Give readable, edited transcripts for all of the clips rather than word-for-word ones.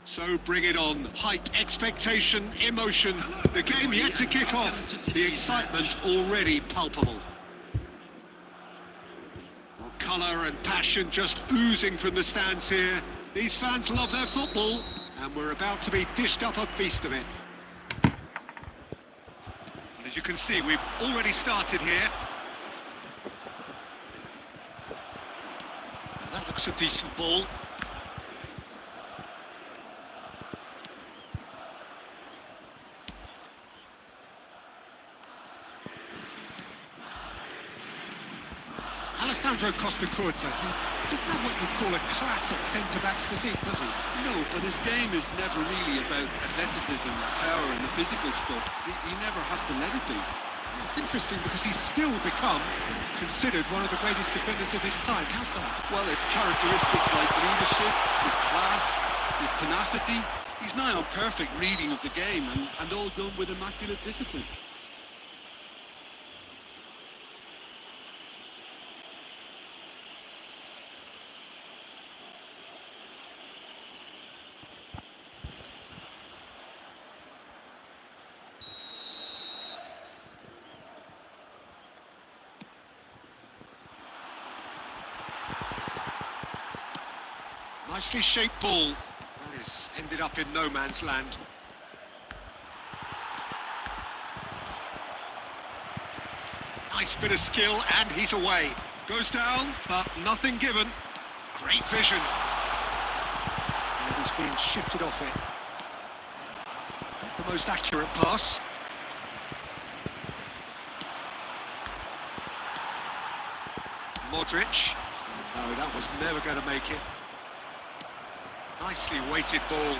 So bring it on. Hype, expectation, emotion. The game yet to kick off. The excitement already palpable. Colour and passion just oozing from the stands here. These fans love their football, and we're about to be dished up a feast of it. And as you can see, we've already started here. Now that looks a decent ball. Alessandro Costa-Curta, he doesn't have what you'd call a classic centre-back's physique, does he? No, but his game is never really about athleticism, power and the physical stuff. He never has to let it be. It's interesting because he's still become considered one of the greatest defenders of his time. How's that? Well, it's characteristics like leadership, his class, his tenacity. He's now a perfect reading of the game and all done with immaculate discipline. Nicely shaped ball. This ended up in no man's land. Nice bit of skill, and he's away. Goes down, but nothing given. Great vision. And he's being shifted off it. Not the most accurate pass. Modric. No, that was never going to make it. Nicely weighted ball.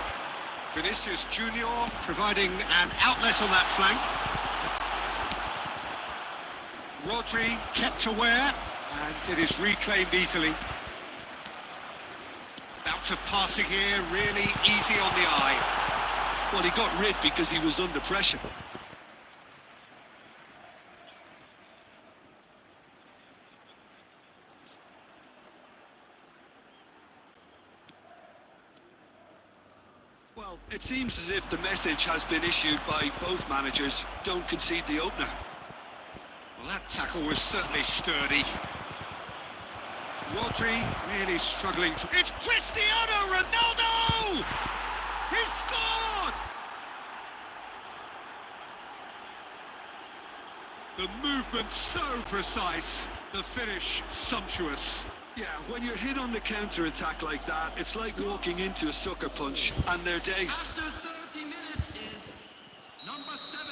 Vinicius Junior providing an outlet on that flank. Rodri kept aware, and it is reclaimed easily. Bout of passing here, really easy on the eye. Well, he got rid because he was under pressure. Well, it seems as if the message has been issued by both managers: don't concede the opener. Well, that tackle was certainly sturdy. Rodri really struggling to... It's Cristiano Ronaldo! He scored! The movement so precise, the finish sumptuous. Yeah, when you're hit on the counter-attack like that, it's like walking into a sucker punch, and they're dazed. After 30 minutes is number 7.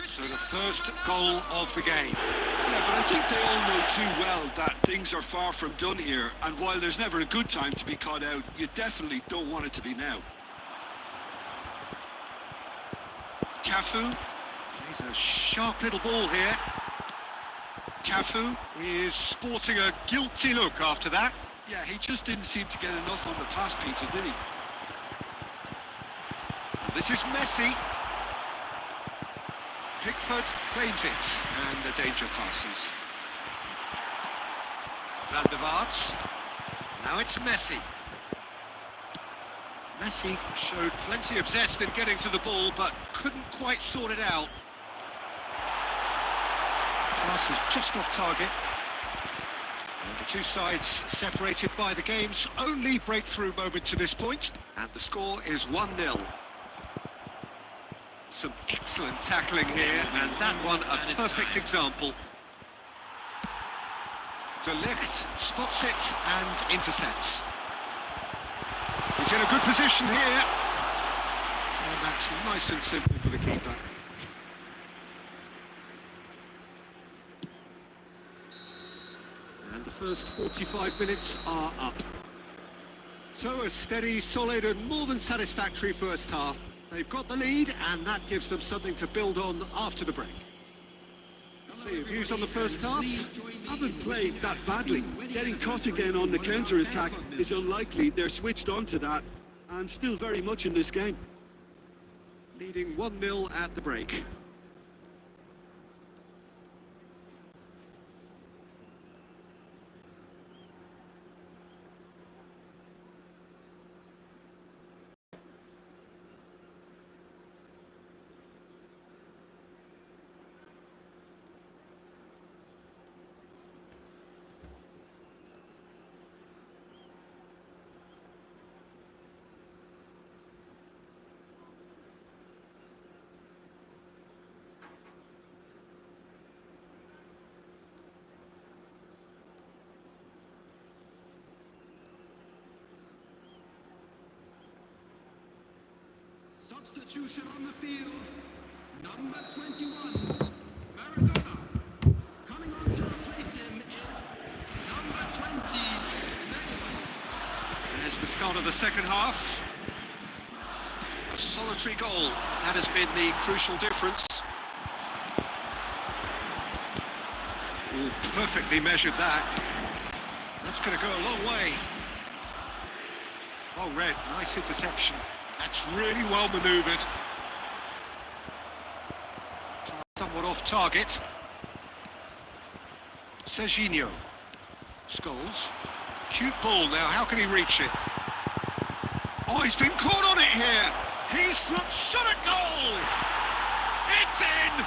So the first goal of the game. Yeah, but I think they all know too well that things are far from done here, and while there's never a good time to be caught out, you definitely don't want it to be now. Cafu plays a sharp little ball here. Cafu is sporting a guilty look after that. Yeah, he just didn't seem to get enough on the pass, Peter, did he? This is Messi. Pickford claims it, and the danger passes. Van der Vaart. Now it's Messi. Messi showed plenty of zest in getting to the ball, but couldn't quite sort it out. Pass was just off target. And the two sides separated by the game's only breakthrough moment to this point. And the score is 1-0. Some excellent tackling here, and that one a perfect example. De Ligt spots it and intercepts. He's in a good position here. And that's nice and simple for the keeper. And the first 45 minutes are up. So a steady, solid and more than satisfactory first half. They've got the lead and that gives them something to build on after the break. So your views on the first half? Haven't played that badly. Getting caught again on the counter-attack is unlikely. They're switched on to that and still very much in this game. Leading 1-0 at the break. Substitution on the field. Number 21, Maradona. Coming on to replace him is number 20, Neymar. There's the start of the second half. A solitary goal. That has been the crucial difference. Ooh, perfectly measured that. That's going to go a long way. Oh, Red, nice interception. That's really well manoeuvred. Somewhat off target. Serginho. Scholes. Cute ball now, how can he reach it? Oh, he's been caught on it here. He's shot at goal. It's in.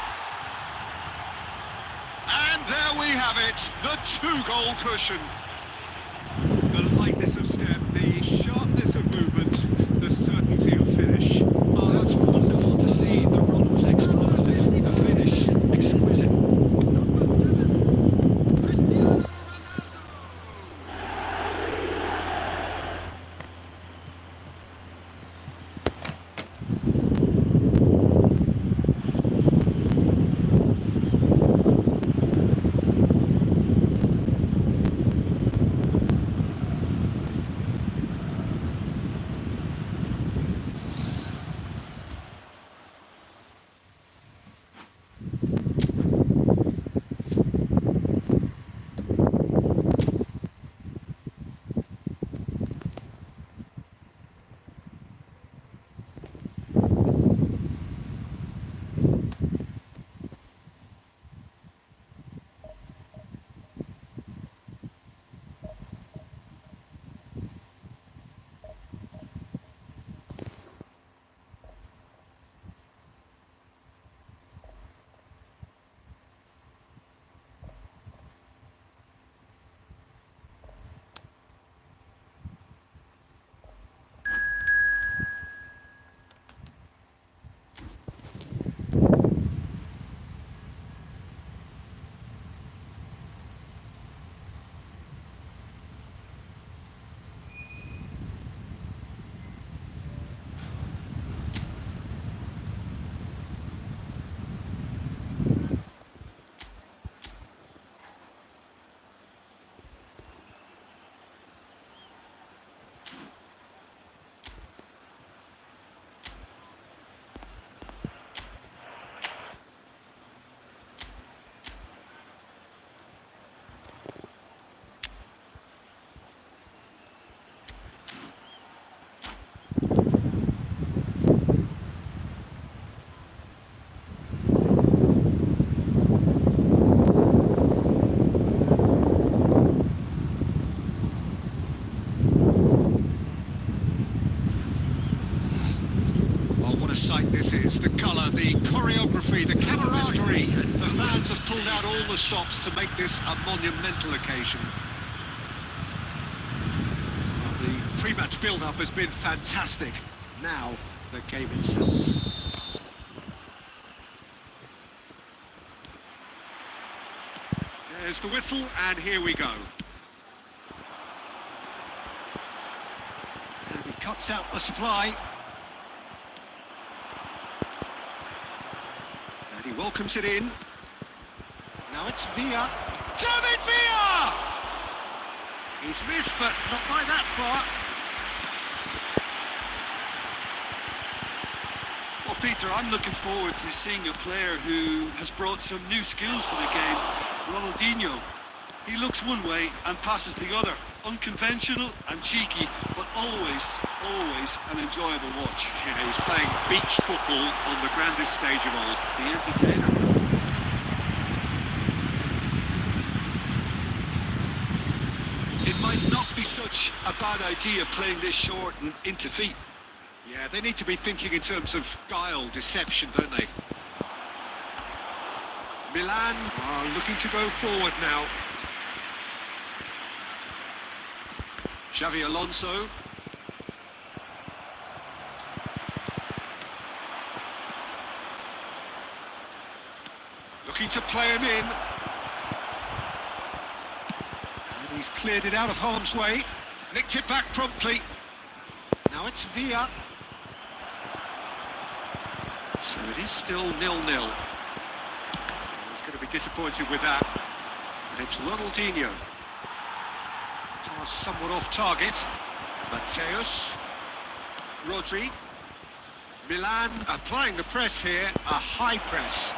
And there we have it, the 2-goal cushion. The lightness of step, the sharpness of movement, the certainty of finish. Oh, that's wonderful to see. The run was explosive, the finish exquisite. Sight this is, the colour, the choreography, the camaraderie. The fans have pulled out all the stops to make this a monumental occasion. Well, the pre-match build-up has been fantastic. Now, the game itself. There's the whistle, and here we go. And he cuts out the supply. And he welcomes it in. Now it's Villa. David Villa! He's missed, but not by that far. Well, Peter, I'm looking forward to seeing a player who has brought some new skills to the game. Ronaldinho. He looks one way and passes the other. Unconventional and cheeky, but always an enjoyable watch. Yeah, he's playing beach football on the grandest stage of all. The entertainer. It might not be such a bad idea playing this short and into feet. Yeah, they need to be thinking in terms of guile, deception, don't they? Milan are looking to go forward now. Xavi Alonso. Looking to play him in. And he's cleared it out of harm's way. Nicked it back promptly. Now it's Villa. So it is still 0-0. He's going to be disappointed with that. And it's Ronaldinho. Pass somewhat off target. Mateus. Rodri. Milan applying the press here. A high press.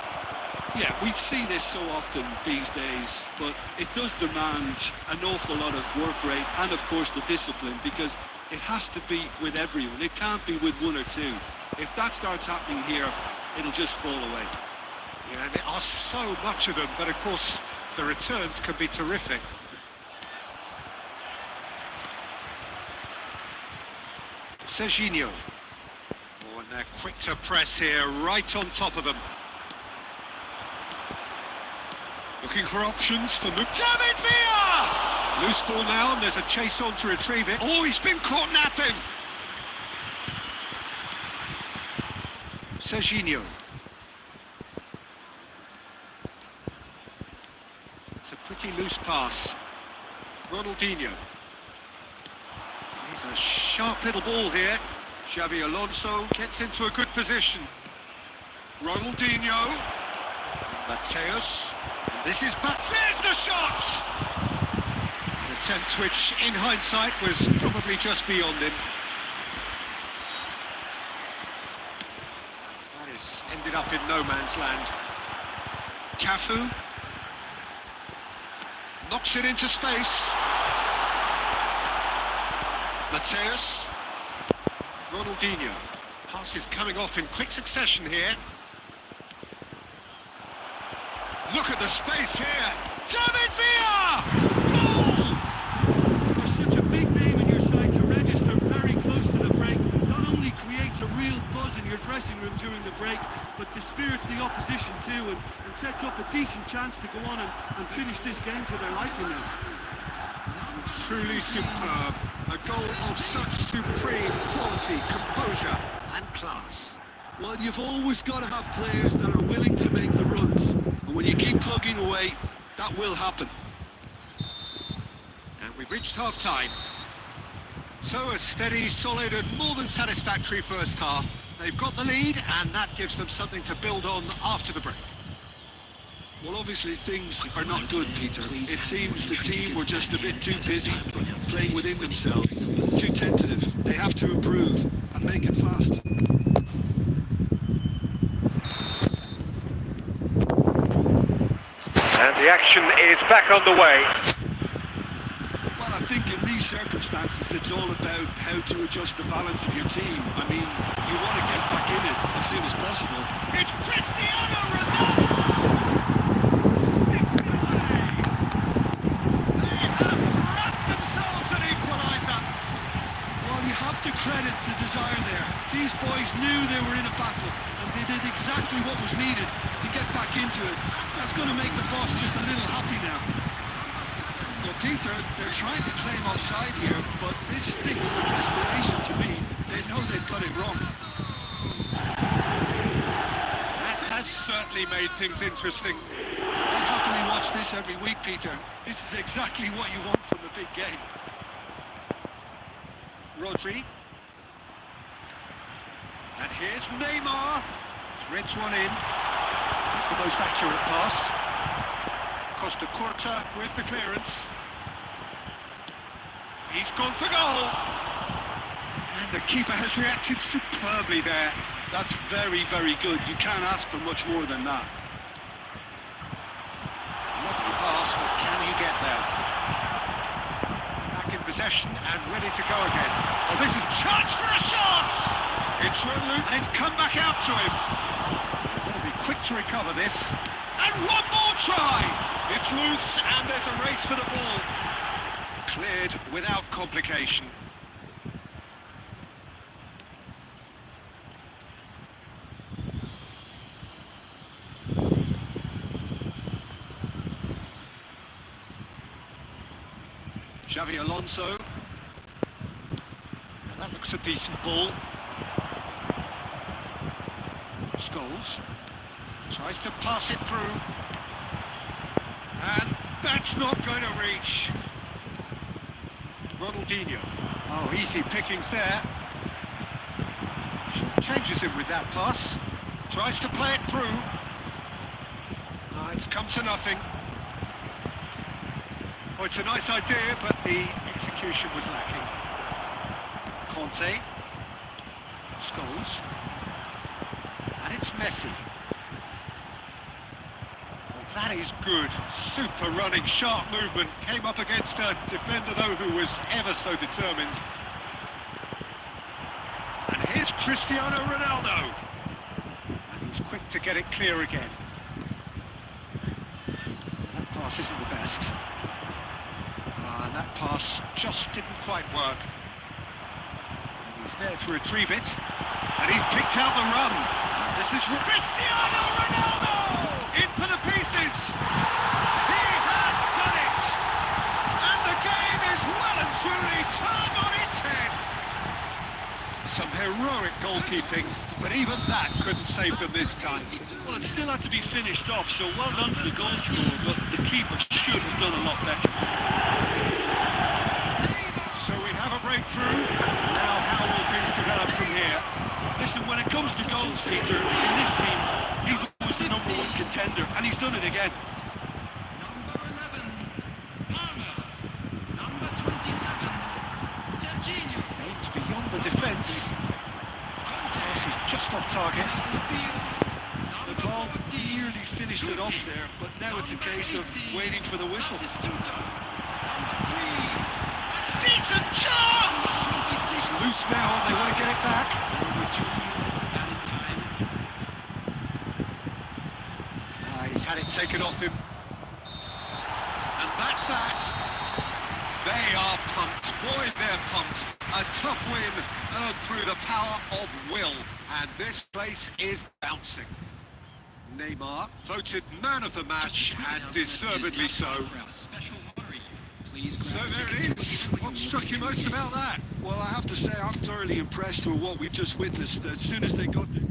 Yeah, we see this so often these days, but it does demand an awful lot of work rate and, of course, the discipline, because it has to be with everyone. It can't be with one or two. If that starts happening here, it'll just fall away. Yeah, and there are so much of them, but of course the returns can be terrific. Serginho. Oh, and they're quick to press here, right on top of them. Looking for options for David Villa! Loose ball now, and there's a chase on to retrieve it. Oh, he's been caught napping! Serginho. It's a pretty loose pass. Ronaldinho. He's a sharp little ball here. Xavi Alonso gets into a good position. Ronaldinho. Mateus. This is back. There's the shot! An attempt which, in hindsight, was probably just beyond him. That has ended up in no man's land. Cafu. Knocks it into space. Mateus. Ronaldinho. Pass is coming off in quick succession here. Look at the space here. David Villa! Goal! For such a big name in your side to register very close to the break, not only creates a real buzz in your dressing room during the break, but dispirits the opposition too, and sets up a decent chance to go on and finish this game to their liking now. Truly superb. A goal of such supreme quality, composure and class. Well, you've always got to have players that are willing to make the runs. And when you keep plugging away, that will happen. And we've reached half-time. So a steady, solid and more than satisfactory first half. They've got the lead, and that gives them something to build on after the break. Well, obviously things are not good, Peter. It seems the team were just a bit too busy, playing within themselves, too tentative. They have to improve and make it fast. And the action is back on the way. Well, I think in these circumstances, it's all about how to adjust the balance of your team. I mean, you want to get back in it as soon as possible. It's Cristiano Ronaldo! Sticks it away! They have grabbed themselves an equaliser! Well, you have to credit the desire there. These boys knew they were in a battle, and they did exactly what was needed to get back into it. That's going to make the boss just a little happy now. Well, Peter, they're trying to claim offside here, but this stinks of desperation to me. They know they've got it wrong. That has certainly made things interesting. That happily watch this every week, Peter. This is exactly what you want from a big game. Rodri. And here's Neymar. Threads one in. The most accurate pass. Costa Curta with the clearance. He's gone for goal. And the keeper has reacted superbly there. That's very, very good. You can't ask for much more than that. Lovely pass, but can he get there? Back in possession and ready to go again. Oh, this is chance for a shot! It's resolute and it's come back out to him. He's got to be quick to recover this. And one more try! It's loose and there's a race for the ball. Cleared without complication. Xavi Alonso. Now that looks a decent ball. Scholes tries to pass it through. And that's not going to reach. Ronaldinho. Oh, easy pickings there. Changes him with that pass. Tries to play it through. It's come to nothing. Oh, it's a nice idea, but the execution was lacking. Conte. Scholes. And it's Messi. Well, that is good. Super running, sharp movement. Came up against a defender, though, who was ever so determined. And here's Cristiano Ronaldo. And he's quick to get it clear again. That pass isn't the best. And that pass just didn't quite work. And he's there to retrieve it. And he's picked out the run. And this is Cristiano Ronaldo! In for the pieces! He has done it! And the game is well and truly turned on its head. Some heroic goalkeeping, but even that couldn't save them this time. Well, it still had to be finished off, so well done to the goal scorer, but the keeper should have done a lot better. So we have a breakthrough. Now how will things develop from here? Listen, when it comes to goals, Peter, in this team, he's always the #1 contender, and he's done it again. Number 11, Palmer. Number 27, Serginho. Aims beyond the defence. Pass is just off target. The ball nearly finished it off there, but now it's a case of waiting for the whistle. Decent chance! It's loose now and they want to get it back. He's had it taken off him. And that's that. They are pumped. Boy, they're pumped. A tough win earned through the power of will. And this place is bouncing. Neymar voted man of the match, and deservedly so. So there it is. What struck you most about that? Well, I have to say, I'm thoroughly impressed with what we've just witnessed. As soon as they got the...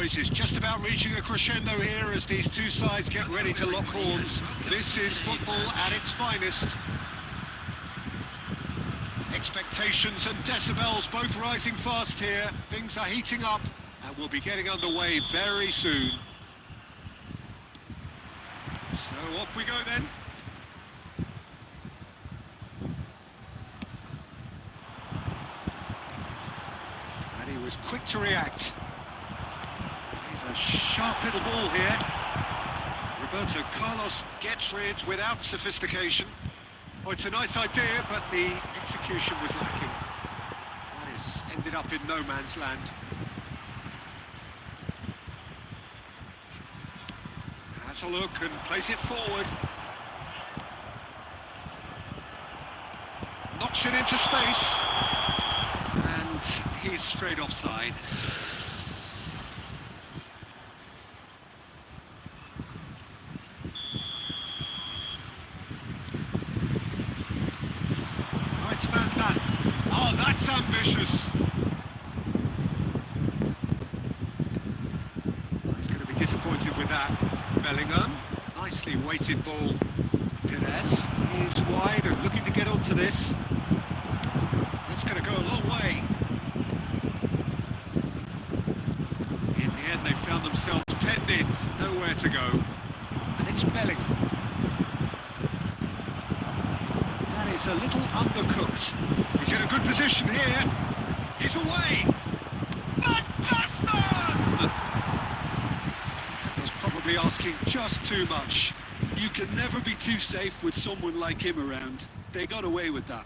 boys, is just about reaching a crescendo here as these two sides get ready to lock horns. This is football at its finest. Expectations and decibels both rising fast here. Things are heating up and we'll be getting underway very soon. So off we go then. And he was quick to react. He's a sharp little ball here. Roberto Carlos gets rid without sophistication. Oh, it's a nice idea, but the execution was lacking. That has ended up in no man's land. Has a look and plays it forward. Knocks it into space. And he's straight offside. It's fantastic. Oh, that's ambitious. He's going to be disappointed with that. Bellingham, nicely weighted ball. Perez is wide and looking to get onto this. That's going to go a long way. In the end, they found themselves penned in, nowhere to go. And it's Bellingham. Is a little undercooked. He's in a good position here. He's away. Fantastic! That was probably asking just too much. You can never be too safe with someone like him around. They got away with that.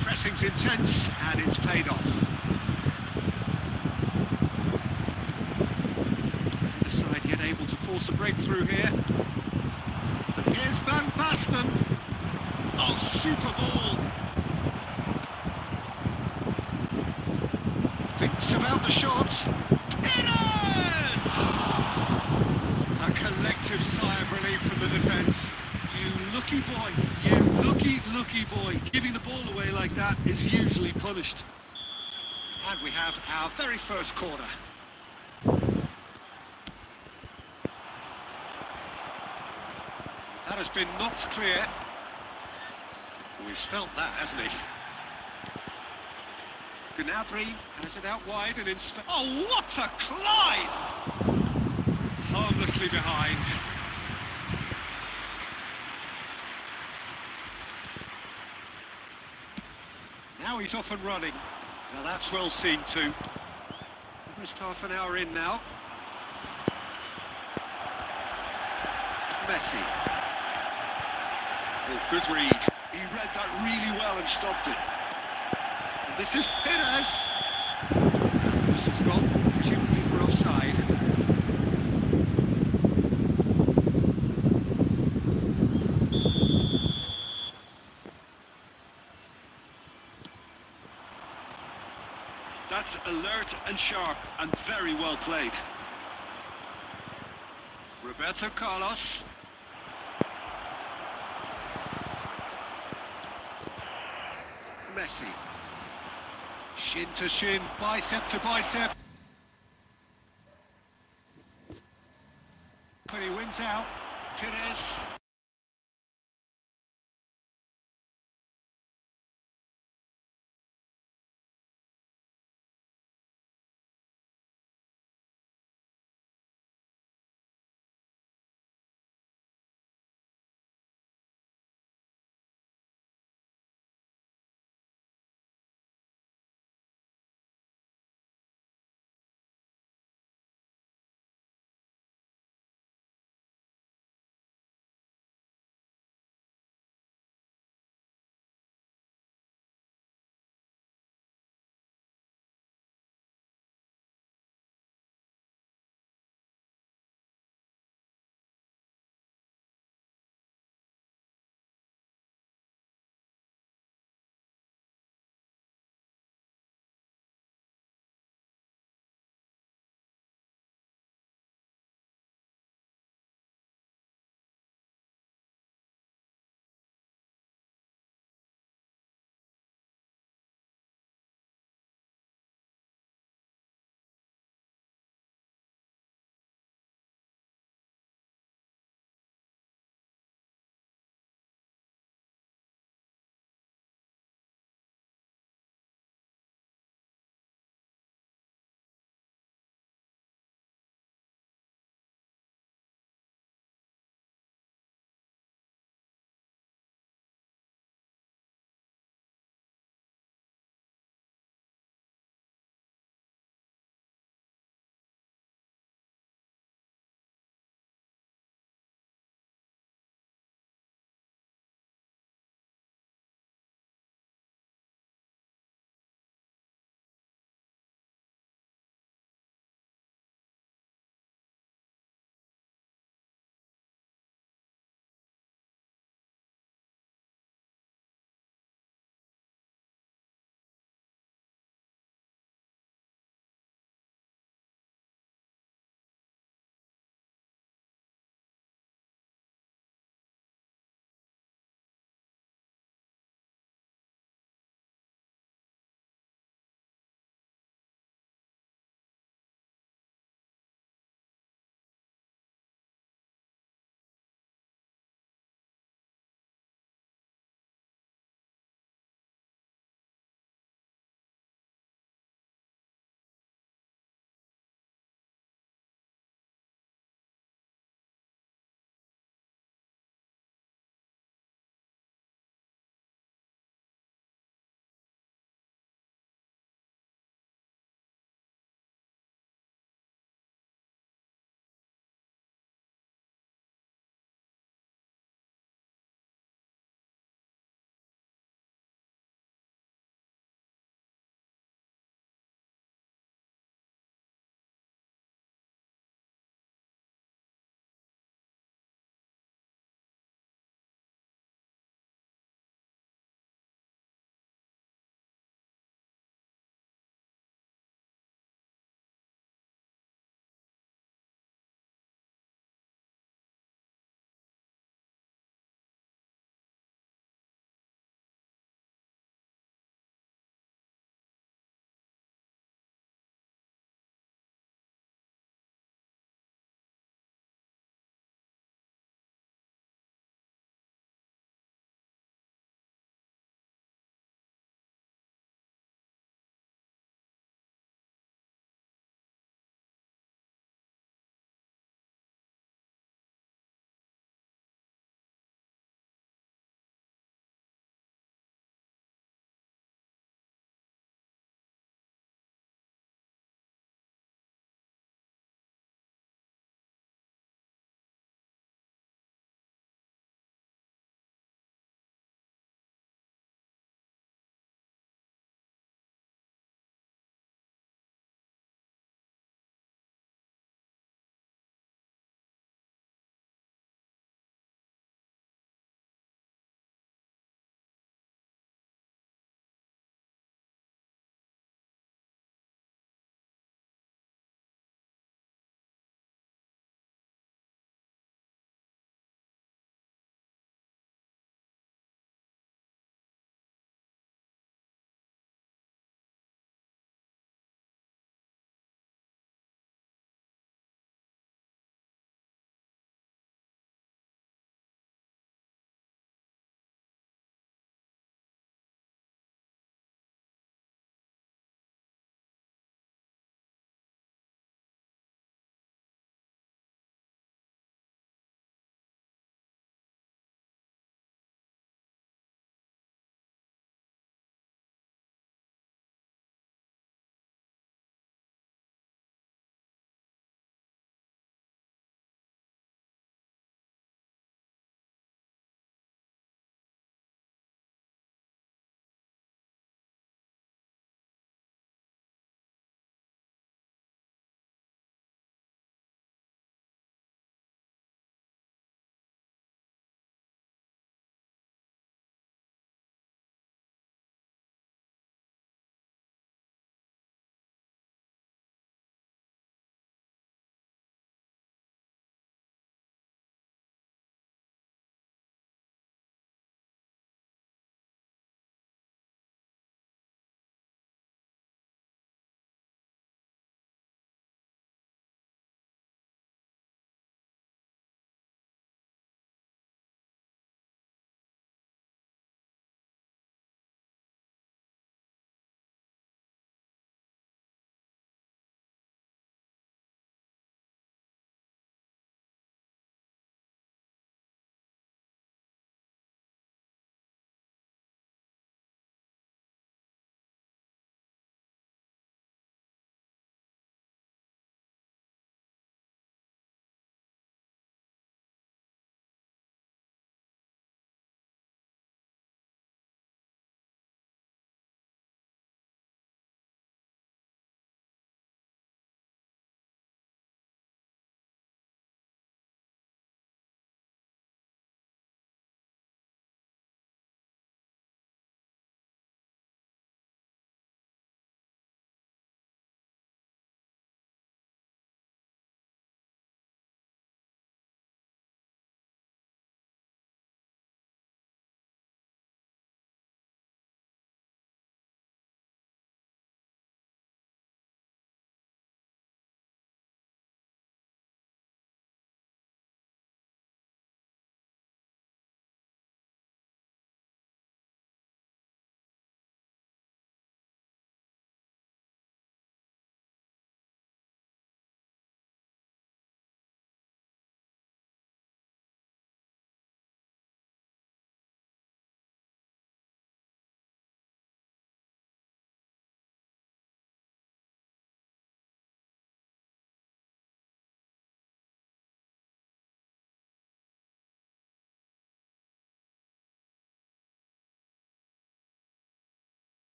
Pressing's intense and it's paid off. Able to force a breakthrough here. But here's Van Basten. Oh, super ball. Thinks about the shot. It is! A collective sigh of relief from the defence. You lucky boy. You lucky boy. Giving the ball away like that is usually punished. And we have our very first corner. That has been knocked clear. Oh, he's felt that, hasn't he? Gnabry has it out wide and oh, what a climb! Harmlessly behind. Now he's off and running. Now that's well seen too. Almost half an hour in now. Messi. Oh, good read. He read that really well and stopped it. And this is Perez. This has gone, presumably for offside. That's alert and sharp and very well played. Roberto Carlos. Messi. Shin to shin, bicep to bicep. But he wins out. Perez.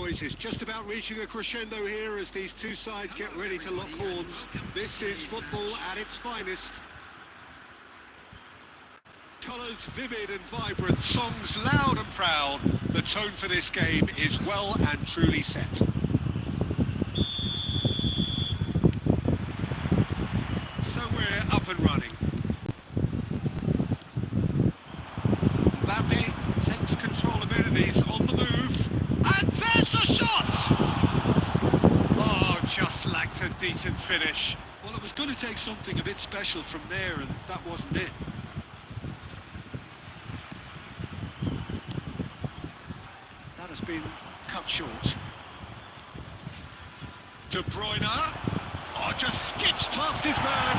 noise is just about reaching a crescendo here as these two sides get ready to lock horns. This is football at its finest. Colours vivid and vibrant, songs loud and proud. The tone for this game is well and truly set. So we're up and running. Mbappe takes control of it and he's on the move. And there's the shot! Oh, just lacked a decent finish. Well, it was going to take something a bit special from there, and that wasn't it. That has been cut short. De Bruyne. Oh, just skips past his man.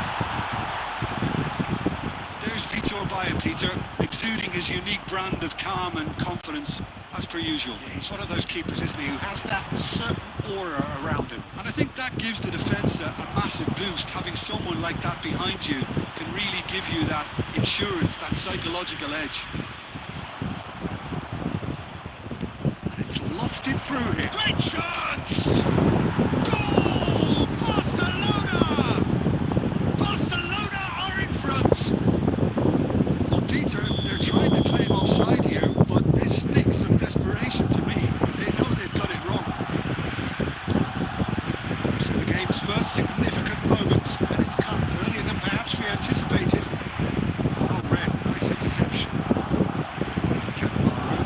There's Vitor Bayern, Peter, exuding his unique brand of calm and confidence, as per usual. Yeah, he's one of those keepers, isn't he, who has that certain aura around him. And I think that gives the defence a massive boost. Having someone like that behind you can really give you that insurance, that psychological edge. And it's lofted through here. Great chance! Goal! Barcelona! Barcelona are in front! Well, Peter, they're trying to claim offside here, but this stinks of desperation to me. They know they've got it wrong. So the game's first significant moment, and it's come earlier than perhaps we anticipated. Oh, red, nice interception. Camara.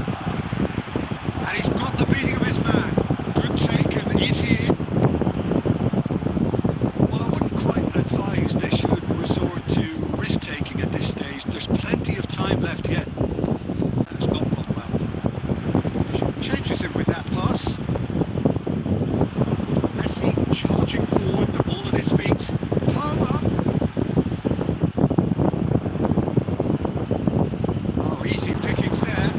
And he's got the beating of his man. Good take, and is he in? Well, I wouldn't quite advise they should resort to risk-taking at this stage. There's plenty of time left yet. That has not gone well. Changes him with that pass. Messi charging forward, the ball at his feet. Tama. Oh, easy pickings there.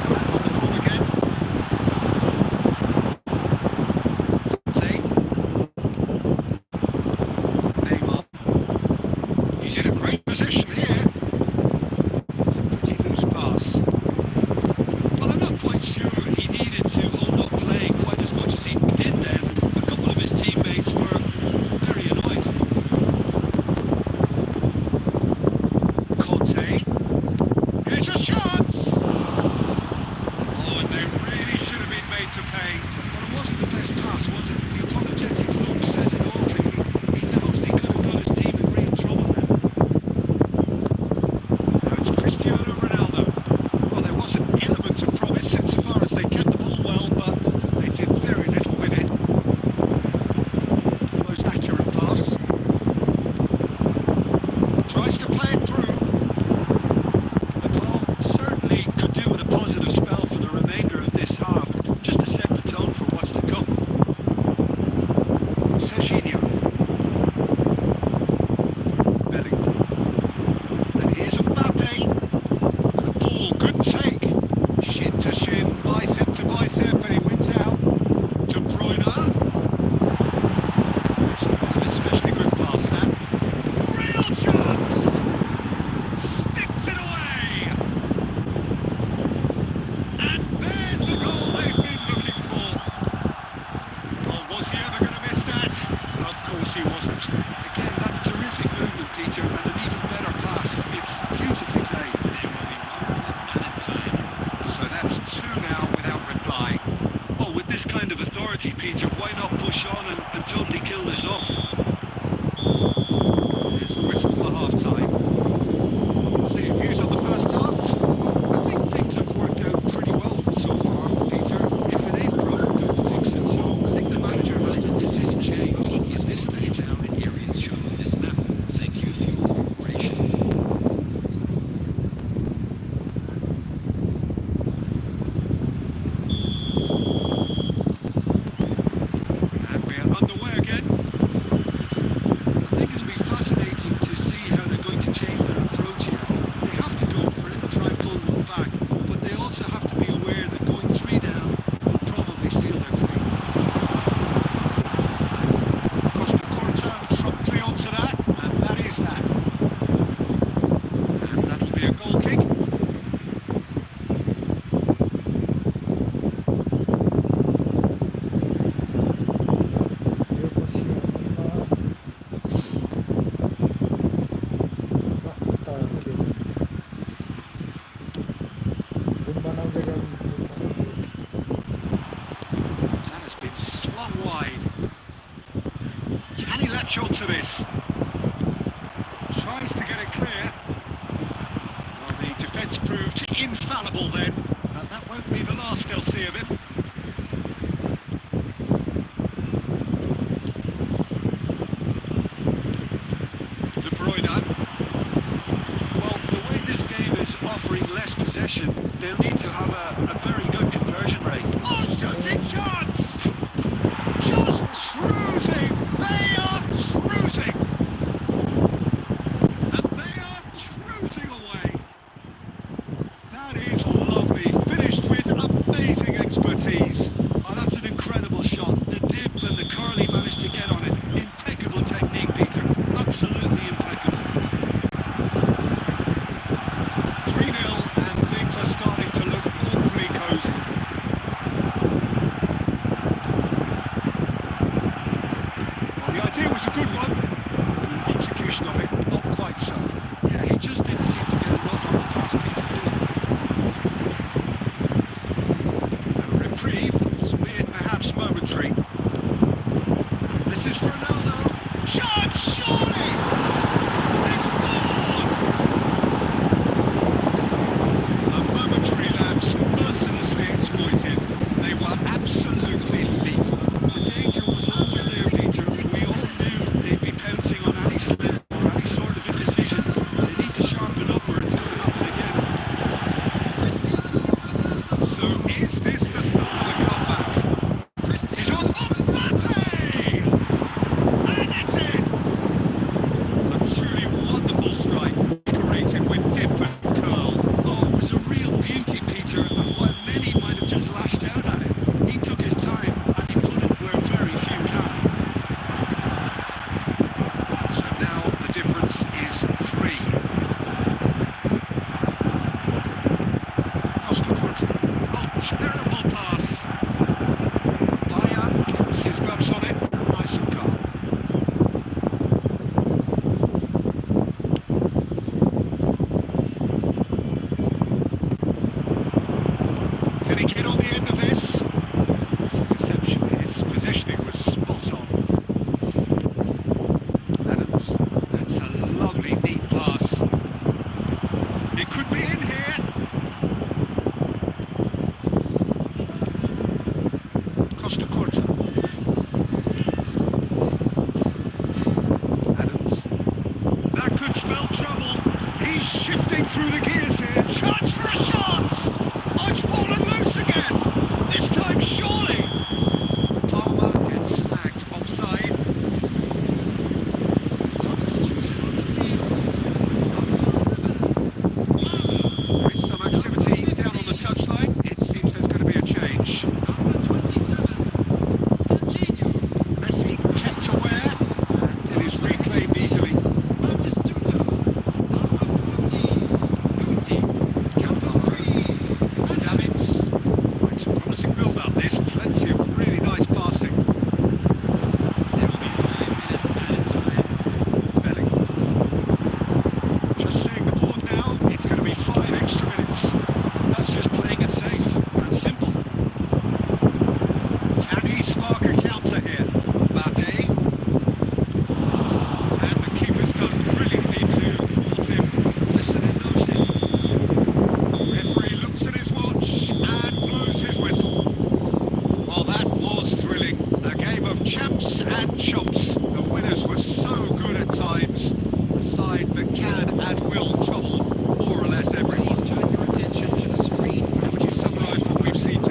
Back on the ball again. Conte. Neymar. He's in a great position here. It's a pretty loose pass. Well, I'm not quite sure he needed to hold up playing quite as much as he did then. A couple of his teammates were very annoyed. Conte. Here's a chance! Oh, and they really should have been made to pay. But it wasn't the best pass, was it? The apologetic look says it all, really. He knows he could have got his team in real trouble then. Now it's Cristiano Ronaldo. Well, there was an element of promise insofar as they kept the ball well, but they did very little with it. The most accurate pass. Tries to play it through. The ball certainly could do with a positive spell for the remainder of this half, just to set the tone for what's to come. Serginho. Bellingham. And here's Mbappe. Good ball, good take. Shin to shin, bicep to bicep, and he wins out. De Bruyne. It's not an especially good pass, that. Real chance! Sticks it away! And there's the goal they've been looking for. Well, was he ever going to miss that? Of course he wasn't. Again, that's terrific movement, Peter, and an even better pass. It's beautifully played. So that's two now without reply. Oh, with this kind of authority, Peter, why not push on and totally kill this off? Here's the whistle for half-time. So your views on the first half? I think things have worked out pretty well so far, Peter. If it ain't broke, don't fix it. So I think the manager has to resist change at this stage. Down in areas shown on this map. Thank you for your cooperation. And we're underway again. I think it'll be fascinating to see how they're going to change their approach here. They have to go for it and try and pull one back, but they also have to be aware that going 3 down will probably seal their fate. Costa Corta promptly onto that, and that is that. And that'll be a goal kick. latch onto this. Tries to get it clear. Well, the defence proved infallible then, but that won't be the last they'll see of him. De Bruyne. Well, the way this game is offering less possession, they'll need to have a very good conversion rate. Oh, shooting chance! Just cruising! They are cruising! And they are cruising away! That is lovely, finished with amazing expertise. Oh, that's an incredible shot. The dip and the curly managed to get on it. Impeccable technique, Peter. Absolutely impeccable. 3-0 and things are starting to look awfully cosy. Well, the idea was a good one. The execution of it, not quite so. Yeah, he just didn't seem to get enough on the pass, Peter. A reprieve, albeit perhaps momentary. This is Ronaldo. Shot, surely! They've scored! A momentary lapse, mercilessly exploited. They were absolutely lethal. The danger was always there, Peter. We all knew they'd be pouncing on any slip or any sort of indecision. They need to sharpen up or it's going to happen again. So is this the start of the comeback? He's on Mbappe! And it's in! A truly wonderful strike, decorated with dip and curl. Oh, it was a real beauty, Peter, and while many might have just lashed out at it, he took his time and he put it where very few can. So now the difference is 3. Costa Curta. Oh, terrible pass. Bayer gets his gloves on it, nice and calm. Can he get on the end of this? That's a deception. His positioning was spot on. Adams, that's a lovely, neat pass. It could be in here. Costa Curta. Adams. That could spell trouble. He's shifting through the gears here. Chance for a shot! Oh, it's fallen loose again! This time, surely! Palmer gets flagged offside. Substitution on the field. There is some activity down on the touchline. It seems there's going to be a change. Number 27, Serginho. Messi kept aware and it is reclaimed easily. Batistuta. Number 14, Guti. Cannavaro. Davids. Quite some promising build-up. There's plenty of really nice passing. There will be 5 minutes added time. Bellingham. Just seeing the board now, it's going to be 5 extra minutes. That's just playing it safe and simple. Can he spark a counter here? Mbappe. And the keeper's done brilliantly to thwart him. Listen in those things. Referee looks at his watch and blows his whistle. Well, that was thrilling. A game of champs and chumps. The winners were so good at times. A side that can and will trouble more or less everyone. Please turn your attention to the screen. How would you summarise what we've seen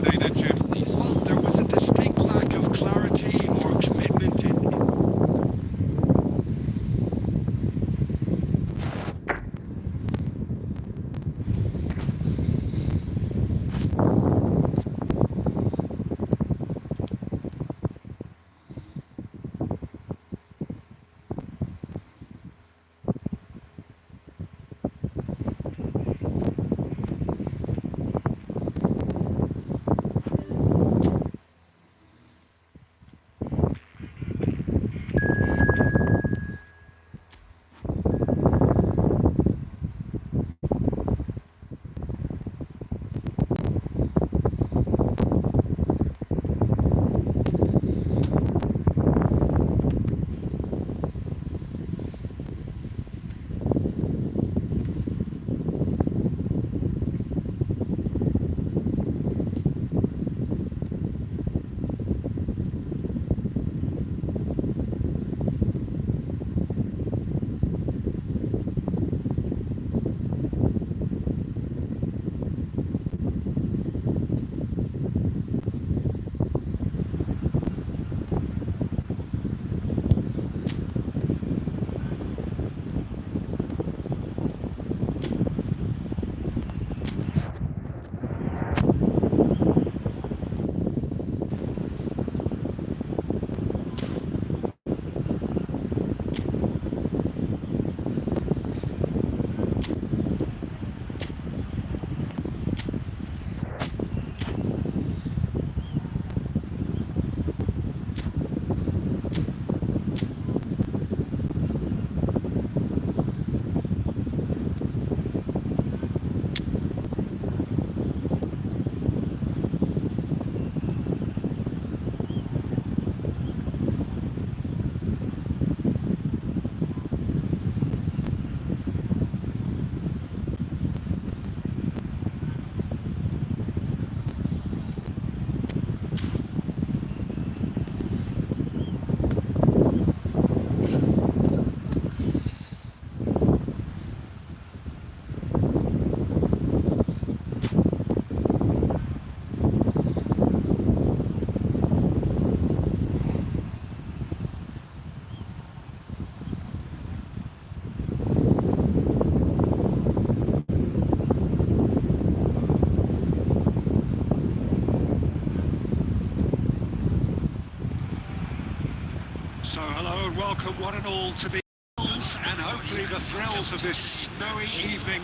So hello and welcome one and all to the and hopefully the thrills of this snowy evening.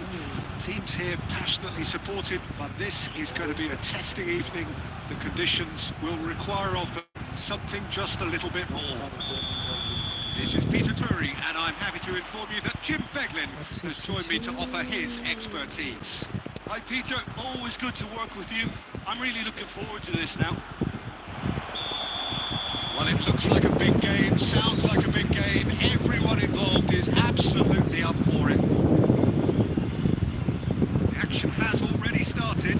Teams here passionately supported, but this is going to be a testing evening. The conditions will require of them something just a little bit more. This is Peter Drury, and I'm happy to inform you that Jim Beglin has joined me to offer his expertise. Hi Peter, always good to work with you. I'm really looking forward to this now. Well, it looks like a big game, sounds like a big game. Everyone involved is absolutely up for it. The action has already started.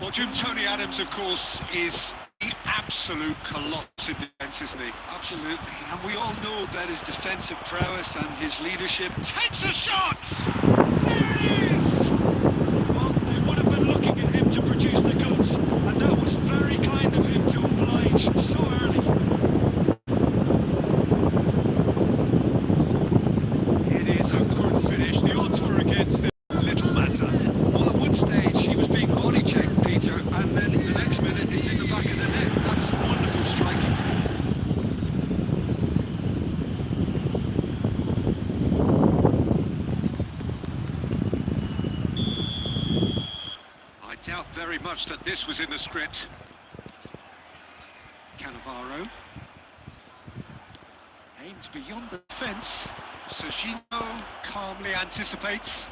Well, Jim, Tony Adams, of course, is the absolute coloss in defence, isn't he? Absolutely, and we all know about his defensive prowess and his leadership. Takes a shot! There it is! Well, they would have been looking at him to produce the goods, and that was very kind of him to oblige so early. It is a good finish. The odds were against him. Little matter. Well, at one stage, he was being body checked, Peter, and then the next minute, it's in the back of the net. That's wonderful striking. I doubt very much that this was in the script. Cannavaro. Aimed beyond the fence. Serginho calmly anticipates.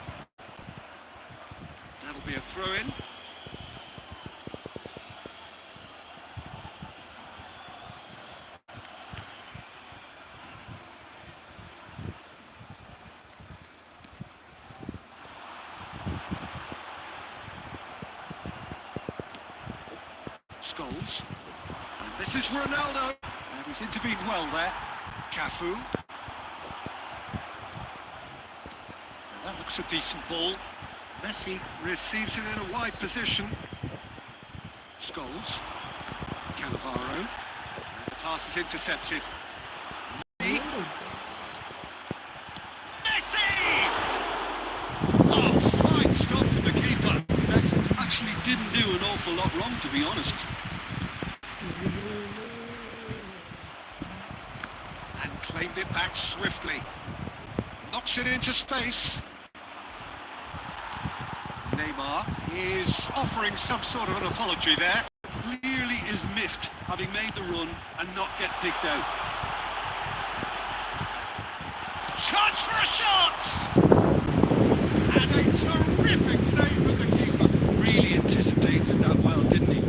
That'll be a throw-in. Scholes. And this is Ronaldo. And he's intervened well there. Cafu. Now that looks a decent ball. Messi receives it in a wide position. Scholes. Cannavaro. The pass is intercepted. Messi! Oh, fine stop from the keeper. Messi actually didn't do an awful lot wrong, to be honest. And claimed it back swiftly. Knocks it into space. Neymar is offering some sort of an apology there. Clearly is miffed, having made the run and not get picked out. Chance for a shot! And a terrific save from the keeper. Really anticipated that well, didn't he?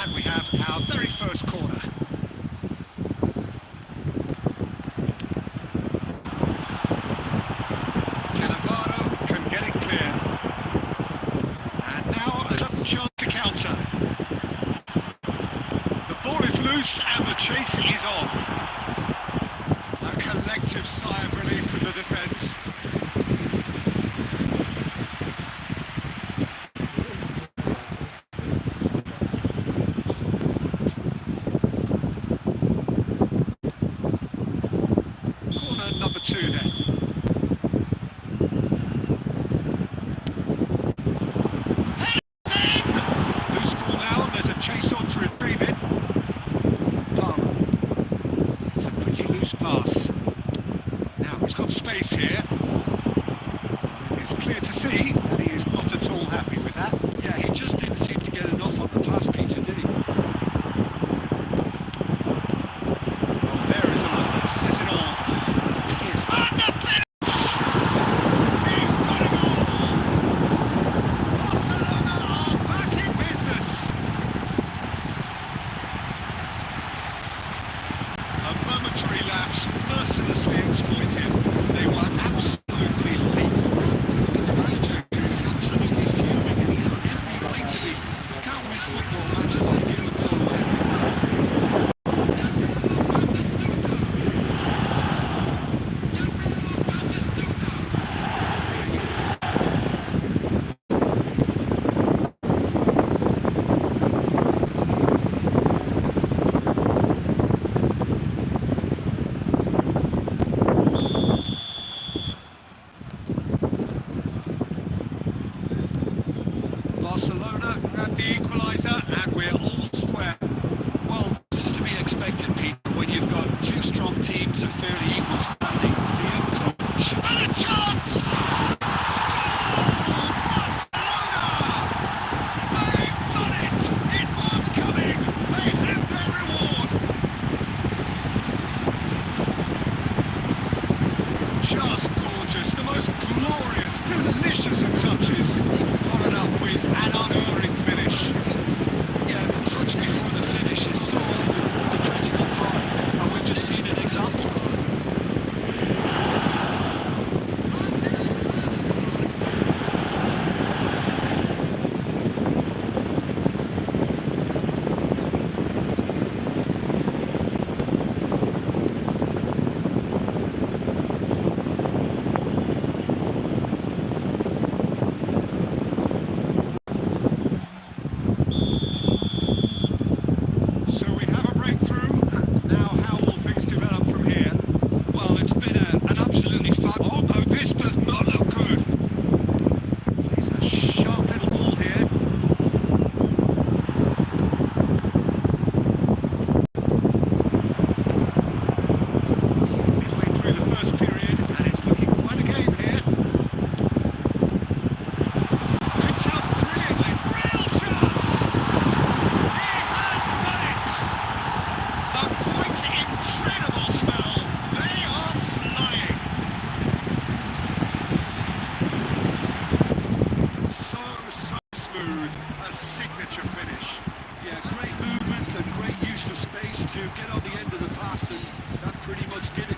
And we have our very first corner. Cannavaro can get it clear. And now another chance to counter. The ball is loose and the chase is on. A collective sigh of relief to the defence. Number 2 then. Loose ball now, and there's a chase on to retrieve it. Palmer. It's a pretty loose pass. Now he's got space here. It's clear to see that he is not at all happy with that. Yeah, he just didn't seem to get enough on the pass, Peter, did he? Well, there is a look that says it all. Pierce on the finish! He's got a goal! Barcelona are back in business! A momentary lapse, mercilessly exploited. They were absolutely lethal. The manager is absolutely fuming, and he has every right to be. Can't win football matches and give the ball away. Delicious of touches, followed up with an unerring finish. Yeah, the touch before the finish is so often the critical part, and we've just seen an example. So we have a breakthrough. Now how will things develop from here? Well, it's been an absolutely Oh no, this does not look good. Plays a sharp little ball here. Midway through the first period, and it's looking quite a game here. Picked up brilliantly. Real chance! He has done it! A quite incredible spell. They are flying. So smooth. A signature finish. Yeah, great movement and great use of space to get on the end of the pass, and that pretty much did it.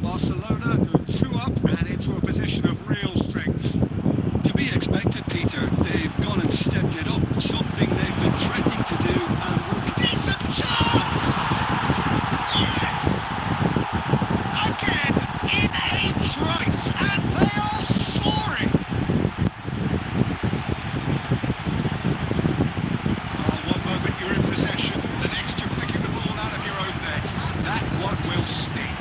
Barcelona go 2 up and into a position of real strength. To be expected, Peter. They've gone and stepped it up, something they've been threatening to do, and will Decent chance! Yes! Again in a trice, and they are soaring! Oh, one moment you're in possession, the next you're picking the ball out of your own net. That one will sting.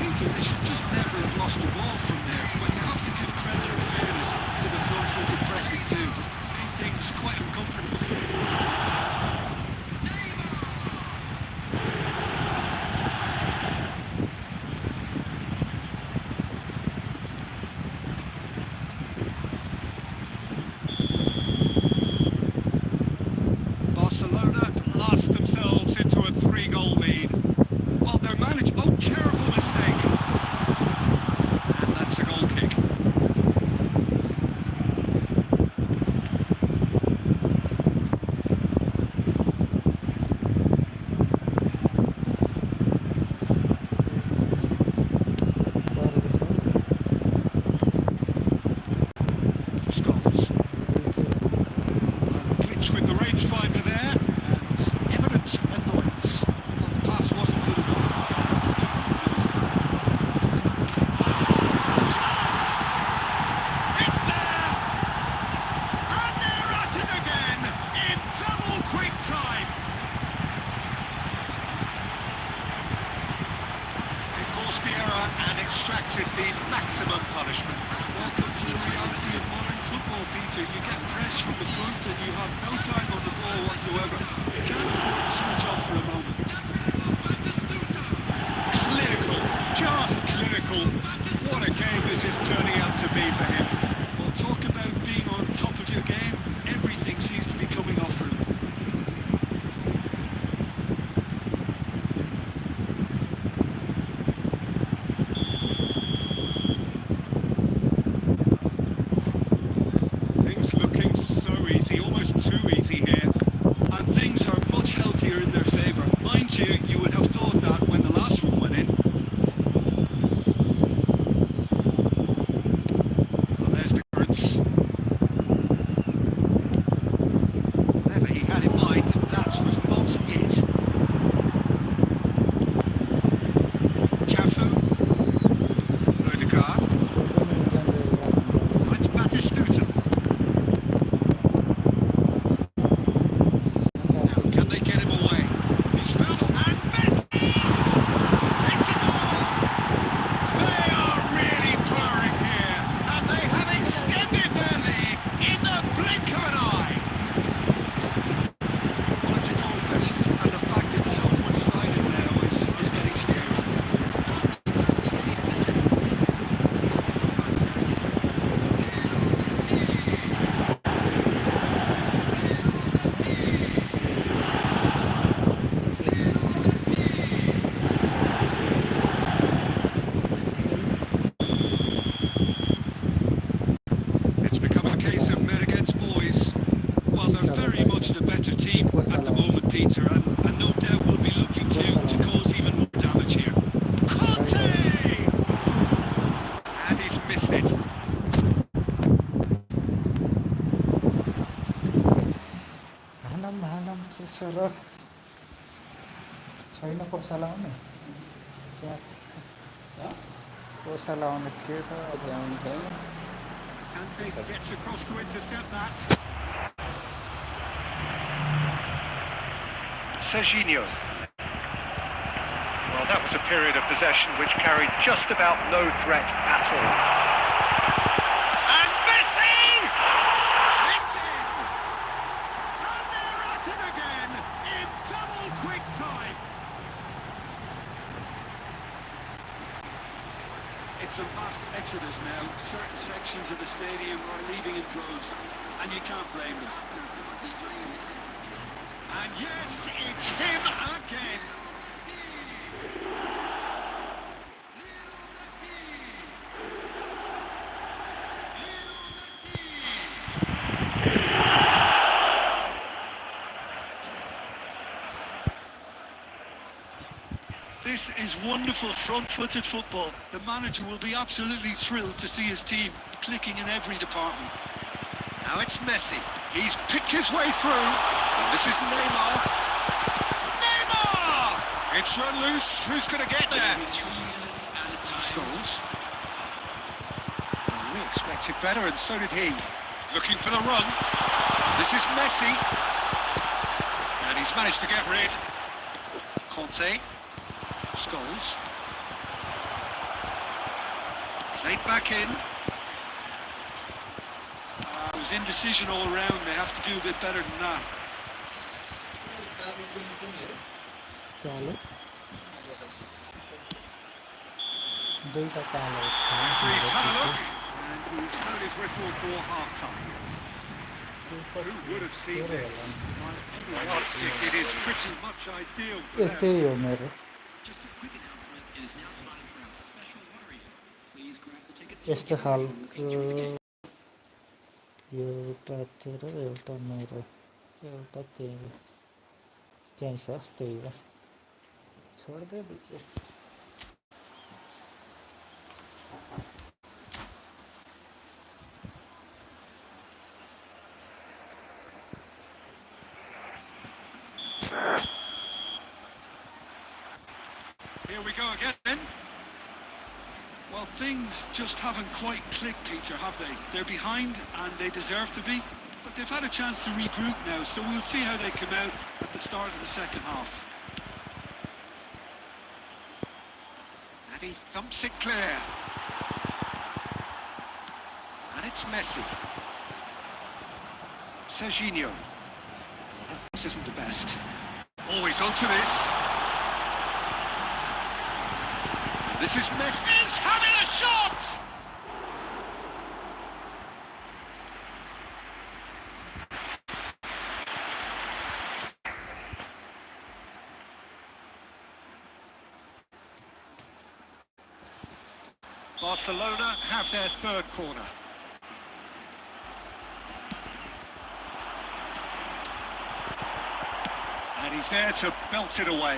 Peter, they should just never have lost the ball from there, but you have to give credit and fairness to the front-footed pressing too. Made things quite uncomfortable for them. Barcelona blast themselves into a 3-goal lead. Well, their manager... Oh, terrible mistake! And that's a goal kick. Scots. Glitch with the rangefinder there, and evident annoyance. Well, the pass wasn't good enough. Chance! It's there! And they're at it again in double quick time! They forced the error and extracted the maximum punishment. Welcome to the reality of modern football, Peter. You get press from the front and you have no time on the ball whatsoever. You can't afford to switch off for a moment. Clinical, just clinical. What a game this is turning out to be for him. Well, talk about being on top of your game. Everything seems to be coming off for him. Things looking so easy, almost too easy here. And things are much healthier in their favour. Mind you, you would have thought that when the last one went in. Well, there's the currents. Whatever he had in mind, that was not it. Cafu. Odegaard. It's Batistuta. Now, can much the better team at the moment, Peter, and no doubt will be looking to cause even more damage here. Conte! And he's missed it. Hanam के sir छैन कोसा लाउने क्या कोसा लाउने थियो त अब आउने छैन Kante gets across to intercept that. Serginho. Well, that was a period of possession which carried just about no threat at all. And Messi! It's in! And they're at it again in double quick time. It's a mass exodus now. Certain sections of the stadium are leaving in droves, and you can't blame them. And yes, it's him again. This is wonderful front-footed football. The manager will be absolutely thrilled to see his team clicking in every department. Now it's Messi. He's picked his way through. And this is Neymar. Neymar! It's run loose. Who's going to get there? Scholes. We expected better, and so did he. Looking for the run. This is Messi. And he's managed to get rid. Conte. Scholes. Played back in. It was indecision all around. They have to do a bit better than that. कालो दुईटा कालो He's had a look, and he's blown his whistle for half-time. Who would have seen this? On any yardstick, it is pretty much ideal for them. त्यही हो मेरो Just a quick announcement. It is now time for our special lottery. Please grab the tickets. यस्तो खालको एउटा तेरो एउटा मेरो एउटा तेरो त्यही छ त्यही हो छोड्दै बिचे Here we go again. Well, things just haven't quite clicked, Peter, have they? They're behind, and they deserve to be. But they've had a chance to regroup now, so we'll see how they come out at the start of the second half. And he thumps it clear. And it's Messi. Serginho. This isn't the best. Always onto this. This is Messi. He's having a shot! Barcelona have their third corner. And he's there to belt it away.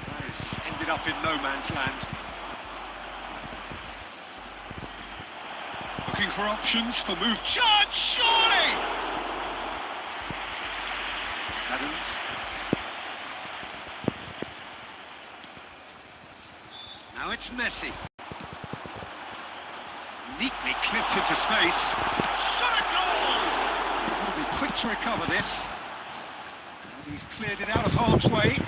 That has ended up in no man's land. Looking for options for move. Charge, surely! Adams. Now it's Messi. Neatly clipped into space. Shot a goal! He'll be quick to recover this. And he's cleared it out of harm's way.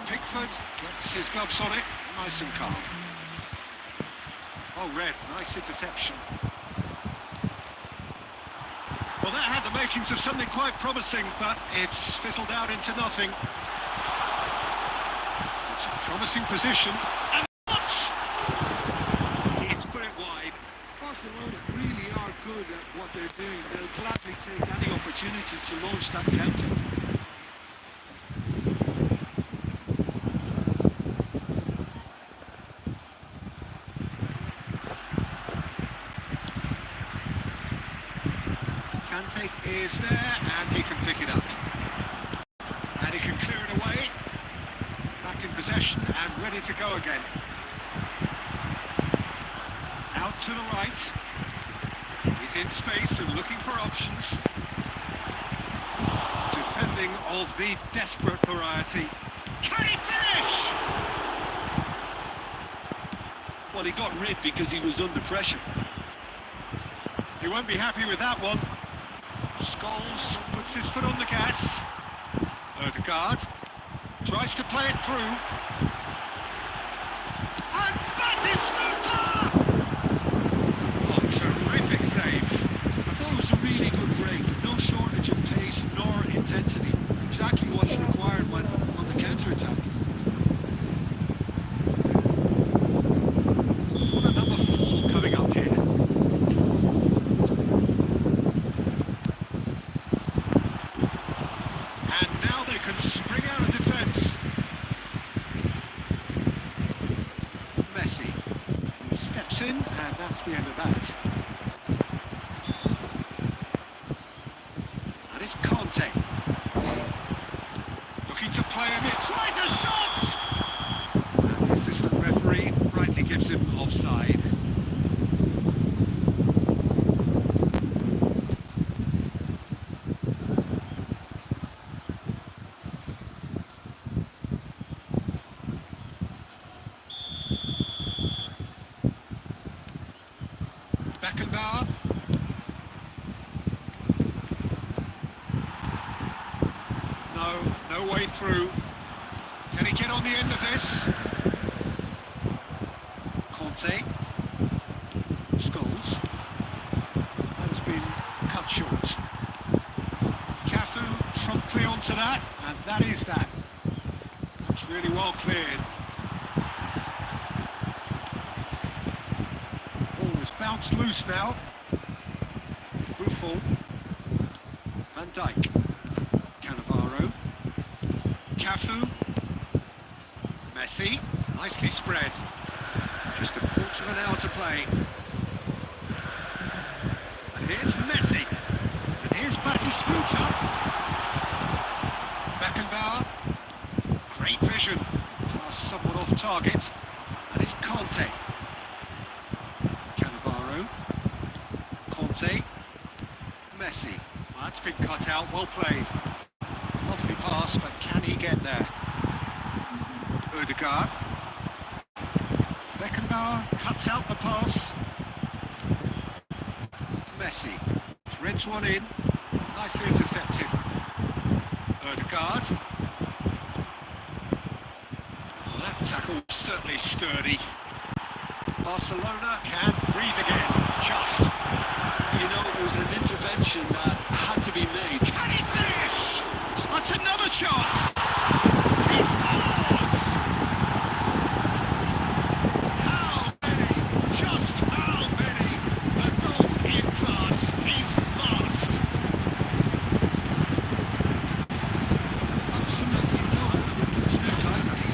Pickford gets his gloves on it, nice and calm. Oh, Red, nice interception. Well, that had the makings of something quite promising, but it's fizzled out into nothing. It's a promising position, and what? He's put it wide. Barcelona really are good at what they're doing. They'll gladly take any opportunity to launch that counter. is there, and he can pick it up. And he can clear it away. Back in possession and ready to go again. Out to the right. He's in space and looking for options. Defending of the desperate variety. Can he finish? Well, he got rid because he was under pressure. He won't be happy with that one. Scholes puts his foot on the gas. Odegaard tries to play it through. And Batistuta! Oh, terrific save. I thought it was a really good break. No shortage of pace nor intensity. Exactly what's required when on the counter-attack. Corner number 4 coming up here. And now they can spring out of defence. Messi. He steps in, and that's the end of that. And it's Conte. Looking to play him in. Tries a shot! And the assistant referee rightly gives him offside. Beckenbauer. No way through. Can he get on the end of this? Conte. Scholes. That has been cut short. Cafu promptly onto that, and that is that. That's really well cleared. Ball is bounced loose now. Buffon. Van Dijk. Cannavaro. Cafu. Messi. Nicely spread. Just a quarter of an hour to play. And here's Messi. And here's Batistuta. Beckenbauer. Great vision. Pass somewhat off target. And it's Conte. Cannavaro. Conte. Messi. Well, that's been cut out. Well played. Lovely pass, but can he get there? Odegaard. Beckenbauer cuts out the pass. Messi threads one in. Nicely intercepted. Odegaard. Well, that tackle was certainly sturdy. Barcelona can breathe again. Just. You know, it was an intervention that had to be made. Can he finish? That's another chance. He scores! How many? Just how many? The golf in class is vast. Absolutely no element of fluke.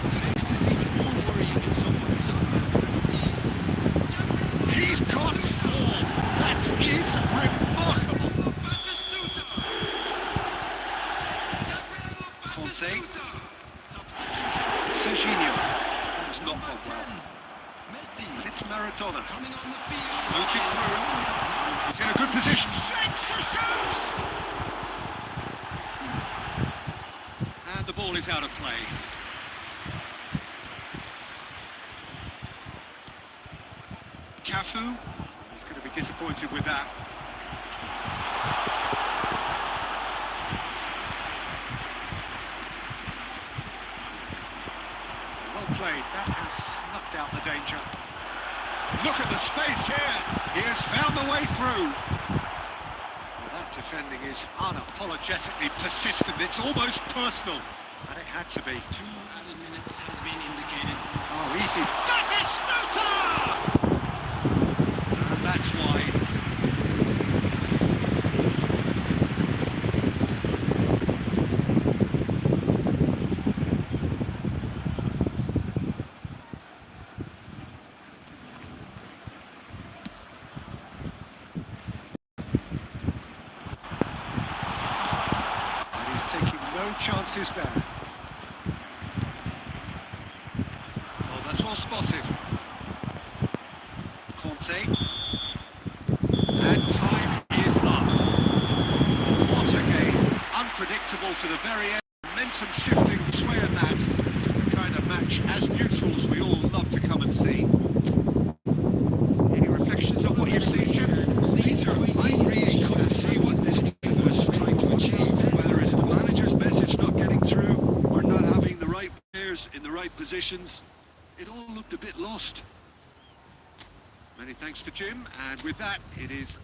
It makes this even more worrying in some ways. He's got form. That is remarkable. Conte. Serginho. That was not gone well. And it's Maradona. Floating through. He's in a good position. Shakes the shoots! And the ball is out of play. Cafu. He's going to be disappointed with that. Well played. That has snuffed out the danger. Look at the space here. He has found the way through. Well, that defending is unapologetically persistent. It's almost personal. And it had to be. 2 added minutes has been indicated. Oh, easy. That is Stutter! And that's wide. No chances there. Oh, that's well spotted. Conte. And time is up. What a game. Unpredictable to the very end. Momentum shifting this way and that. The kind of match as neutrals we all love to come and see. Any reflections on what you've seen, Jim? Peter, I really couldn't see what this team was trying to achieve, whether it's the manager's message not getting through or not having the right players in the right positions. It all looked a bit lost. Many thanks to Jim, and with that, it is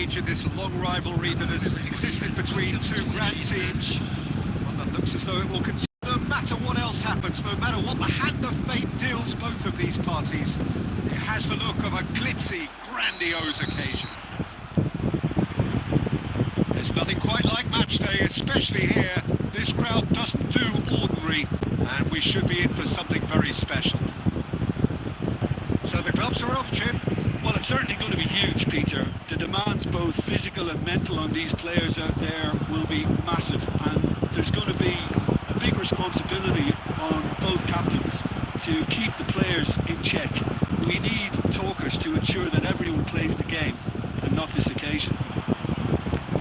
stage in this long rivalry that has existed between two grand teams. One that looks as though it will continue no matter what else happens, no matter what the hand of fate deals both of these parties. It has the look of a glitzy, grandiose occasion. There's nothing quite like match day, especially here. This crowd doesn't do ordinary, and we should be in for something very special. So the gloves are off, Jim. Well, it's certainly going to be huge, Peter. The demands, both physical and mental, on these players out there will be massive, and there's going to be a big responsibility on both captains to keep the players in check. We need talkers to ensure that everyone plays the game, and not this occasion.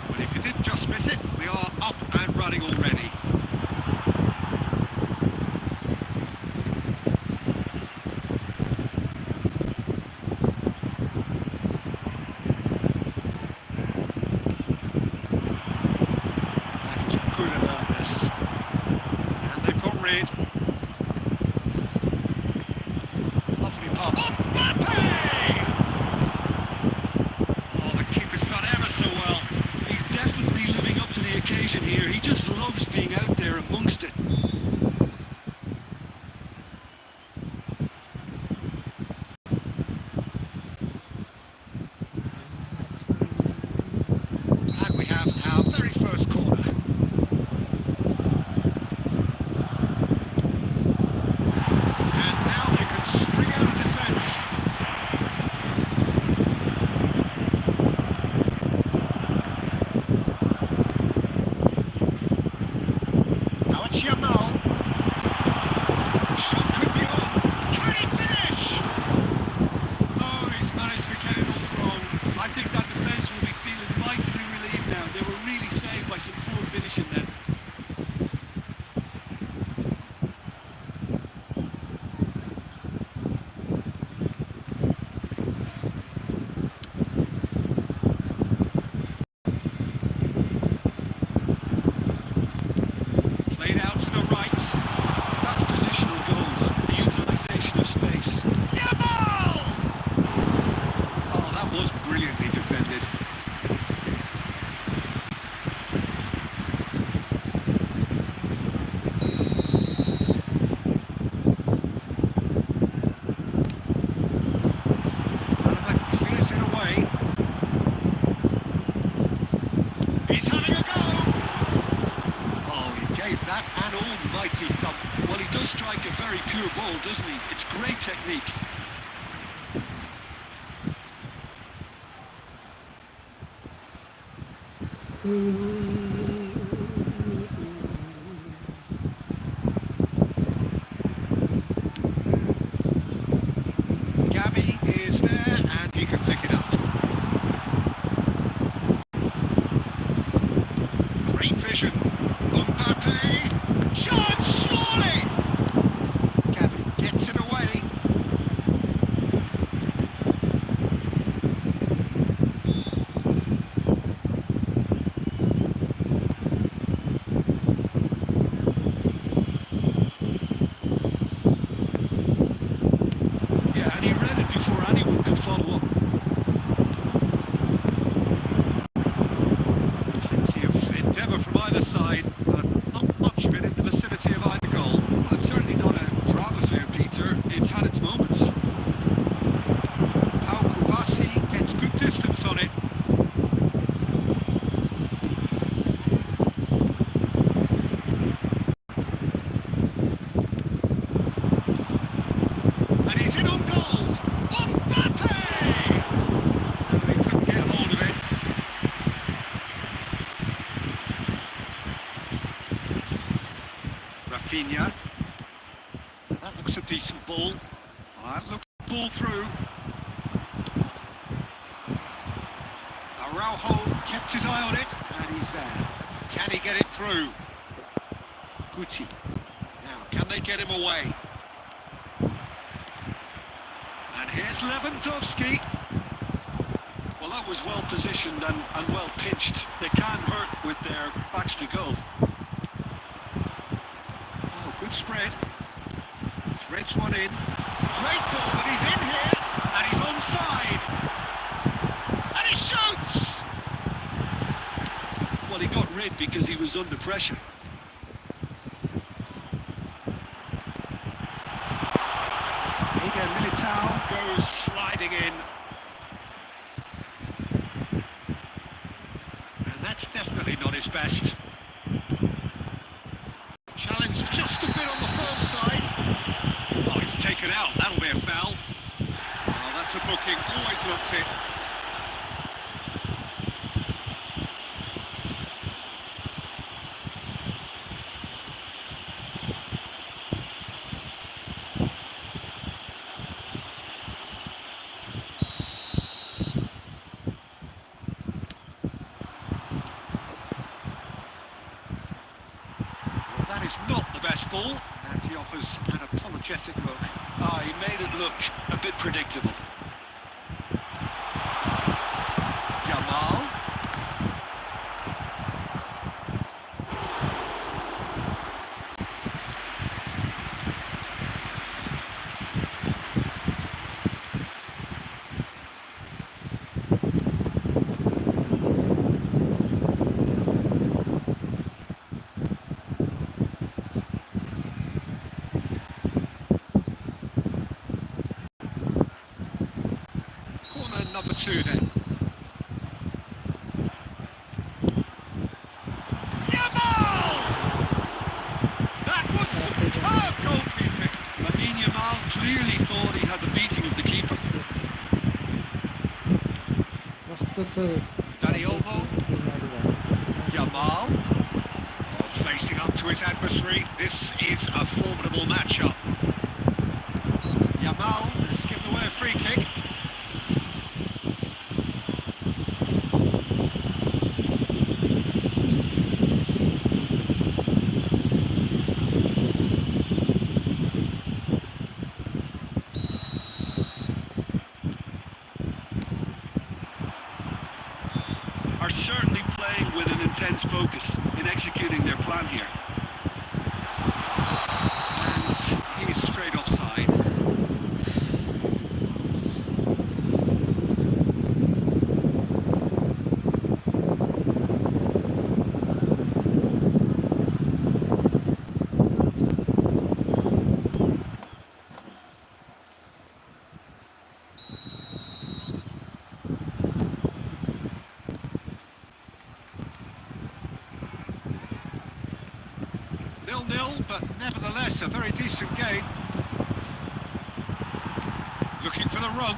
Well, if you didn't just miss it, we are up and running already. Here, he just loves being out there amongst it. And we have our very first corner. And now they can spring out of defence. Some poor finishing then. Played out to the right. That's positional goals, the utilisation of space. Jamal! Oh, that was brilliantly defended. That an almighty thump. Well, he does strike a very pure ball, doesn't he? It's great technique. Gavi is there and he can pick it up. Great vision. Shot, surely! Gavi gets it away. Yeah, and he read it before anyone could follow up. Plenty of endeavour from either side, but not much of it in the vicinity of either goal. Well, it's certainly not a grab affair, Peter. It's had its moments. Pau Kubasi gets good distance on it. And he's in on goal. Mbappe! And they couldn't get hold of it. Rafinha. Now that looks a decent ball. That looks ball through. Araujo kept his eye on it, and he's there. Can he get it through? Guti. Now, can they get him away? And here's Lewandowski. Well, that was well positioned and well pitched. They can hurt with their backs to goal. Oh, good spread. Threads one in. Great ball, but he's in here, and he's onside. And he shoots! Well, he got rid because he was under pressure. Eder Militao goes sliding in. And that's definitely not his best. Challenge just a bit on the firm side. Oh, it's taken out. That'll be a foul. Oh, that's a booking. Always looked it. That is not the best ball, and he offers an apologetic look. Ah, he made it look a bit predictable. Yamal. Number 2 then. Yamal! That was superb goalkeeping. Lamine Yamal clearly thought he had the beating of the keeper. Decisive. Danny Olmo. Yamal. Oh, facing up to his adversary. This is a formidable matchup. Yamal has given away a free kick. Are certainly playing with an intense focus in executing their plan here. And he's straight offside. But nevertheless a very decent game. Looking for the run.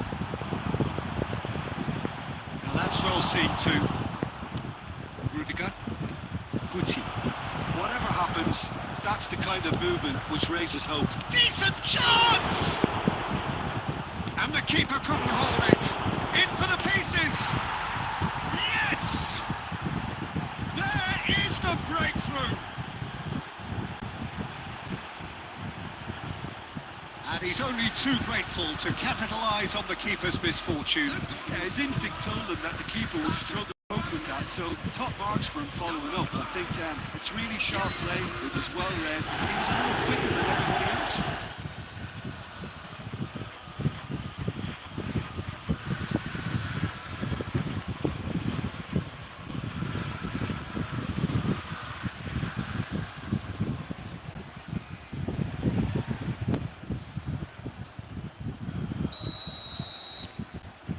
Now that's well seen too. Rudiger. Guti. Whatever happens, that's the kind of movement which raises hope. Decent chance! And the keeper couldn't hold it. In for the pieces! Yes! There is the breakthrough! And he's only too grateful to capitalise on the keeper's misfortune. Yeah, his instinct told him that the keeper would struggle to cope with that, so top marks for him following up. I think it's really sharp play, it was well read, and he was a little quicker than everybody else.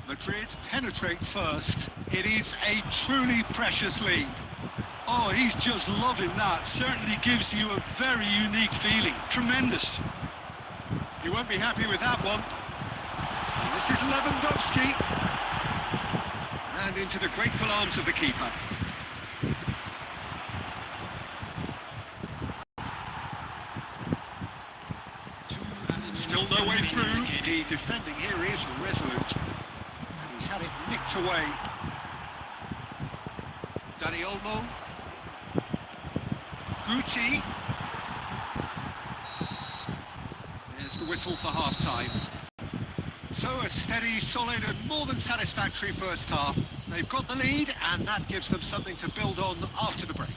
Madrid penetrate first. It is a truly precious lead. Oh, he's just loving that. Certainly gives you a very unique feeling. Tremendous. You won't be happy with that one. And this is Lewandowski. And into the grateful arms of the keeper. Still no way through. The defending here is resolute. And he's had it nicked away. Danny Olmo. Guti. There's the whistle for half-time. So a steady, solid and more than satisfactory first half. They've got the lead and that gives them something to build on after the break.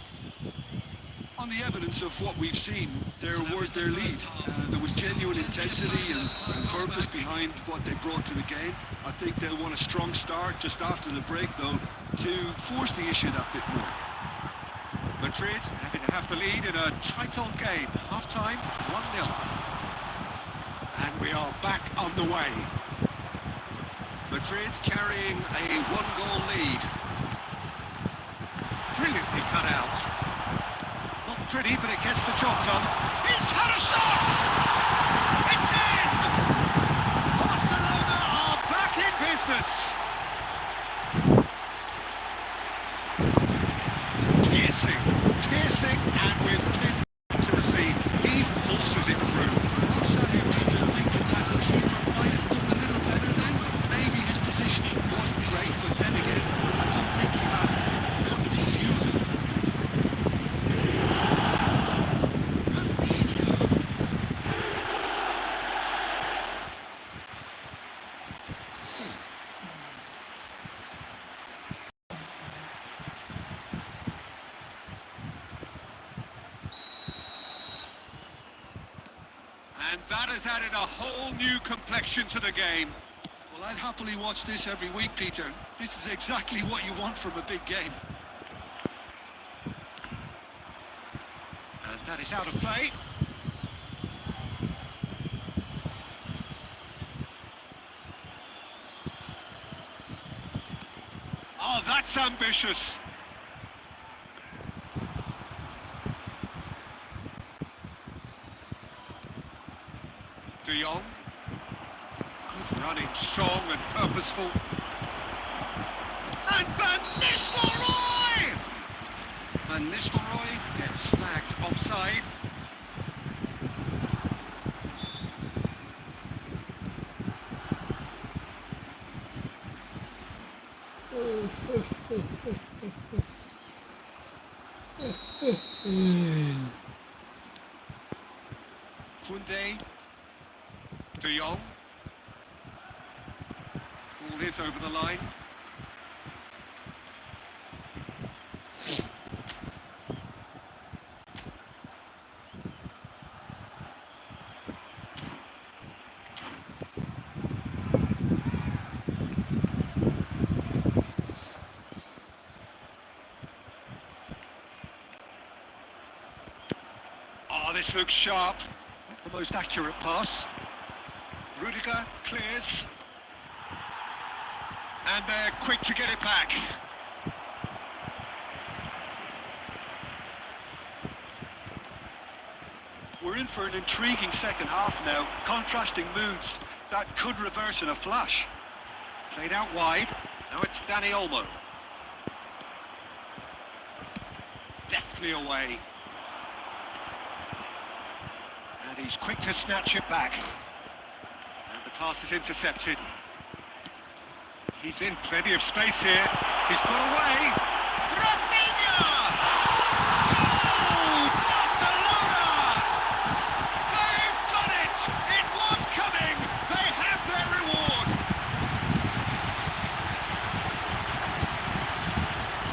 On the evidence of what we've seen, they're worth their lead. There was genuine intensity and purpose behind what they brought to the game. I think they'll want a strong start just after the break, though, to force the issue that bit more. Madrid having to have the lead in a title game. Half-time, 1-0. And we are back underway. Madrid carrying a one-goal lead. Brilliantly cut out. Not pretty, but it gets the job done. He's had a shot! It's in! Barcelona are back in business. Piercing, and with pin accuracy, he forces it through. I'm sat here, Peter, thinking that the keeper might have done a little better then. Maybe his positioning wasn't great, but then again, I don't think he had a wonderful view of it. And that has added a whole new complexion to the game. Well, I'd happily watch this every week, Peter. This is exactly what you want from a big game. And that is out of play. Oh, that's ambitious. De Jong. Good running, strong and purposeful. And Van Nistelrooy! Van Nistelrooy gets flagged offside. Koundé. De Jong. Ball is over the line. Oh, this looks sharp. Not the most accurate pass. Rudiger clears. And they're quick to get it back. We're in for an intriguing second half now. Contrasting moods. That could reverse in a flash. Played out wide. Now it's Dani Olmo. Deftly away. And he's quick to snatch it back. And the pass is intercepted. He's in plenty of space here. He's got away. Rafinha! Goal! Barcelona! They've done it! It was coming! They have their reward!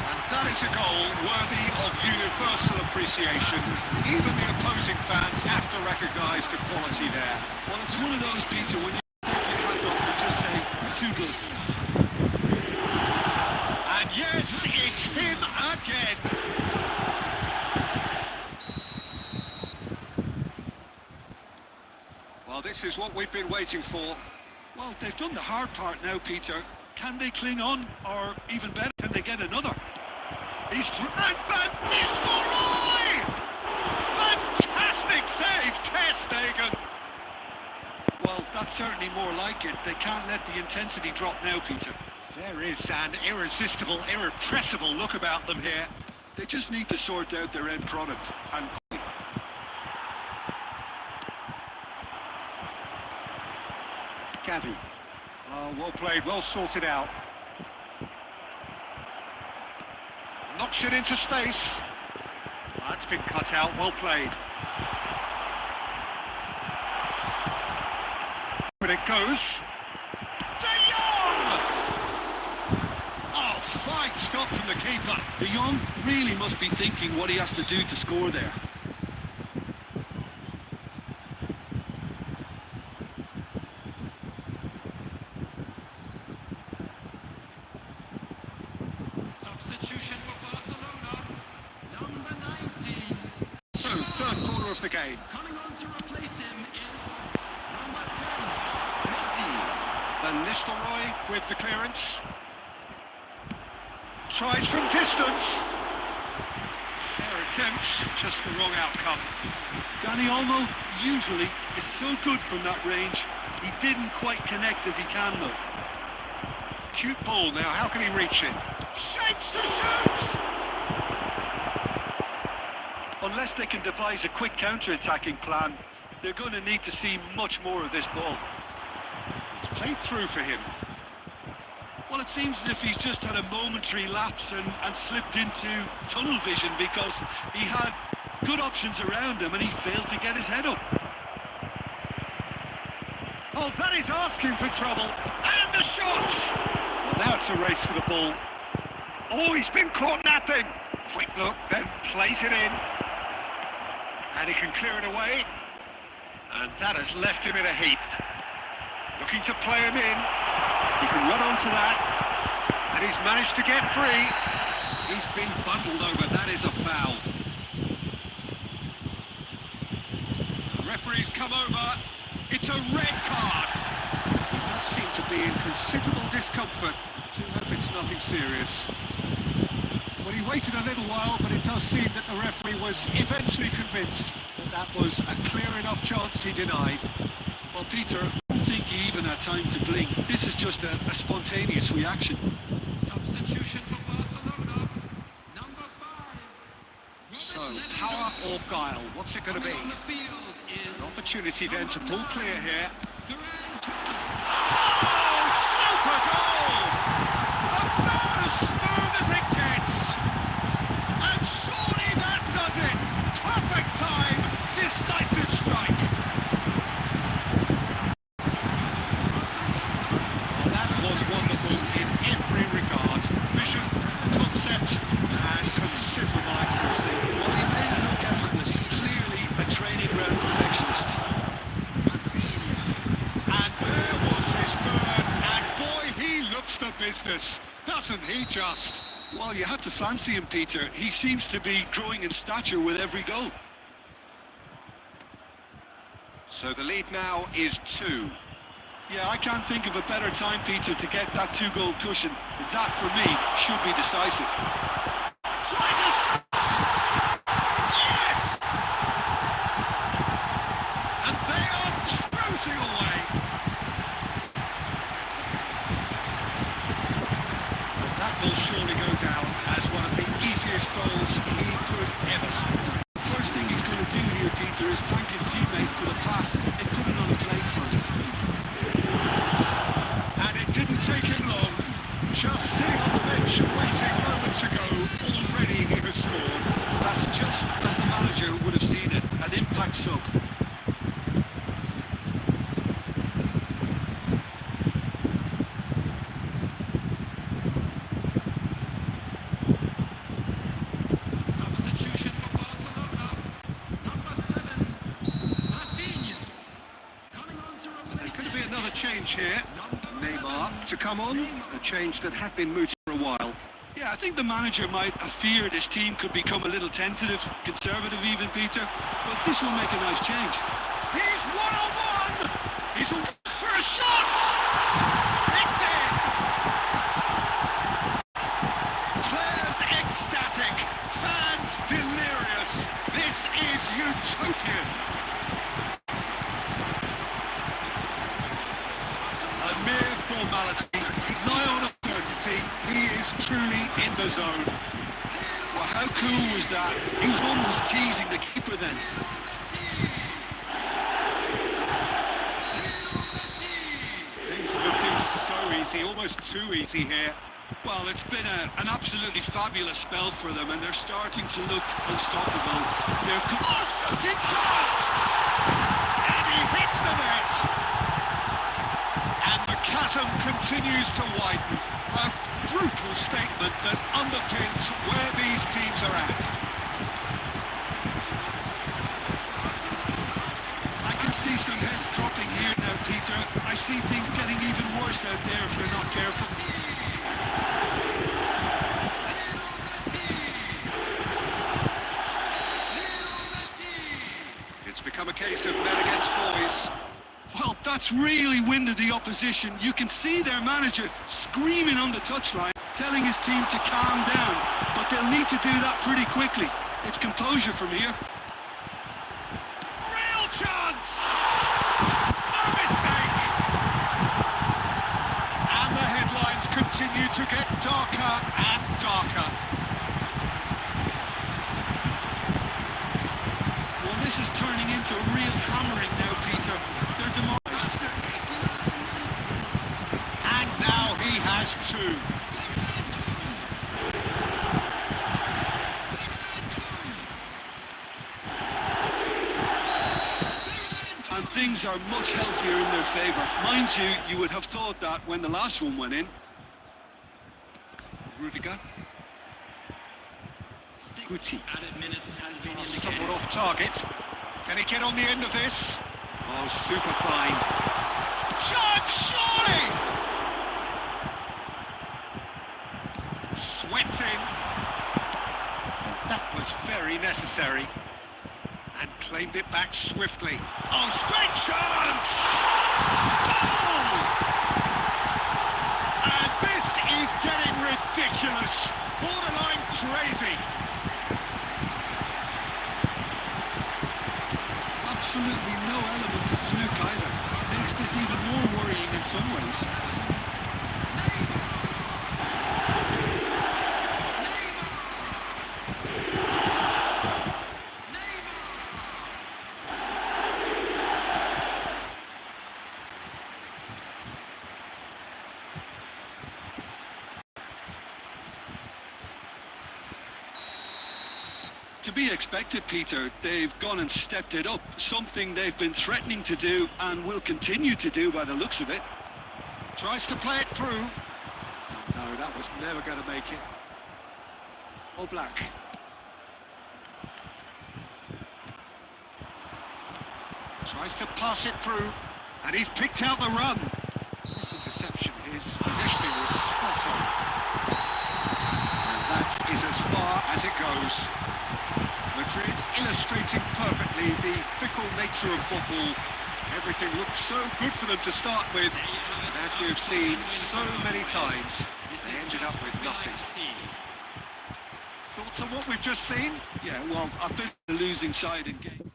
And that is a goal worthy of universal appreciation. Even the opposing fans have to recognise the quality there. Well, it's one of those, Peter, when you take your hats off and just say, too good. And yes, it's him again. Well, this is what we've been waiting for. Well, they've done the hard part now, Peter. Can they cling on, or even better, can they get another? He's and Van Nistelrooy! Fantastic save, Ter Stegen. Well, that's certainly more like it. They can't let the intensity drop now, Peter. There is an irresistible, irrepressible look about them here. They just need to sort out their end product. And Gavi. Oh, well played, well sorted out. Knocks it into space. That's been cut out, well played. But it goes. De Jong! Oh, fine stop from the keeper. De Jong really must be thinking what he has to do to score there. Substitution for Barcelona. Number 9. of the game. Coming on to replace him is number 10, Messi. Van Nistelrooy with the clearance. Tries from distance. Fair attempt, just the wrong outcome. Danny Olmo usually is so good from that range. He didn't quite connect as he can though. Cute ball now, how can he reach it? Shapes to shoot! Unless they can devise a quick counter-attacking plan, they're going to need to see much more of this ball. It's played through for him. Well, it seems as if he's just had a momentary lapse and slipped into tunnel vision because he had good options around him and he failed to get his head up. Oh, that is asking for trouble. And the shot! Well, now it's a race for the ball. Oh, he's been caught napping. Quick look, then plays it in. And he can clear it away. And that has left him in a heap. Looking to play him in. He can run onto that. And he's managed to get free. He's been bundled over. That is a foul. The referee's come over. It's a red card. He does seem to be in considerable discomfort. So I hope it's nothing serious. Well, he waited a little while, but it does seem that the referee was eventually convinced that that was a clear enough chance he denied. Well, Peter, I don't think he even had time to blink. This is just a spontaneous reaction. Substitution for Barcelona, number 5. So, power or guile, what's it going to be? On the field is An opportunity then to pull clear here. Durant. Oh, super goal! About as smooth as it gets! And surely that does it! Perfect time, decisive strike! Well, that was wonderful in every regard. Vision, concept, and considerable accuracy. Well, he made it look effortless. Clearly a training ground perfectionist. And there was his third, and boy, he looks the business, doesn't he just? Well, you have to fancy him, Peter. He seems to be growing in stature with every goal. So the lead now is 2. Yeah, I can't think of a better time, Peter, to get that 2-goal cushion. That, for me, should be decisive. Tries a shot! Yes! And they are cruising away. That will surely go down as one of the easiest goals he could ever score. First thing he's going to do here, Peter, is thank his teammate for the pass and put it on a plate for him. And it didn't take him long. Just sitting on the bench and waiting moments ago, already he has scored. That's just as the manager would have seen it, an impact sub. Substitution for Barcelona, number 7, Rafinha. Coming on to replace There's going to be him another change here. number Neymar to come on, a change that had been mooted for a while. Yeah, I think the manager might have feared his team could become a little tentative, conservative even, Peter, but this will make a nice change. He's one-on-one! He's all for a shot! It's in! Players ecstatic, fans delirious. This is utopian. A mere formality, nigh on a certainty, he is truly in the zone. Well, how cool was that? He was almost teasing the keeper then. Things looking so easy, almost too easy here. Well, it's been an absolutely fabulous spell for them, and they're starting to look unstoppable. They're Oh, shooting chance! And he hits the net! And the chasm continues to widen. A brutal statement that underpins where these teams are at. I can see some heads dropping here now, Peter. I see things getting even worse out there if they're not careful. case of men against boys. Well, that's really winded the opposition. You can see their manager screaming on the touchline, telling his team to calm down. But they'll need to do that pretty quickly. It's composure from here. Real chance! No mistake! And the headlines continue to get darker and darker. Well, this is turning into a real hammering now, Peter. They're demolished. And now he has two. And things are much healthier in their favour. Mind you, you would have thought that when the last one went in. Rudiger. Guti. Added minutes has been indicated. Somewhat off target. Can he get on the end of this? Oh, super find. Chance, surely! Swept in. And that was very necessary. And claimed it back swiftly. Oh, straight chance! Goal! And this is getting ridiculous. Borderline crazy. Absolutely no element of fluke either. Makes this even more worrying in some ways. To be expected, Peter. They've gone and stepped it up, something they've been threatening to do and will continue to do by the looks of it. Tries to play it through. No, that was never going to make it. Oblak. Tries to pass it through, and he's picked out the run. This interception, his positioning was spot on. And that is as far as it goes. Madrid illustrating perfectly the fickle nature of football. Everything looked so good for them to start with, and as we have seen so many times, they ended up with nothing. Thoughts on what we've just seen? Yeah, well, I've been the losing side in game.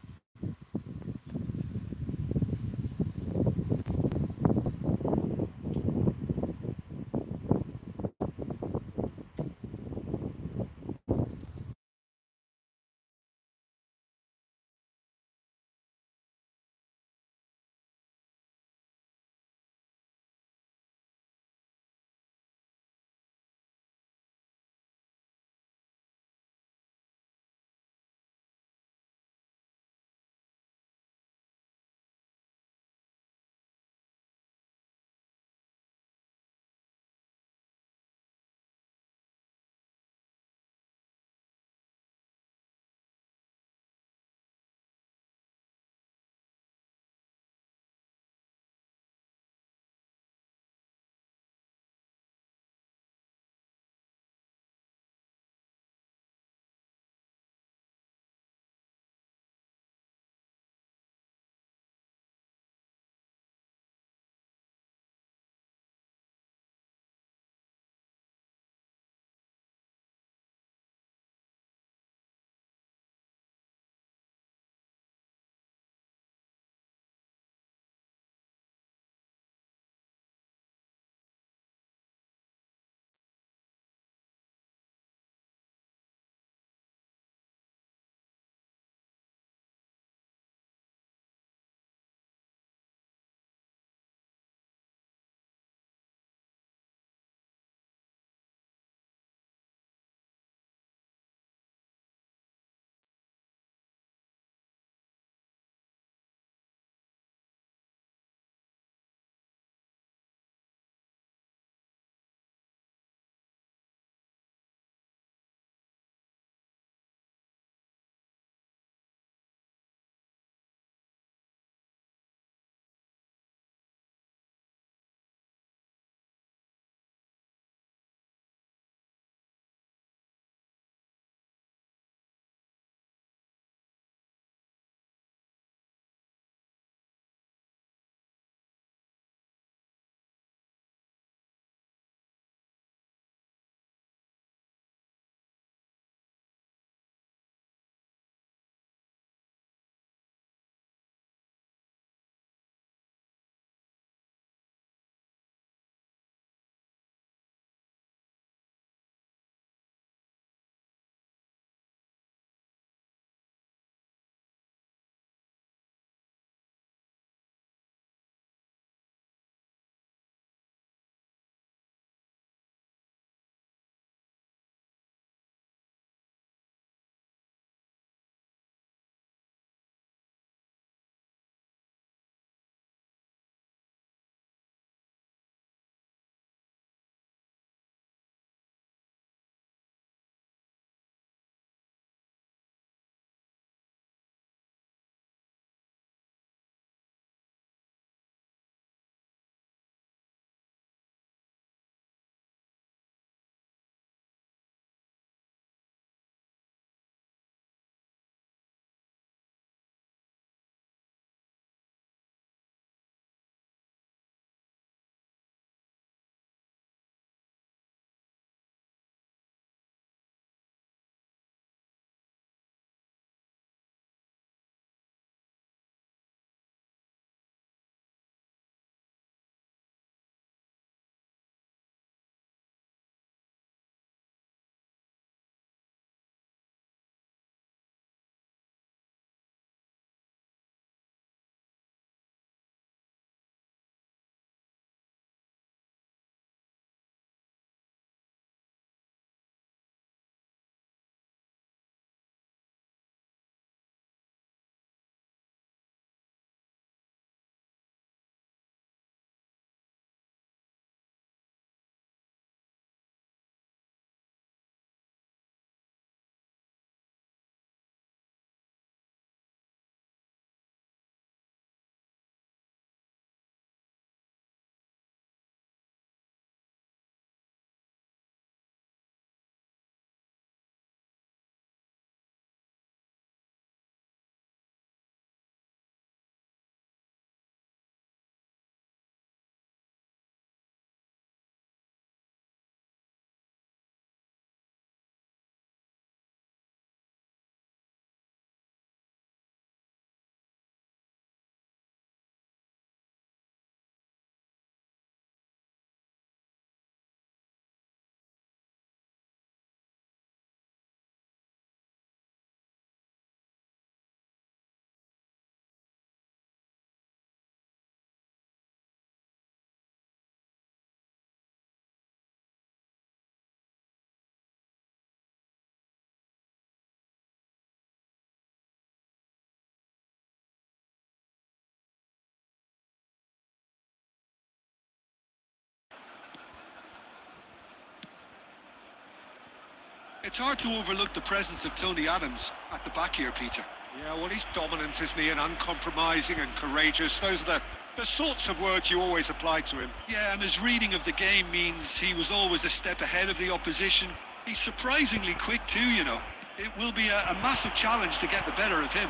It's hard to overlook the presence of Tony Adams at the back here, Peter. Yeah, well, he's dominant, isn't he? And uncompromising and courageous. Those are the sorts of words you always apply to him. Yeah, and his reading of the game means he was always a step ahead of the opposition. He's surprisingly quick too, you know. It will be a massive challenge to get the better of him.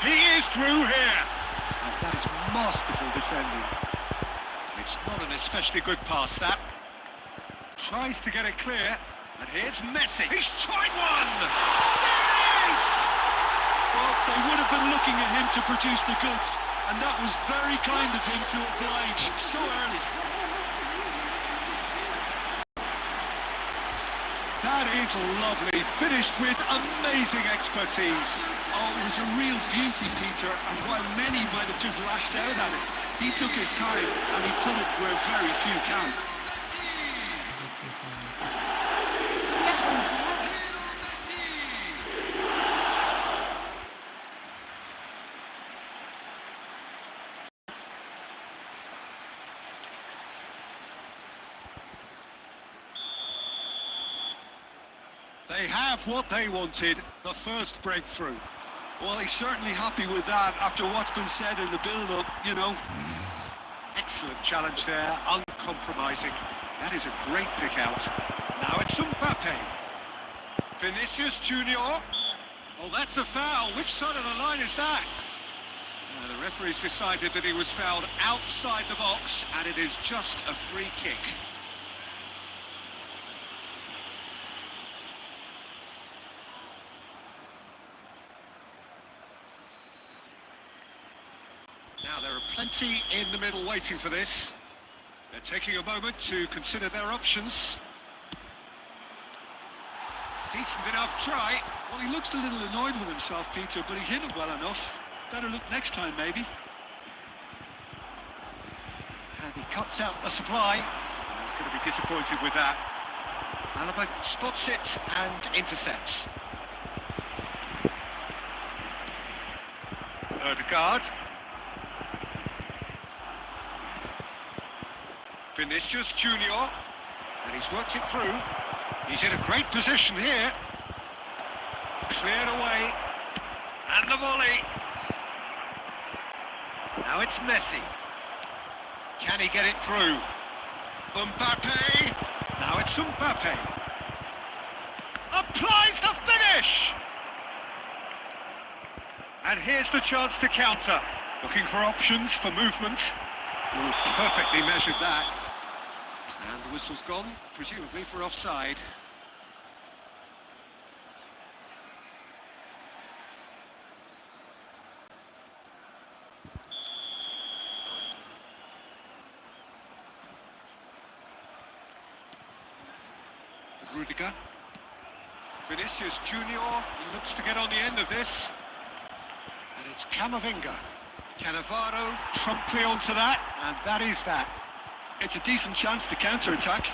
He is through here. And that is masterful defending. It's not an especially good pass, that. Tries to get it clear. And here's Messi. He's tried one! There it is! Well, they would have been looking at him to produce the goods. And that was very kind of him to oblige so early. That is lovely. Finished with amazing expertise. Oh, it was a real beauty, Peter, and while many might have just lashed out at it, he took his time and he put it where very few can. They have what they wanted, the first breakthrough. Well, he's certainly happy with that after what's been said in the build-up, you know. Excellent challenge there, uncompromising. That is a great pick out. Now it's Mbappe. Vinicius Junior. Oh, that's a foul. Which side of the line is that? The referee's decided that he was fouled outside the box, and it is just a free kick. Now, there are plenty in the middle waiting for this. They're taking a moment to consider their options. Decent enough try. Well, he looks a little annoyed with himself, Peter, but he hit it well enough. Better look next time, maybe. And he cuts out the supply. He's going to be disappointed with that. Alaba spots it and intercepts. Odegaard. Vinicius Junior, and he's worked it through. He's in a great position here. Cleared away, and the volley. Now it's Messi. Can he get it through? Mbappe. Now it's Mbappe. Applies the finish. And here's the chance to counter. Looking for options for movement. Ooh, perfectly measured that. And the whistle's gone, presumably for offside. Rudiger. Vinicius Junior, he looks to get on the end of this. And it's Camavinga. Cannavaro promptly onto that, and that is that. It's a decent chance to counter-attack.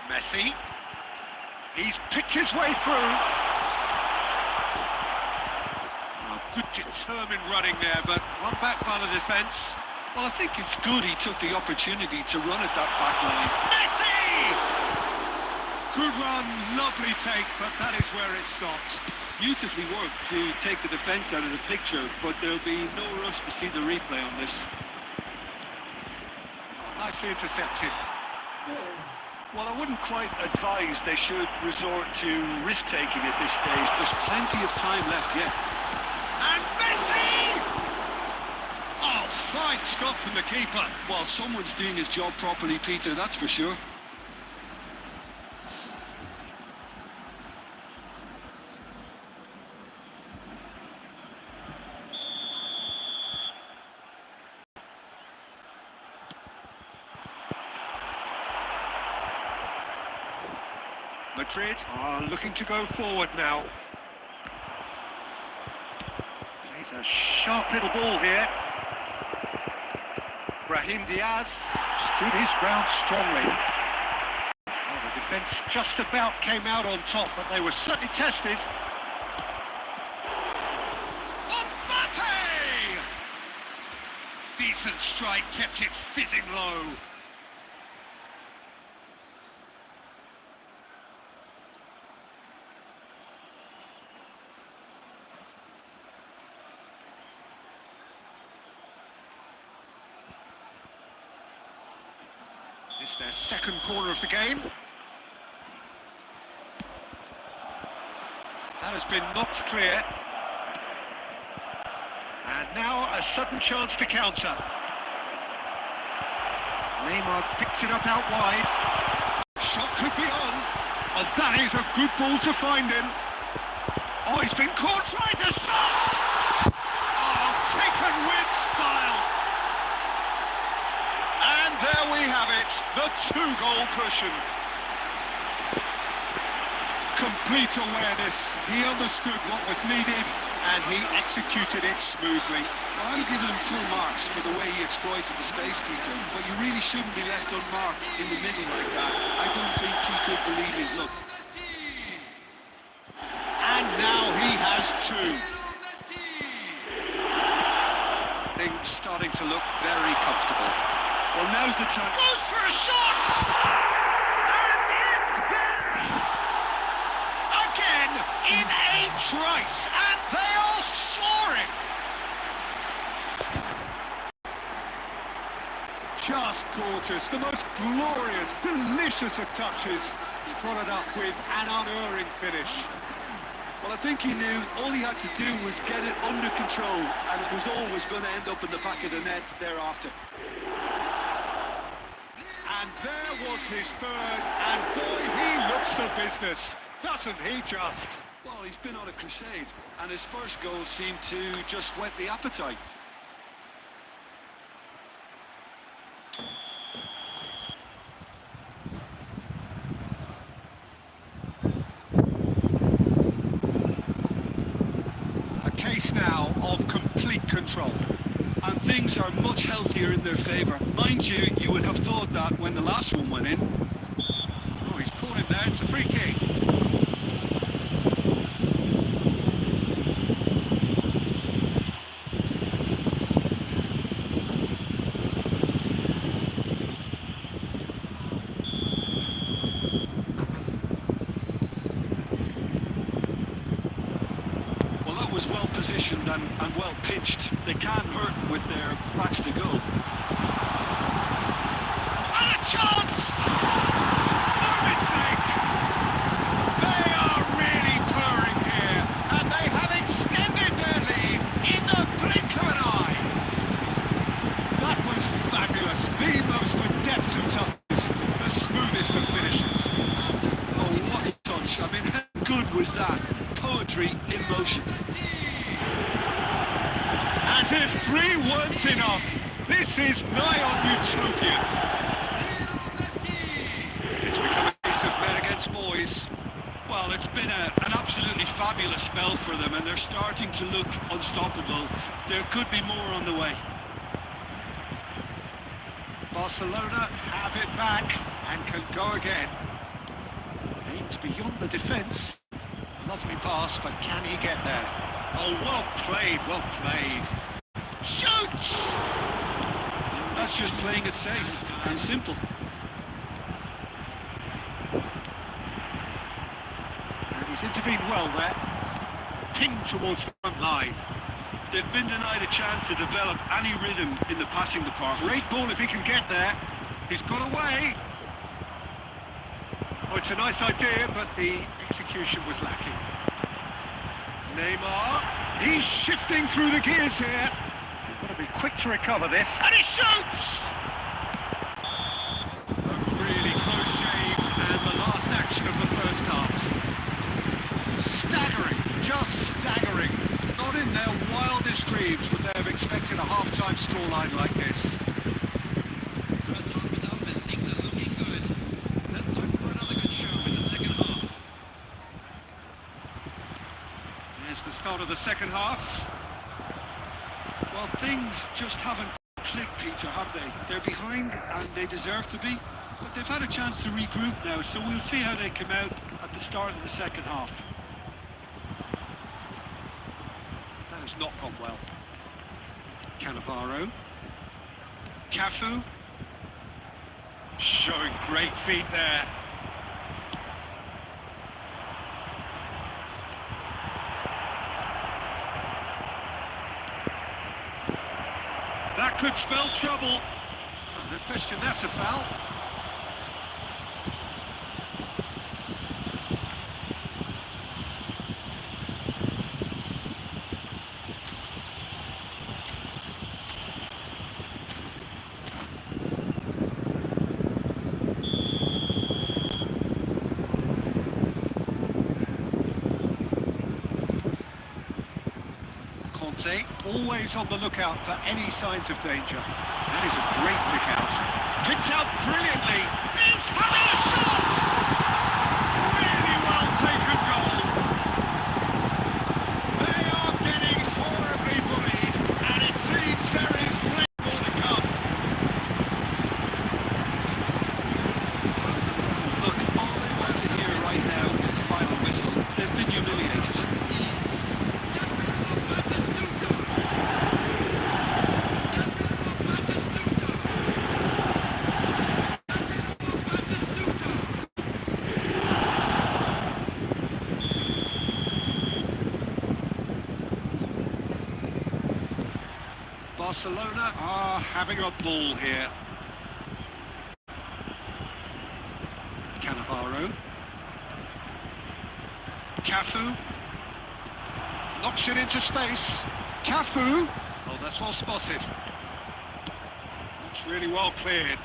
Messi. He's picked his way through. Oh, good determined running there, but run back by the defence. Well, I think it's good he took the opportunity to run at that back line. Messi! Good run, lovely take, but that is where it stopped. Beautifully worked to take the defence out of the picture, but there'll be no rush to see the replay on this. Nicely intercepted. Well, I wouldn't quite advise they should resort to risk-taking at this stage. There's plenty of time left yet. And Messi! Oh, fine stop from the keeper. Well, someone's doing his job properly, Peter, that's for sure. Madrid are looking to go forward now. Plays a sharp little ball here. Brahim Diaz stood his ground strongly. Well, the defence just about came out on top, but they were certainly tested. Mbappe! Decent strike, kept it fizzing low. It's their second corner of the game. That has been knocked clear. And now a sudden chance to counter. Neymar picks it up out wide. Shot could be on. And that is a good ball to find him. Oh, he's been caught, tries a shot! Oh, taken with style. And there we have it, the 2-goal cushion. Complete awareness. He understood what was needed and he executed it smoothly. Well, I'm giving him full marks for the way he exploited the space, Peter, but you really shouldn't be left unmarked in the middle like that. I don't think he could believe his luck. And now he has 2. Things starting to look very comfortable. Well, now's the time. Goes for a shot! And it's there! Again, in a trice, and they are soaring! Just gorgeous, the most glorious, delicious of touches, followed up with an unerring finish. Well, I think he knew all he had to do was get it under control, and it was always going to end up in the back of the net thereafter. And there was his third, and boy, he looks the business, doesn't he just? Well, he's been on a crusade, and his first goal seemed to just whet the appetite. A case now of complete control. And things are much healthier in their favour. Mind you, you would have thought that when the last one went in. Oh, he's caught him there, it's a free kick. Well, that was well positioned and well pitched. They can't hurt with their backs to goal. And a chance! No mistake! They are really purring here, and they have extended their lead in the blink of an eye. That was fabulous, the most adept of touches, the smoothest of finishes. Oh, what a touch. I mean, how good was that? Poetry in motion. As if 3 weren't enough, this is nigh on utopian. It's become a case of men against boys. Well, it's been an absolutely fabulous spell for them, and they're starting to look unstoppable. There could be more on the way. Barcelona have it back and can go again. Aimed beyond the defence. Lovely pass, but can he get there? Oh, well played, well played. Shoots! That's just playing it safe and simple. And he's intervened well there. Pinged towards the front line. They've been denied a chance to develop any rhythm in the passing department. Great ball if he can get there. He's got away. Oh, it's a nice idea, but the execution was lacking. Neymar, he's shifting through the gears here. He's got to be quick to recover this. And he shoots! A really close shave, and the last action of the first half. Staggering, just staggering. Not in their wildest dreams would they have expected a half-time scoreline like this. First half is up and things are looking good. Let's hope for another good show in the second half. There's the start of the second half. Well, things just haven't clicked, Peter, have they? They're behind, and they deserve to be. But they've had a chance to regroup now, so we'll see how they come out at the start of the second half. That has not gone well. Cannavaro. Cafu. Showing great feet there. That could spell trouble. No question, that's a foul. Conte, always on the lookout for any signs of danger. That is a great pick out. Picked out brilliantly. He's having a shot! Really well taken goal. They are getting horribly bullied, and it seems there is plenty more to come. Look, all they want to hear right now is the final whistle. They've been humiliated. Barcelona are having a ball here. Cannavaro. Cafu. Knocks it into space. Cafu. Oh, that's well spotted. That's really well cleared.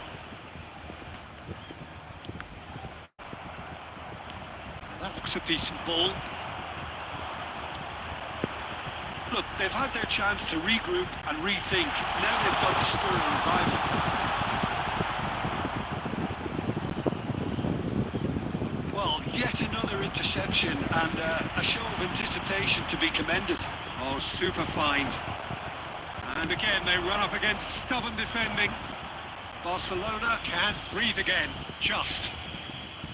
Now that looks a decent ball. Look, they've had their chance to regroup and rethink. Now they've got to stir a revival. Well, yet another interception and a show of anticipation to be commended. Oh, super find. And again, they run up against stubborn defending. Barcelona can't breathe again, just.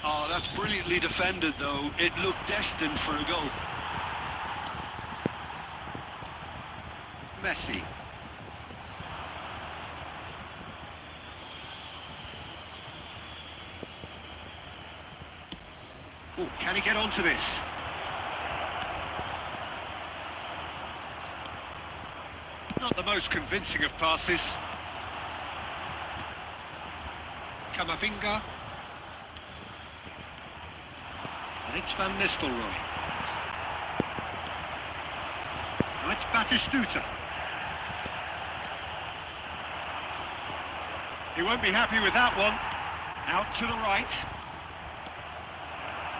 Oh, that's brilliantly defended, though. It looked destined for a goal. Messi. Oh, can he get onto this? Not the most convincing of passes. Camavinga. And it's Van Nistelrooy. Now it's Batistuta. He won't be happy with that one. Out to the right.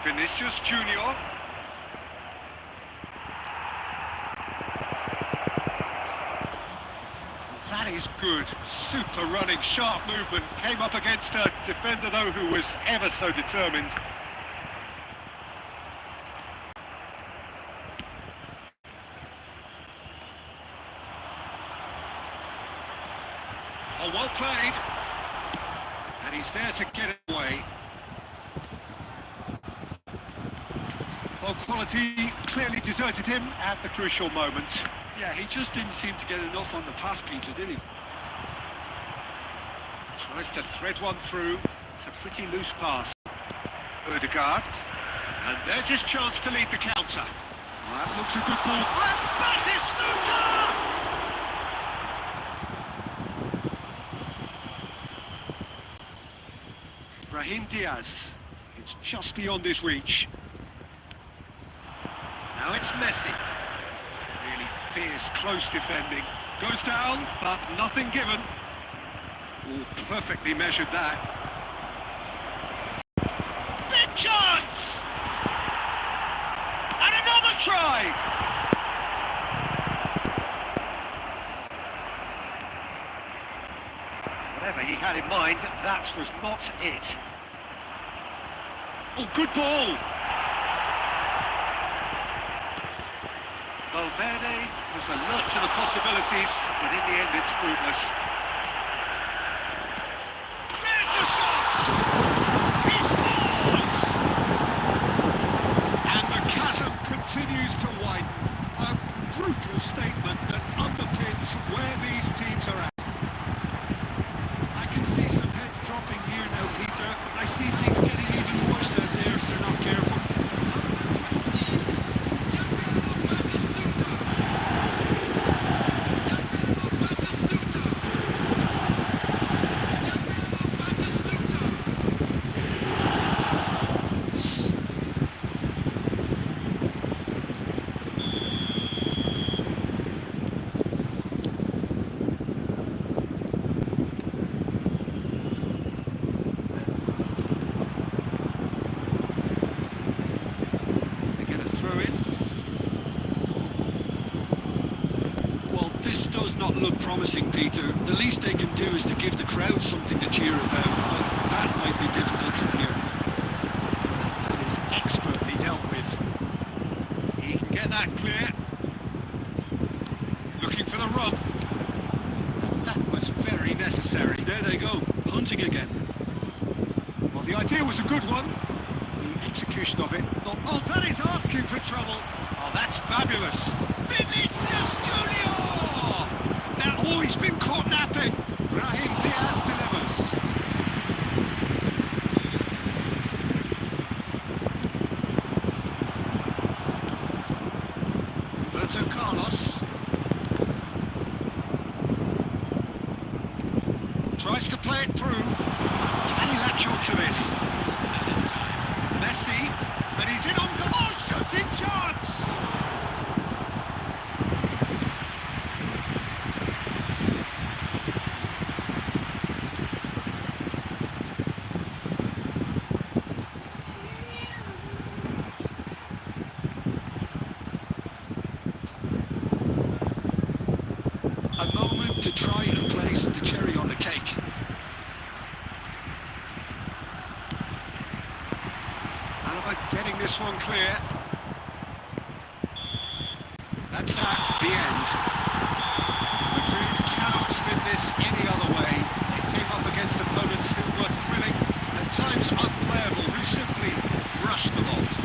Vinicius Junior. That is good. Super running, sharp movement. Came up against a defender, though, who was ever so determined. Oh, well played. And he's there to get it away. Well, quality clearly deserted him at the crucial moment. Yeah, he just didn't seem to get enough on the pass, Peter, did he? Tries to thread one through. It's a pretty loose pass. Ødegaard. And there's his chance to lead the counter. Well, that looks a good ball. And Batistuta! Brahim Diaz. It's just beyond his reach. Now it's Messi. Really fierce, close defending. Goes down, but nothing given. Oh, perfectly measured that. Big chance! And another try! Whatever he had in mind, that was not it. Oh, good ball! Valverde was alert to the possibilities, but in the end it's fruitless. There's the shot! He scores! And the chasm continues to widen. A brutal statement that underpins where these teams are at. I can see some heads dropping here now, Peter. I see things getting even worse out there if they're not careful. This does not look promising, Peter. The least they can do is to give the crowd something to cheer about. But that might be difficult from here. That is expertly dealt with. He can get that clear. Looking for the run. That was very necessary. There they go, hunting again. Well, the idea was a good one. The execution of it, not... Oh, that is asking for trouble. Oh, that's fabulous. Vinicius Junior! Now, oh, he's been caught napping. Brahim Diaz delivers. Roberto Carlos. Tries to play it through. Can he latch on to this? Messi, and he's in on goal. Oh, shooting chance! A moment to try and place the cherry on the cake. Alaba getting this one clear. That's that, the end. Madrid cannot spin this any other way. They came up against opponents who were thrilling, at times unplayable, who simply brushed them off.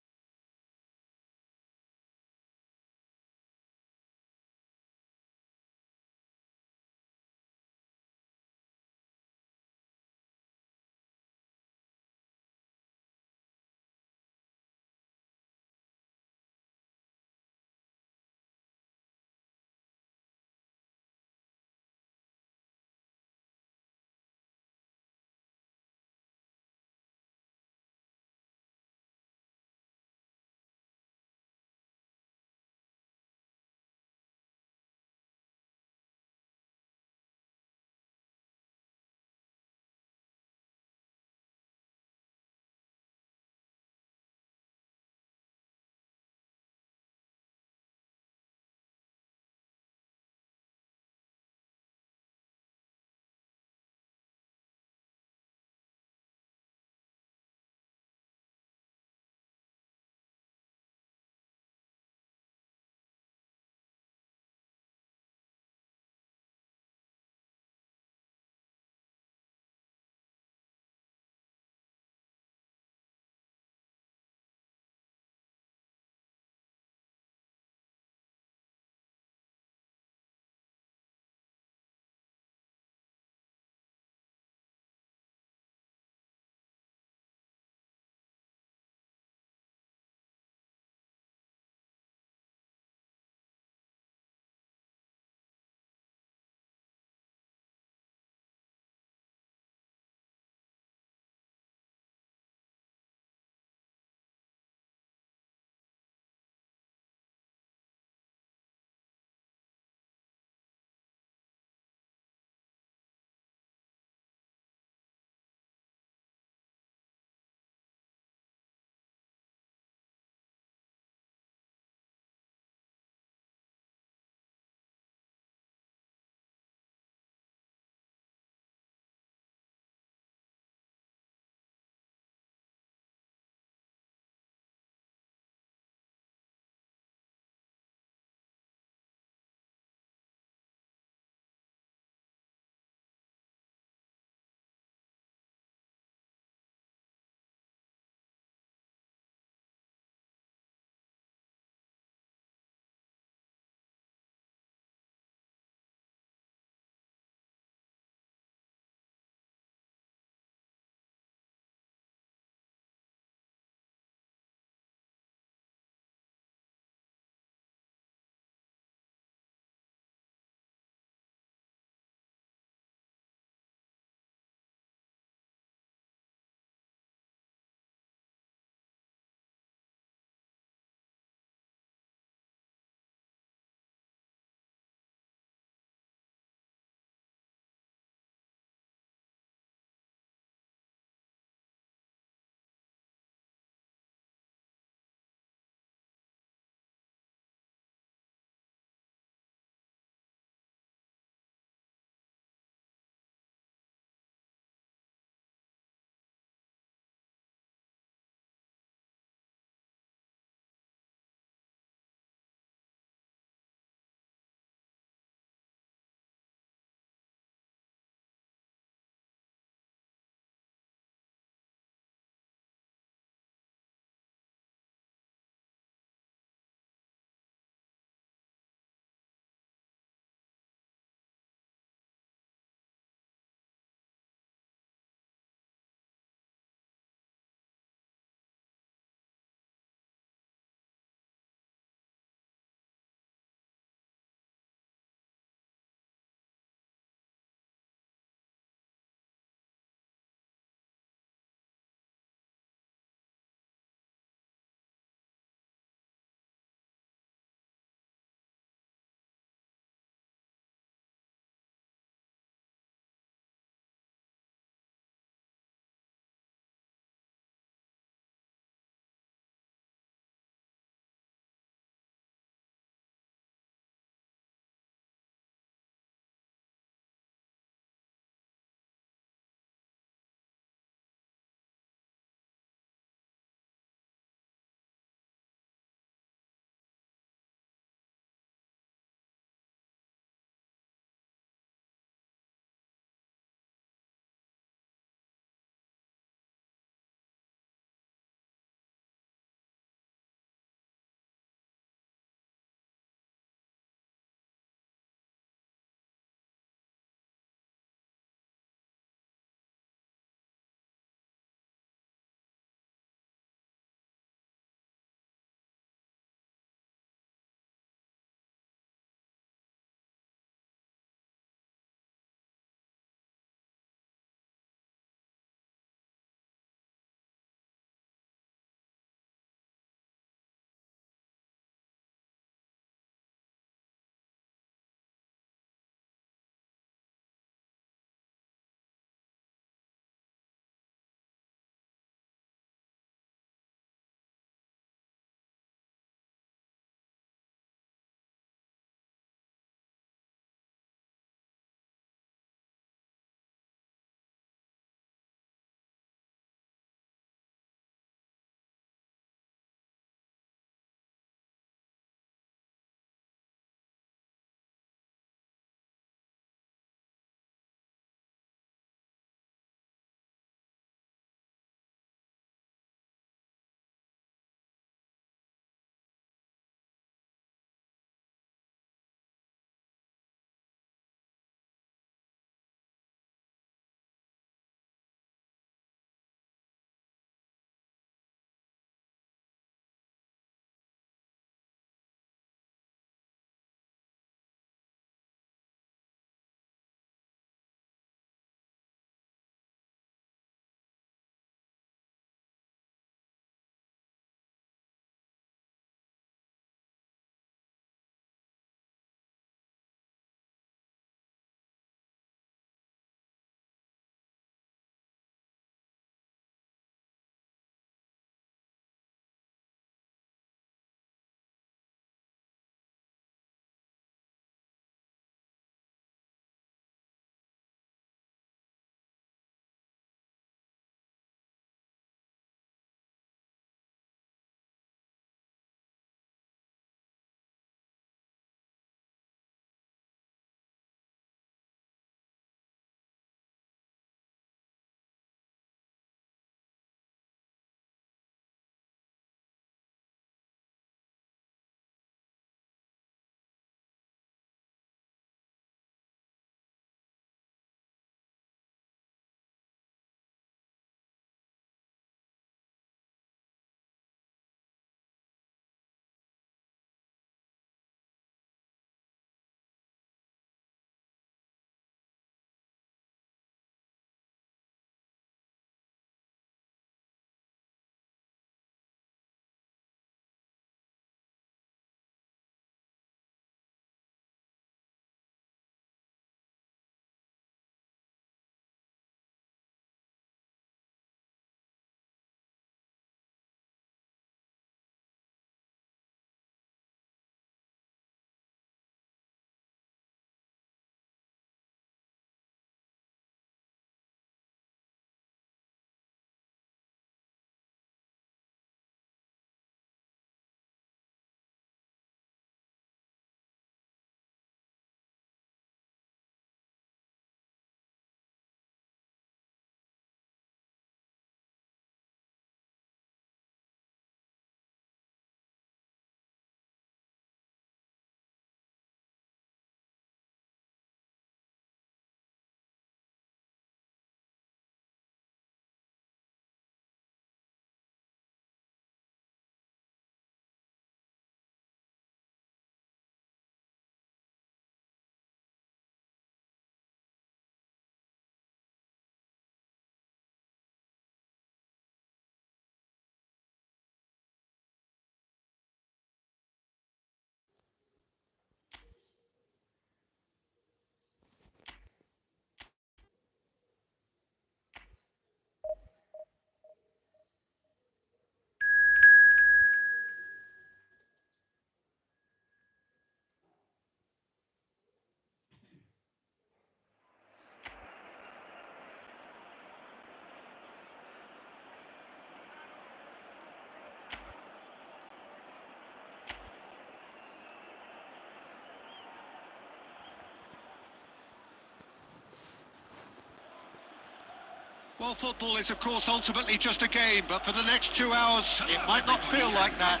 Well, football is, of course, ultimately just a game, but for the next 2 hours, it might not feel like that.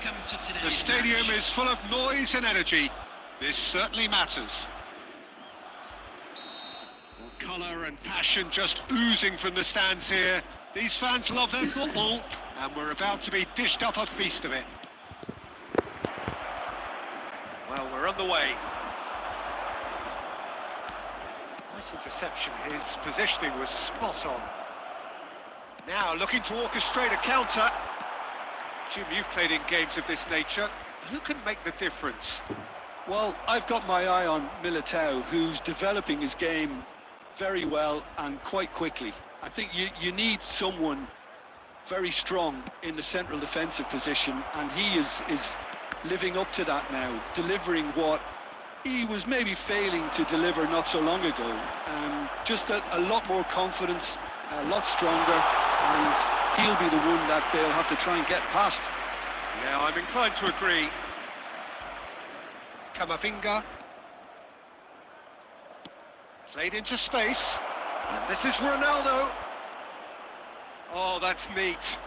The stadium is full of noise and energy. This certainly matters. Well, colour and passion just oozing from the stands here. These fans love their football, and we're about to be dished up a feast of it. Well, we're on the way. Nice interception. His positioning was spot on. Now looking to orchestrate a counter. Jim, you've played in games of this nature. Who can make the difference? Well, I've got my eye on Militao, who's developing his game very well and quite quickly. I think you need someone very strong in the central defensive position, and he is living up to that now, delivering what he was maybe failing to deliver not so long ago. Just a lot more confidence, a lot stronger, and he'll be the one that they'll have to try and get past. Yeah, I'm inclined to agree. Camavinga. Played into space. And this is Ronaldo. Oh, that's neat.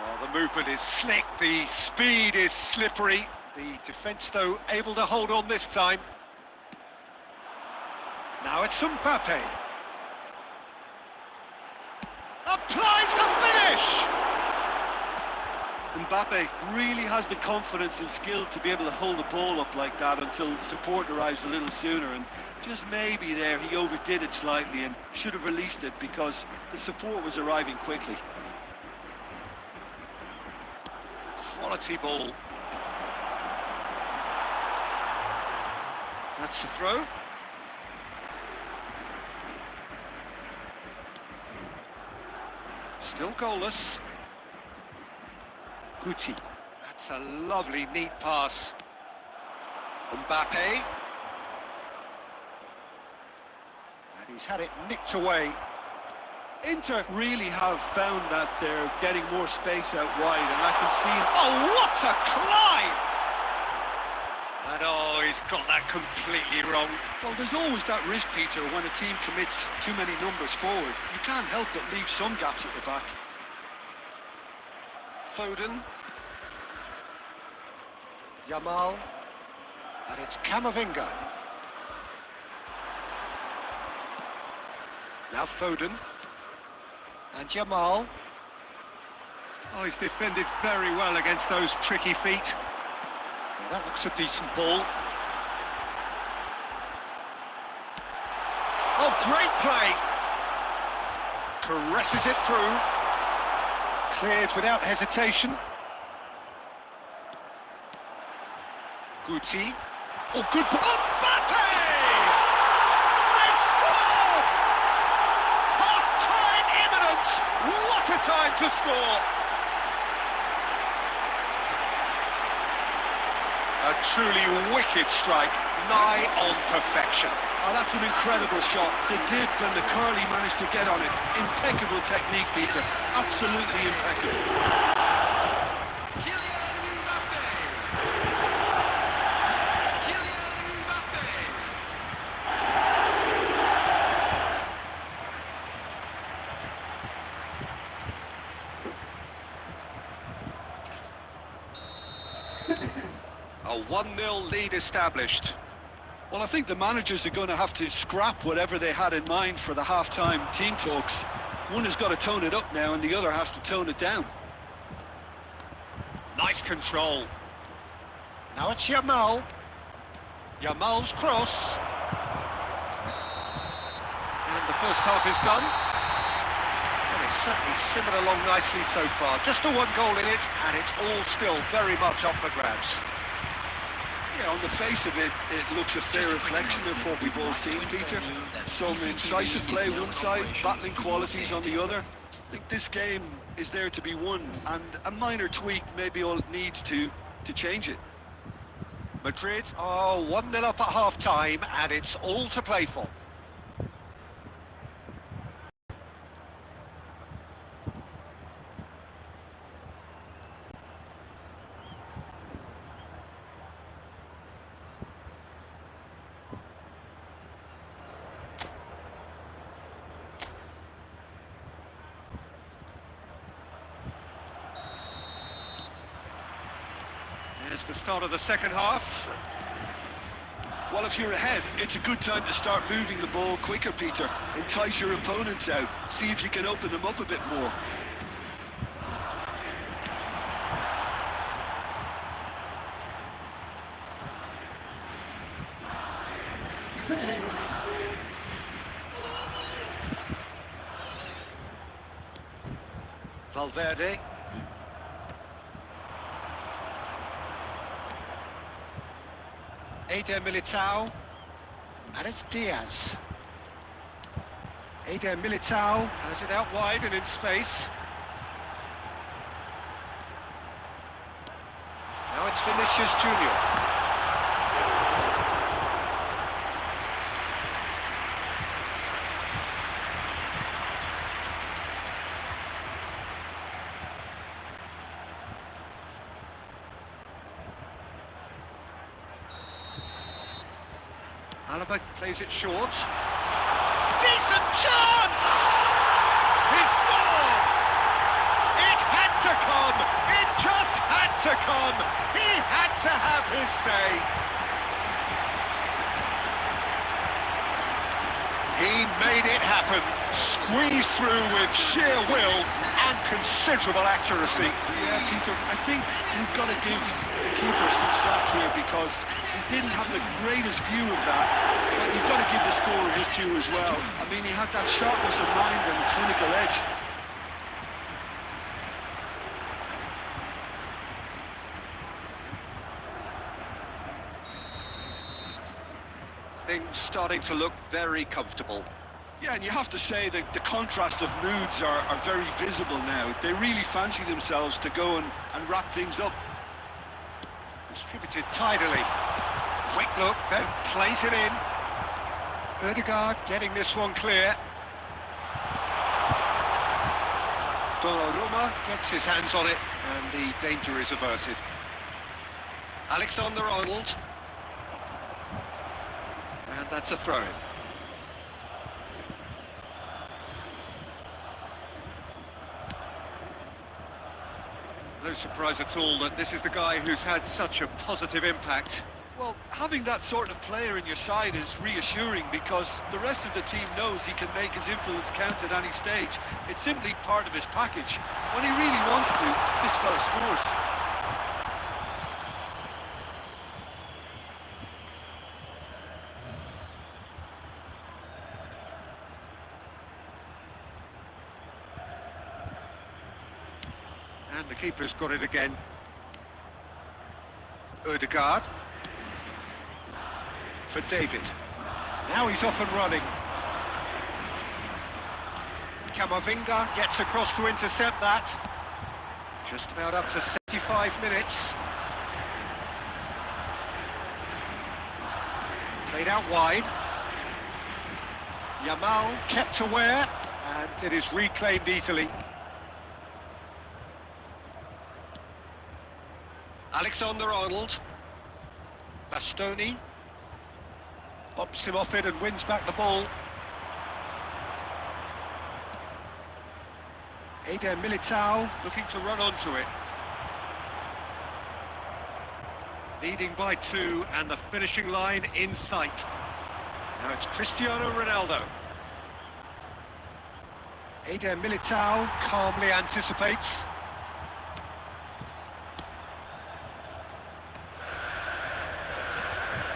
Oh, the movement is slick, the speed is slippery. The defence, though, able to hold on this time. Now it's Mbappe. Applies the finish! Mbappe really has the confidence and skill to be able to hold the ball up like that until support arrives a little sooner, and just maybe there he overdid it slightly and should have released it because the support was arriving quickly. Quality ball. That's the throw. Still goalless. Guti. That's a lovely, neat pass. Mbappe. And he's had it nicked away. Inter really have found that they're getting more space out wide, and I can see... Oh, what a climb! And oh, he's got that completely wrong. Well, there's always that risk, Peter, when a team commits too many numbers forward. You can't help but leave some gaps at the back. Foden. Yamal. And it's Camavinga. Now Foden. And Yamal. Oh, he's defended very well against those tricky feet. Yeah, that looks a decent ball. Oh, great play! Caresses it through. Cleared without hesitation. Guti. Oh, good ball. Mbappe! They've scored! Half-time imminent! What a time to score! A truly wicked strike, nigh on perfection. Oh, that's an incredible shot. The dip and the curl he managed to get on it. Impeccable technique, Peter. Absolutely impeccable. Kylian Mbappe. Kylian Mbappe. A 1-0 lead established. Well, I think the managers are going to have to scrap whatever they had in mind for the half-time team talks. One has got to tone it up now, and the other has to tone it down. Nice control. Now it's Yamal. Yamal's cross. And the first half is done. And it's certainly simmered along nicely so far. Just the one goal in it, and it's all still very much up for grabs. Yeah, on the face of it, it looks a fair reflection of what we've all seen, Peter. Some incisive play one side, battling qualities on the other. I think this game is there to be won, and a minor tweak maybe all it needs to change it. Madrid are 1-0 up at half-time, and it's all to play for. It's the start of the second half. Well, if you're ahead, it's a good time to start moving the ball quicker, Peter. Entice your opponents out. See if you can open them up a bit more. Valverde. Eder Militao. And it's Diaz. Eder Militao has it out wide and in space. Now it's Vinicius Junior. Alaba plays it short. Decent chance! He scored! It had to come! It just had to come! He had to have his say! He made it happen. Squeezed through with sheer will and considerable accuracy. Yeah, Peter, I think you've got to give the keeper some slack here because he didn't have the greatest view of that, but you've got to give the scorer his due as well. I mean, he had that sharpness of mind and clinical edge. Things starting to look very comfortable. Yeah, and you have to say that the contrast of moods are very visible now. They really fancy themselves to go and wrap things up. Distributed tidily. Quick look, then plays it in. Ødegaard getting this one clear. Donnarumma gets his hands on it, and the danger is averted. Alexander-Arnold. And that's a throw-in. No surprise at all that this is the guy who's had such a positive impact. Well, having that sort of player in your side is reassuring because the rest of the team knows he can make his influence count at any stage. It's simply part of his package. When he really wants to, this fella scores. And the keeper's got it again. Ødegaard. For David. Now he's off and running. Camavinga gets across to intercept that. Just about up to 75 minutes. Played out wide. Yamal kept aware, and it is reclaimed easily. Alexander-Arnold. Bastoni. Bumps him off it and wins back the ball. Eder Militao looking to run onto it. Leading by 2 and the finishing line in sight. Now it's Cristiano Ronaldo. Eder Militao calmly anticipates.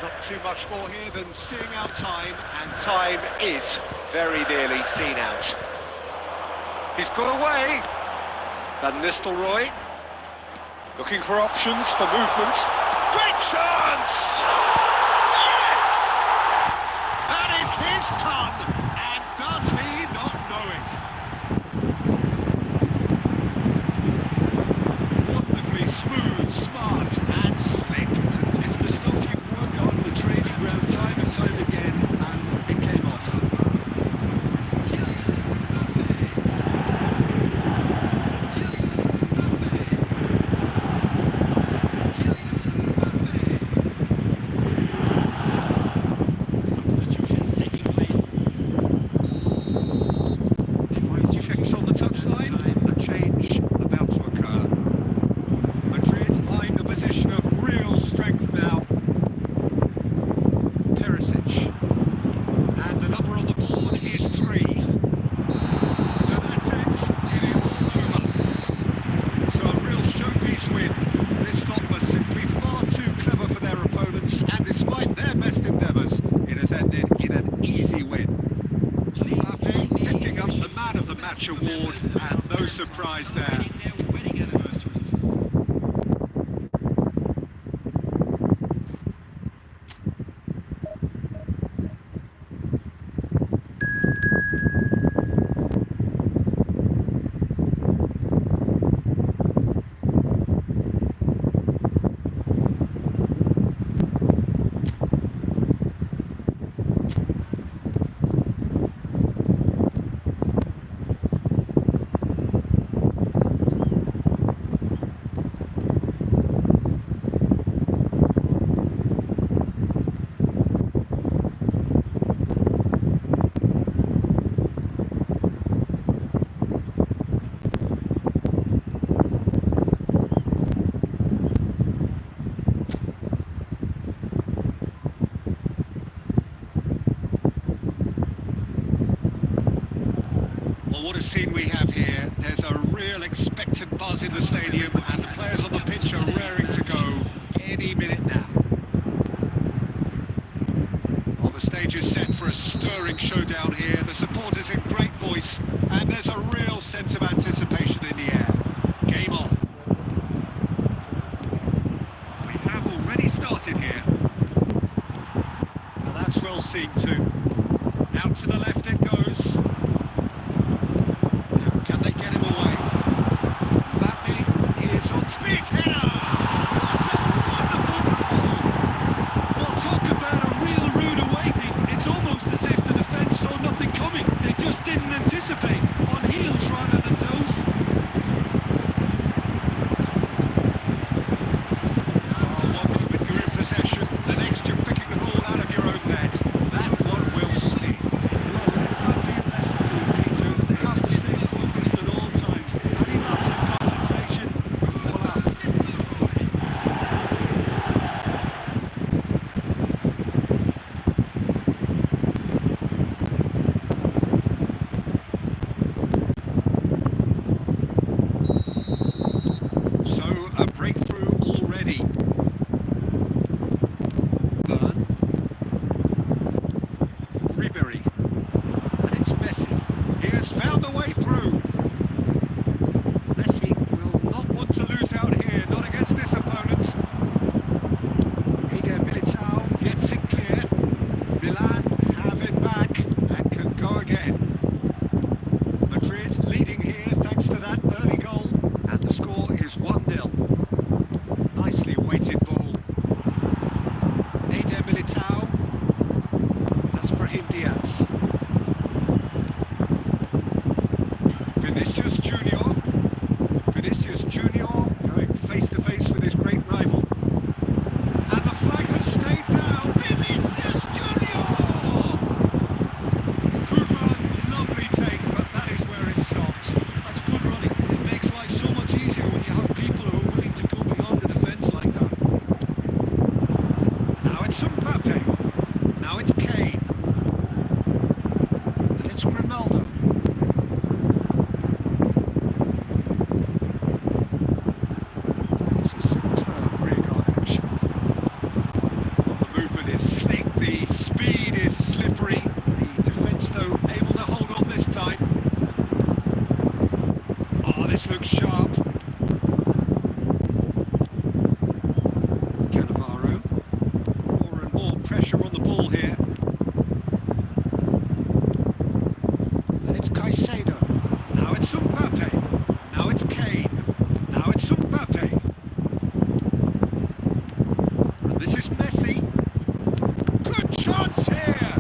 Not too much more here than seeing out time, and time is very nearly seen out. He's got away. Van Nistelrooy looking for options for movement. Great chance! Yes! That is his ton, and does he not know it? Wonderfully smooth, smart, and slick. It's the stuff you work on the training ground time and time again, and it came off. match award, and no surprise there. Their wedding anniversaries. Well, what a scene we have here. There's a real expectant buzz in the stadium, and the players on the pitch are raring to go any minute now. Well, the stage is set for a stirring showdown here. The supporters in great voice, and there's a real sense of anticipation in the air. Game on. We have already started here. Well, that's well seen too. Out to the left it goes. Can they get him away? Mbappe is on speed. Header! What a wonderful goal! Well, talk about a real rude awakening. It's almost as if the defence saw nothing coming. They just didn't anticipate. On heels rather than toes. One minute with your in possession, the next you're picking the ball out of your own net. That one will sting. Well, let that be a lesson to them, Peter. They have to stay focused at all times. Any lapse in concentration will fall out. So, a breakthrough already. Burn. Rivalry. And it's Messi. He has found the way through. Messi will not want to lose out here, not against this opponent. Eder Militao gets it clear. Milan have it back and can go again. Madrid leading here thanks to that early goal. And the score is 1-0. Nicely weighted ball. Eder Militao. That's Brahim Diaz. Vinicius Junior. Vinicius Junior going face to face with his great rival. And the flag has stayed down. Vinicius Junior! Good run, lovely take, but that is where it stops. That's good running. It makes life so much easier when you have people who are willing to go beyond the defence like that. Now it's Mbappe. Now it's Kane. And it's Grimaldo. That is a superb rearguard action. The movement is slick, the speed is slippery. The defence, though, able to hold on this time. Oh, this looks sharp. Cannavaro. More and more pressure on the ball here. And it's Caicedo. Now it's Mbappe. Now it's Kane. Now it's Mbappe. And this is Messi. Good chance here.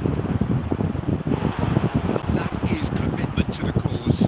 Well, that is commitment to the cause.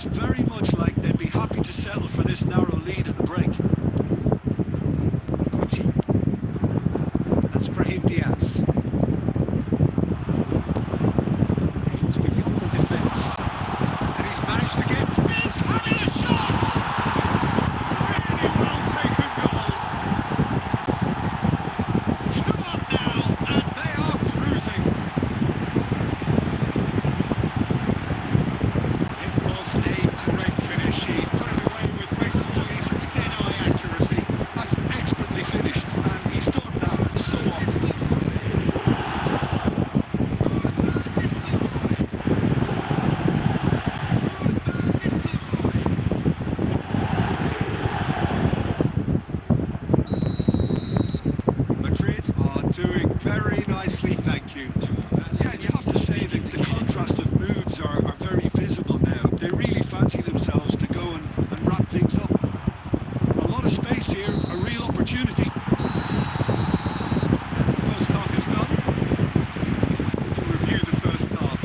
looks very much like they'd be happy to settle for this narrow lead at the break. Guti. That's Brahim Diaz. Aims beyond the defence. And he's managed to get through. He's having a shot! Really well taken goal. 2 up now, and they are cruising. It was a great finish. He put it away with great poise and dead-eye accuracy. That's expertly finished, and he's done that so often. Madrid are doing very nicely, thank you. Yeah, and you have to say that the contrast of moods are very visible now. They really fancy themselves to go and wrap things up. A lot of space here, a real opportunity. And the first half is done. To review the first half.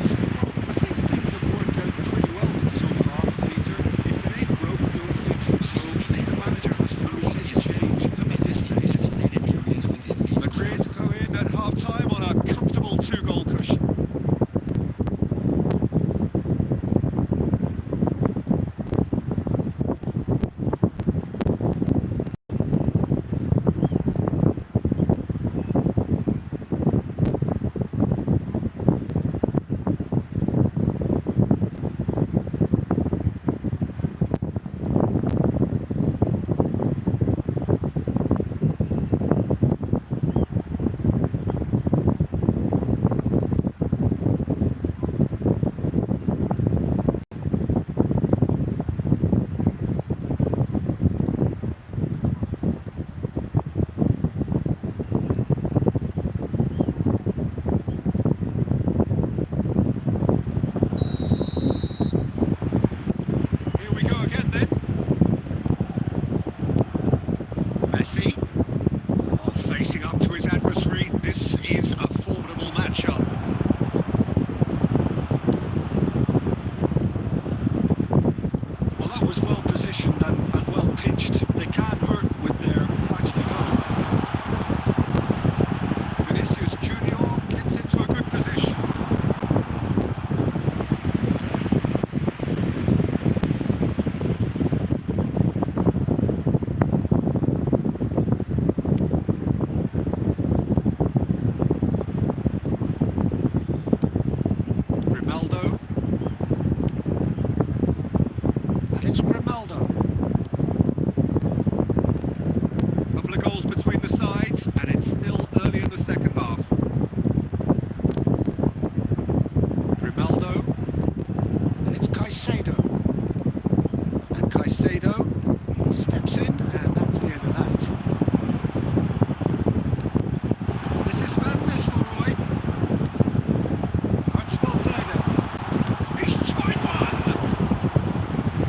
I think things have worked out pretty well so far, Peter. If it ain't broke, don't fix it. So the manager has to resist change at this stage. Madrid go in at half-time on a comfortable 2-goal cushion. Here we go again then. Messi. Oh, facing up to his adversary. This is a formidable matchup. Well, that was well positioned and well pitched. They can't hurt with their backs to goal. Vinicius Junior gets into a good position. Grimaldo. And it's Grimaldo. Couple of goals between the sides, and it's still early in the second half. Grimaldo. And it's Caicedo. And Caicedo, he steps in, and that's the end of that. This is Van Nistelrooy. It's Valverde. He's tried one.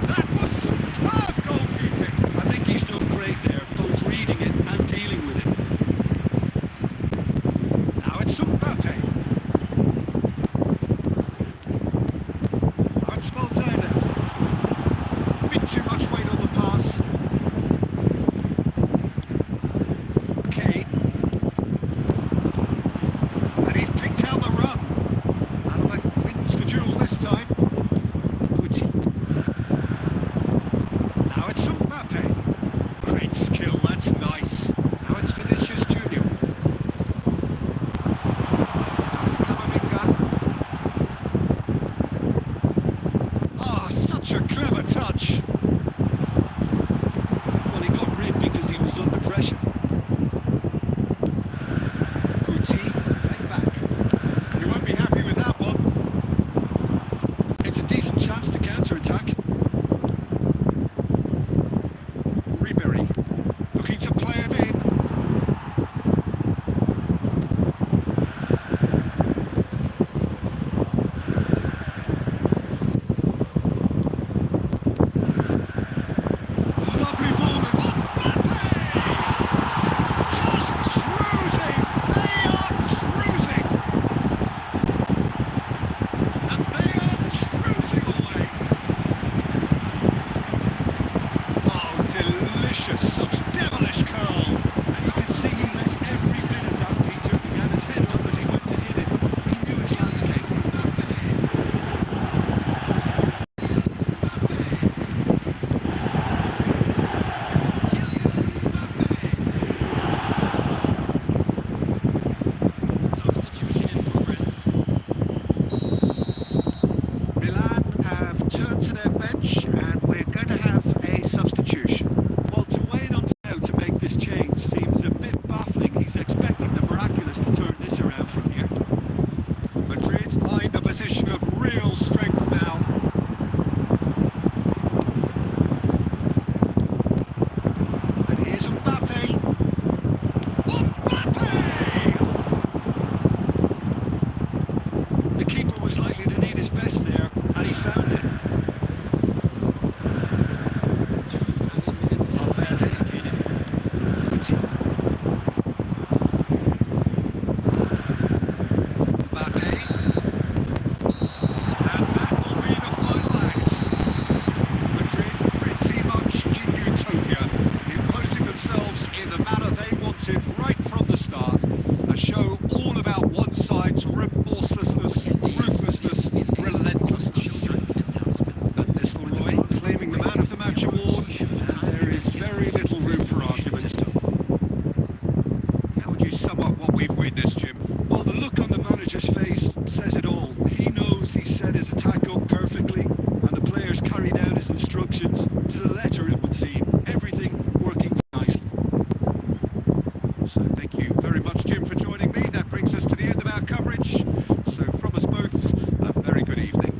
That was superb goalkeeping. I think he's done great there, both reading it and dealing with it. Now it's Mbappe. Now it's Valverde. A bit too much weight on the pass. Kane. And he's picked out the run. Alaba wins the duel this time. Guti. Now it's Mbappe. Great skill, that's nice. Now it's Vinicius Junior. Now it's Camavinga. Oh, such a clever touch. Well, he got rid because he was under pressure. Guti, played back. You won't be happy with that one. It's a decent chance to counter-attack. Rivalry, looking to play it in. players carried out his instructions to the letter, it would seem. Everything working nicely. So thank you very much, Jim, for joining me. That brings us to the end of our coverage. So from us both, a very good evening.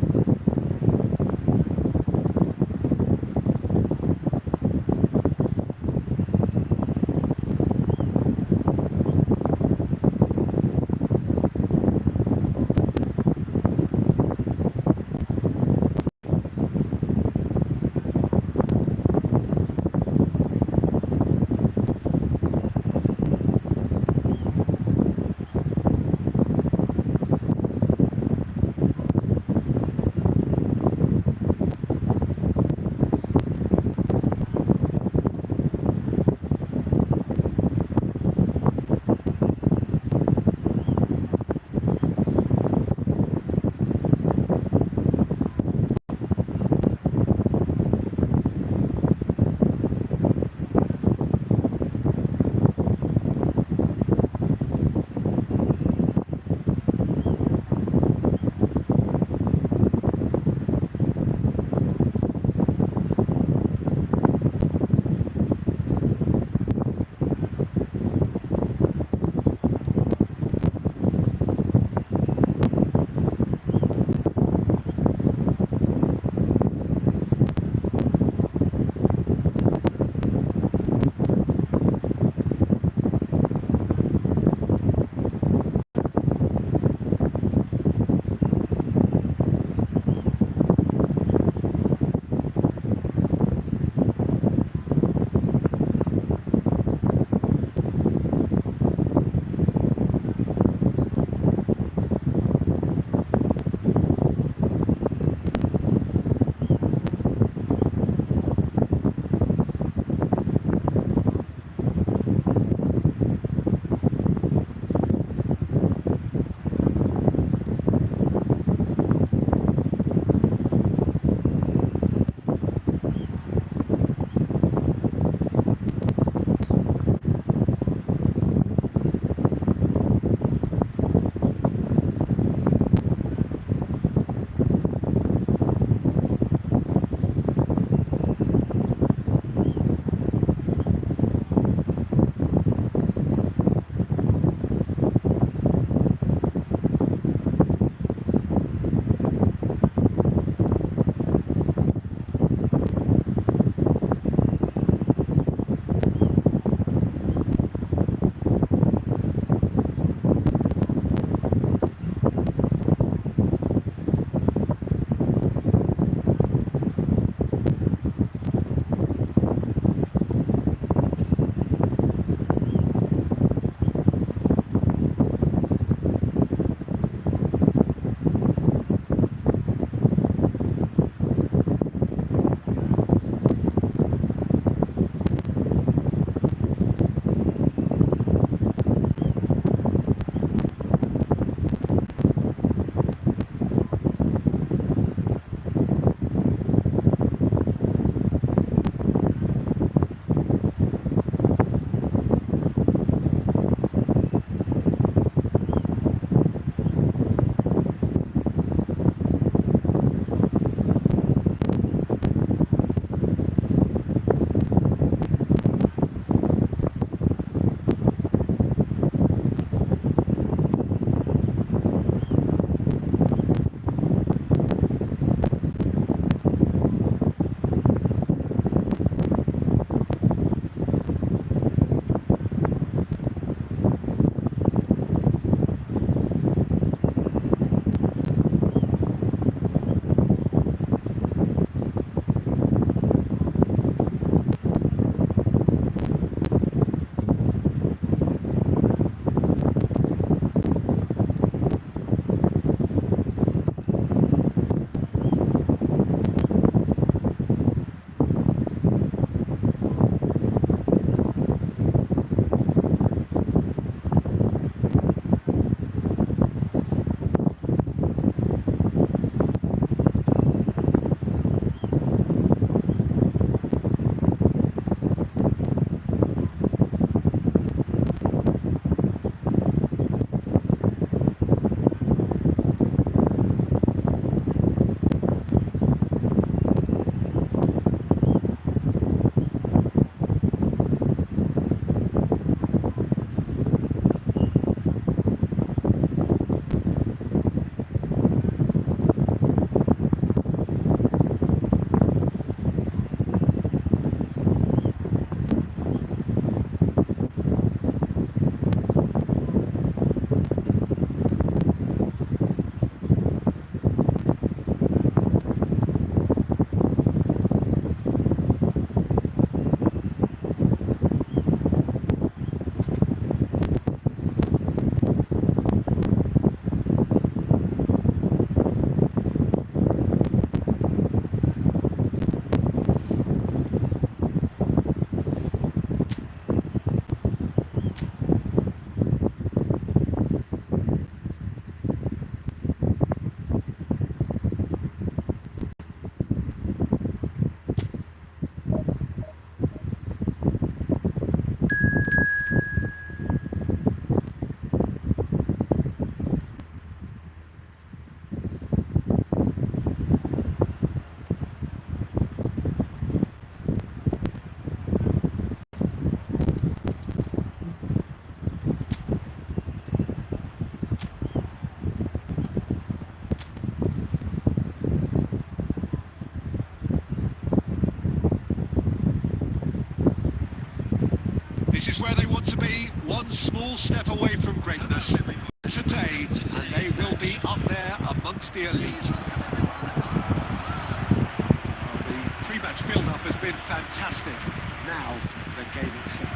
This is where they want to be, one small step away from greatness. Today, and they will be up there amongst the elite. Well, the pre-match build-up has been fantastic. Now, the game itself.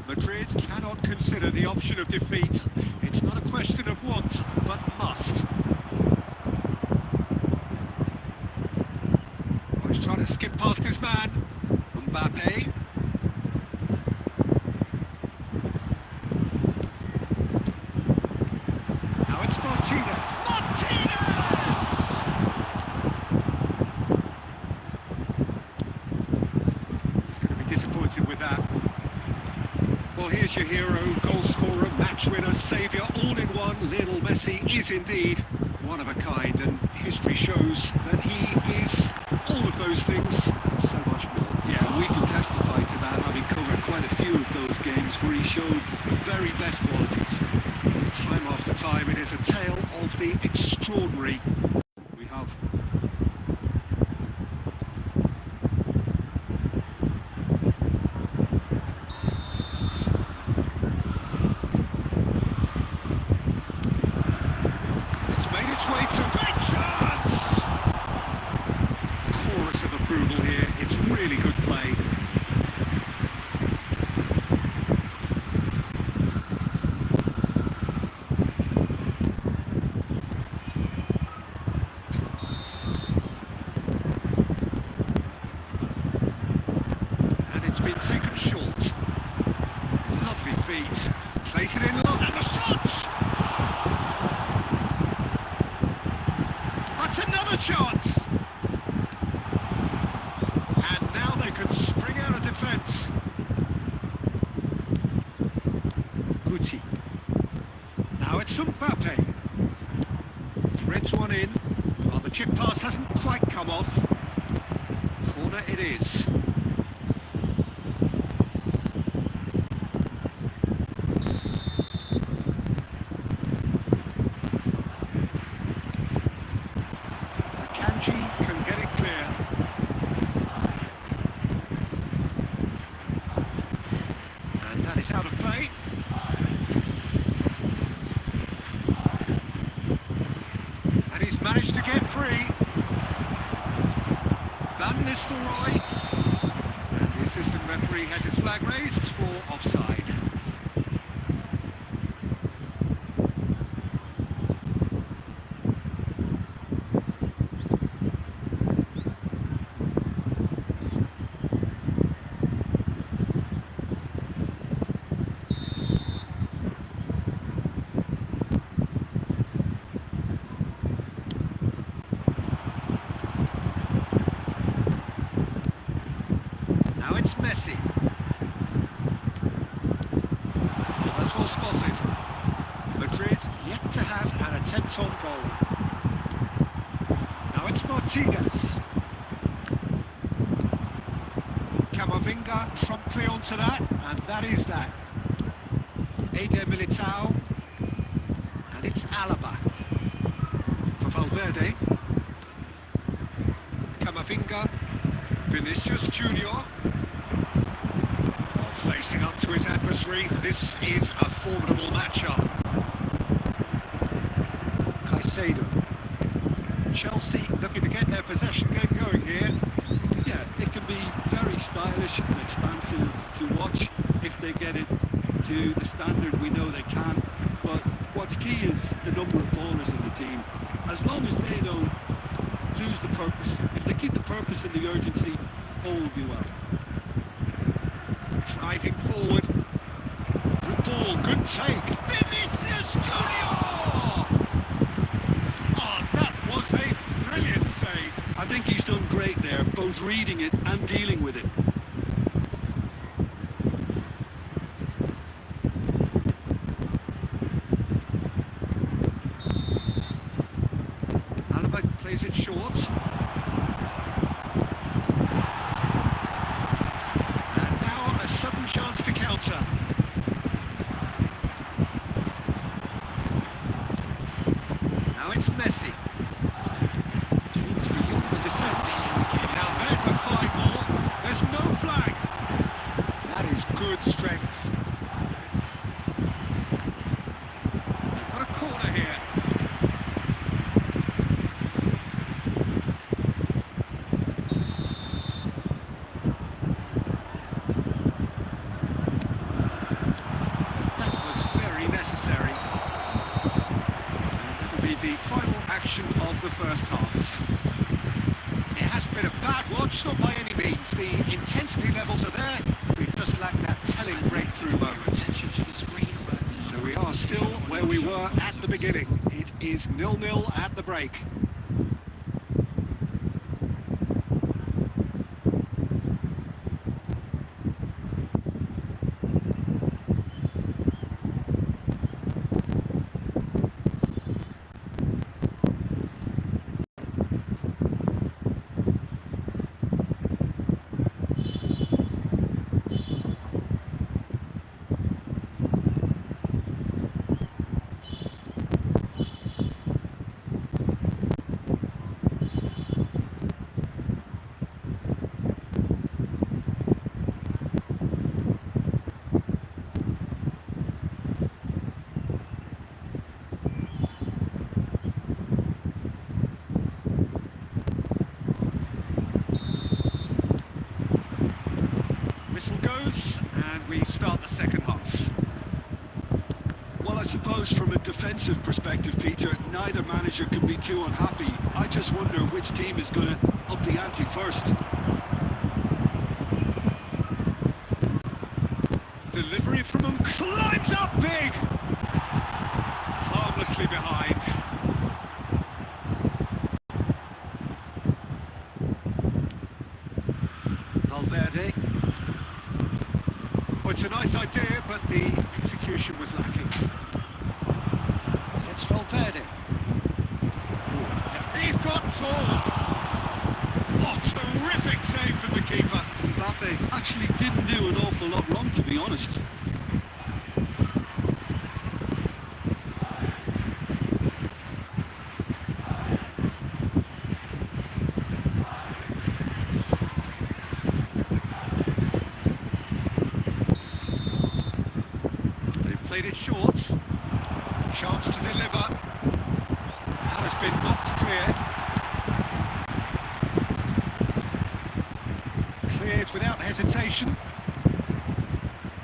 Madrid cannot consider the option of defeat. It's not a question of want, but must. Oh, he's trying to skip past his man. Mbappe. Now it's Martinez. Martinez! He's going to be disappointed with that. Well, here's your hero, goal scorer, match winner, saviour, all in one. Lionel Messi is indeed one of a kind, and history shows that he is all of those things and so much more. Yeah, we can testify to that, having covered quite a few of those games where he showed the very best qualities. Time after time, it is a tale of the extraordinary. We have. Way to great chance! Chorus of approval here. It's really good play. And it's been taken short. Lovely feet. Place it in long and the shot! That's another chance! And now they can spring out of defence. Guti. Now it's Mbappe. Threads one in. Well, the chip pass hasn't quite come off. Corner it is. Can get it clear. And that is out of play. And he's managed to get free. Van Nistelrooy. And the assistant referee has his flag raised for offside. Now it's Messi. That's well spotted. Madrid yet to have an attempt on goal. Now it's Martinez. Camavinga promptly onto that, and that is that. Eder Militao. And it's Alaba. For Valverde. Camavinga. Vinicius Junior. Facing up to his adversary, this is a formidable matchup. Caicedo. Chelsea looking to get their possession game going here. Yeah, it can be very stylish and expansive to watch if they get it to the standard we know they can. But what's key is the number of ballers in the team. As long as they don't lose the purpose, if they keep the purpose and the urgency, all will be well. Driving forward. Good ball, good take. Vinicius Junior! Oh, that was a brilliant both reading it and dealing with it. Plays it short. And now a sudden chance to counter. Now it's Messi. It's beyond the defence. Now there's a fine ball. There's no flag. That is good strength. They've got a corner here. The final action of the first half. It has been a bad watch, not by any means. The intensity levels are there. We've just lacked that telling breakthrough moment. So we are still where we were at the beginning. It is 0-0 at the break. And we start the second half. Well, I suppose from a defensive perspective, Peter, neither manager can be too unhappy. I just wonder which team is going to up the ante first. Delivery from him, climbs up big! Harmlessly behind. Valverde. Well, it's a nice idea, but the execution was lacking. It's Valverde. He's got tall. Oh, terrific save from the keeper. But they actually didn't do an awful lot wrong, to be honest. Played it short. Chance to deliver. That has been knocked clear. Cleared without hesitation.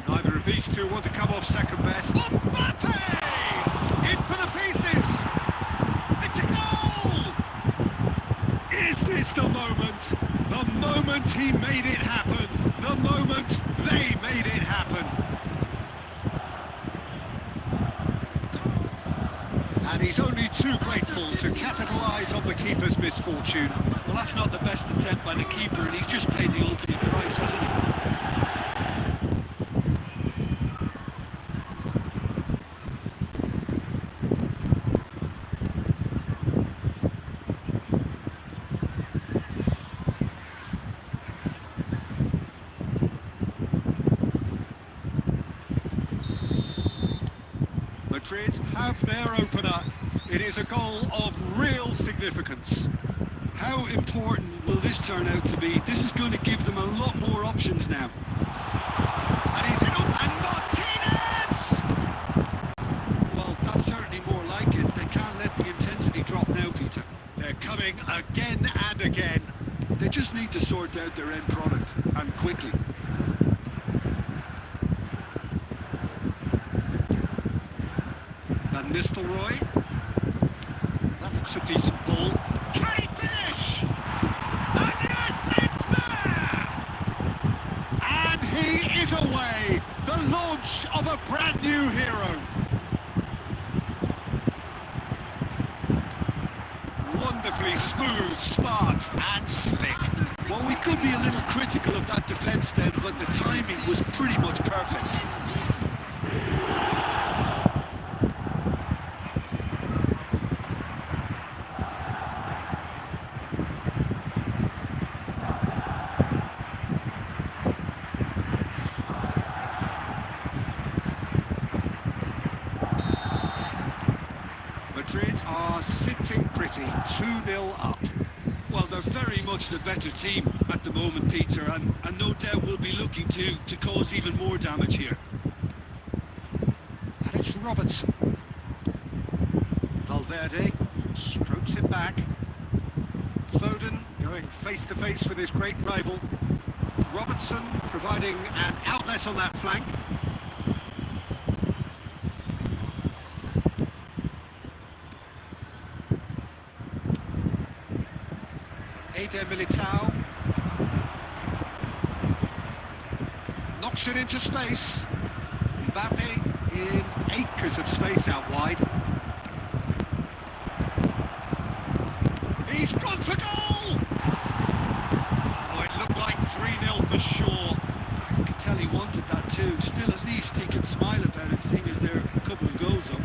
Neither of these two want to come off second best. Mbappe! In for the pieces! It's a goal! Is this the moment? The moment he made it happen. The moment they made it happen. And he's only too grateful to capitalise on the keeper's misfortune. Well, that's not the best attempt by the keeper, and he's just paid the ultimate price, hasn't he? Madrid have their opener. It is a goal of real significance. How important will this turn out to be? This is going to give them a lot more options now. And he's in up, and Martinez! Well, that's certainly more like it. They can't let the intensity drop now, Peter. They're coming again and again. They just need to sort out their end product, and quickly. Van Nistelrooy. That looks a decent ball. Can he finish? And yes, it's there! And he is away. The launch of a brand new hero. Wonderfully smooth, smart and slick. Well, we could be a little critical of that defence then, but the timing was pretty much perfect. Madrid are sitting pretty, 2-0 up. Well, they're very much the better team at the moment, Peter, and no doubt will be looking to cause even more damage here. And it's Robertson. Valverde strokes it back. Foden going face-to-face with his great rival. Robertson providing an outlet on that flank. Militao knocks it into space. Mbappe in acres of space out wide. He's gone for goal! Oh, it looked like 3-0 for sure. I could tell he wanted that too. Still, at least he can smile about it, seeing as there are a couple of goals up.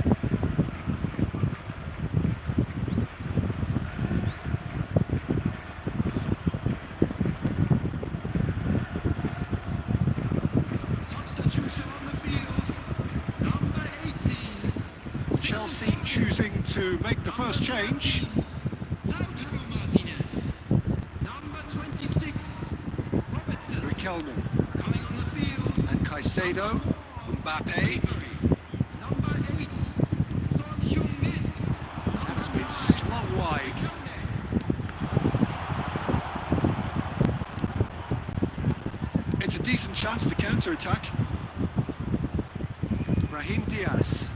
Chelsea choosing to make the first change. Rivalry and Caicedo. Mbappe. That has been slung wide. It's a decent chance to counter-attack. Brahim Diaz.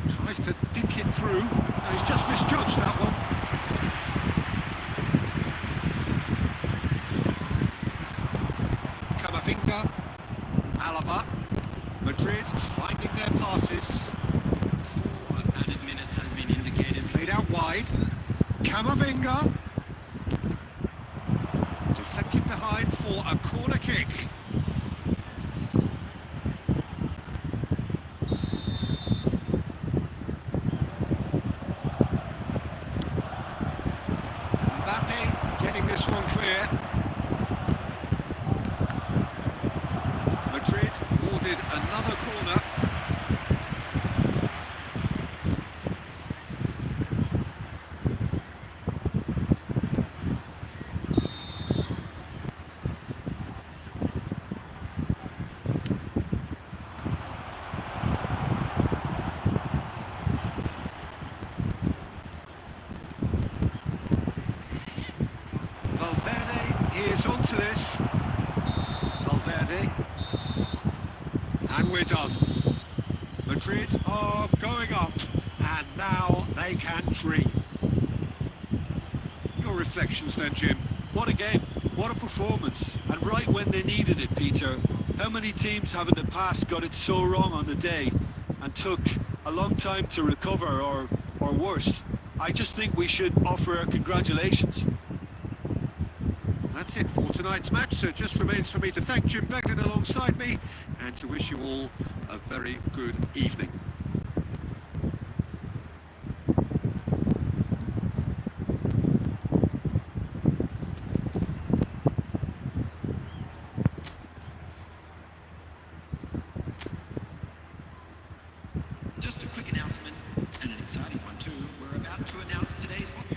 Tries to dink it through. No, he's just misjudged that one. Camavinga. Alaba. Madrid finding their passes. 4 added minutes has been indicated. Played out wide. Camavinga. Deflected behind for a corner kick. Mbappe getting this one clear. Madrid awarded another corner. Valverde is onto this. Valverde. And we're done. Madrid are going up, and now they can dream. Your reflections then, Jim? What a game, what a performance, and right when they needed it, Peter. How many teams have in the past got it so wrong on the day and took a long time to recover, or worse? I just think we should offer our congratulations. That's it for tonight's match, so it just remains for me to thank Jim Begden alongside me and to wish you all a very good evening. Just a quick announcement, and an exciting one too. We're about to announce today's option.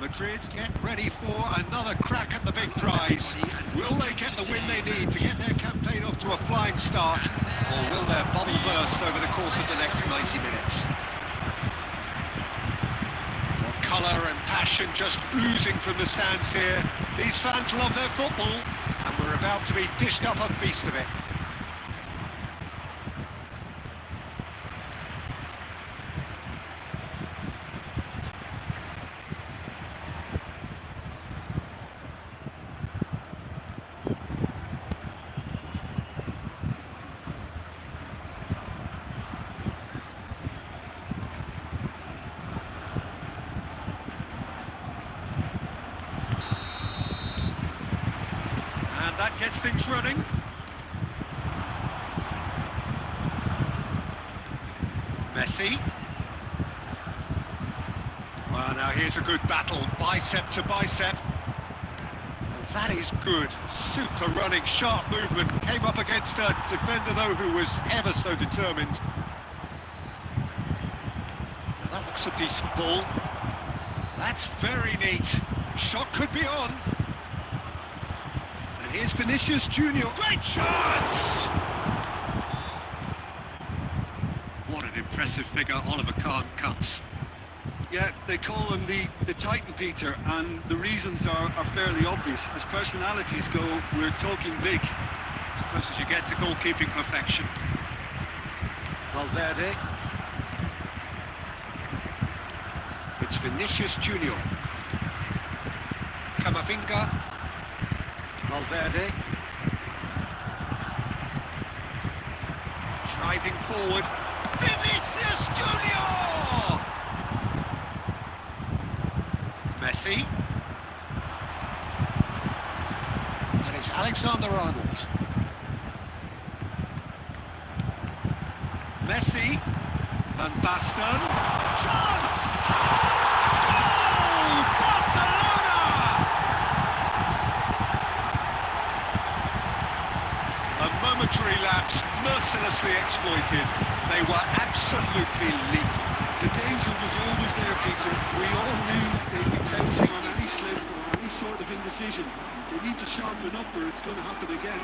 Madrid get ready for another crack at the big prize. Will they get the win they need to get their campaign off to a flying start, or will their bubble burst over the course of the next 90 minutes? More colour and passion just oozing from the stands here. These fans love their football, and we're about to be dished up a feast of it. That gets things running. Messi. Well, now here's a good battle, bicep to bicep. And that is good. Super running, sharp movement. Came up against a defender, though, who was ever so determined. Now that looks a decent ball. That's very neat. Shot could be on. Here's Vinicius Junior. Great chance! What an impressive figure Oliver Kahn cuts. Yeah, they call him the Titan, Peter, and the reasons are fairly obvious. As personalities go, we're talking big. As close as you get to goalkeeping perfection. Valverde. It's Vinicius Junior. Camavinga. Valverde. Driving forward. Vinicius Junior! Messi. And it's Alexander-Arnold. Messi. Van Basten. Chance! Goal! Barcelona! A momentary lapse, mercilessly exploited. They were absolutely lethal. The danger was always there, Peter. We all knew they'd be pouncing on any slip or any sort of indecision. They need to sharpen up or it's going to happen again.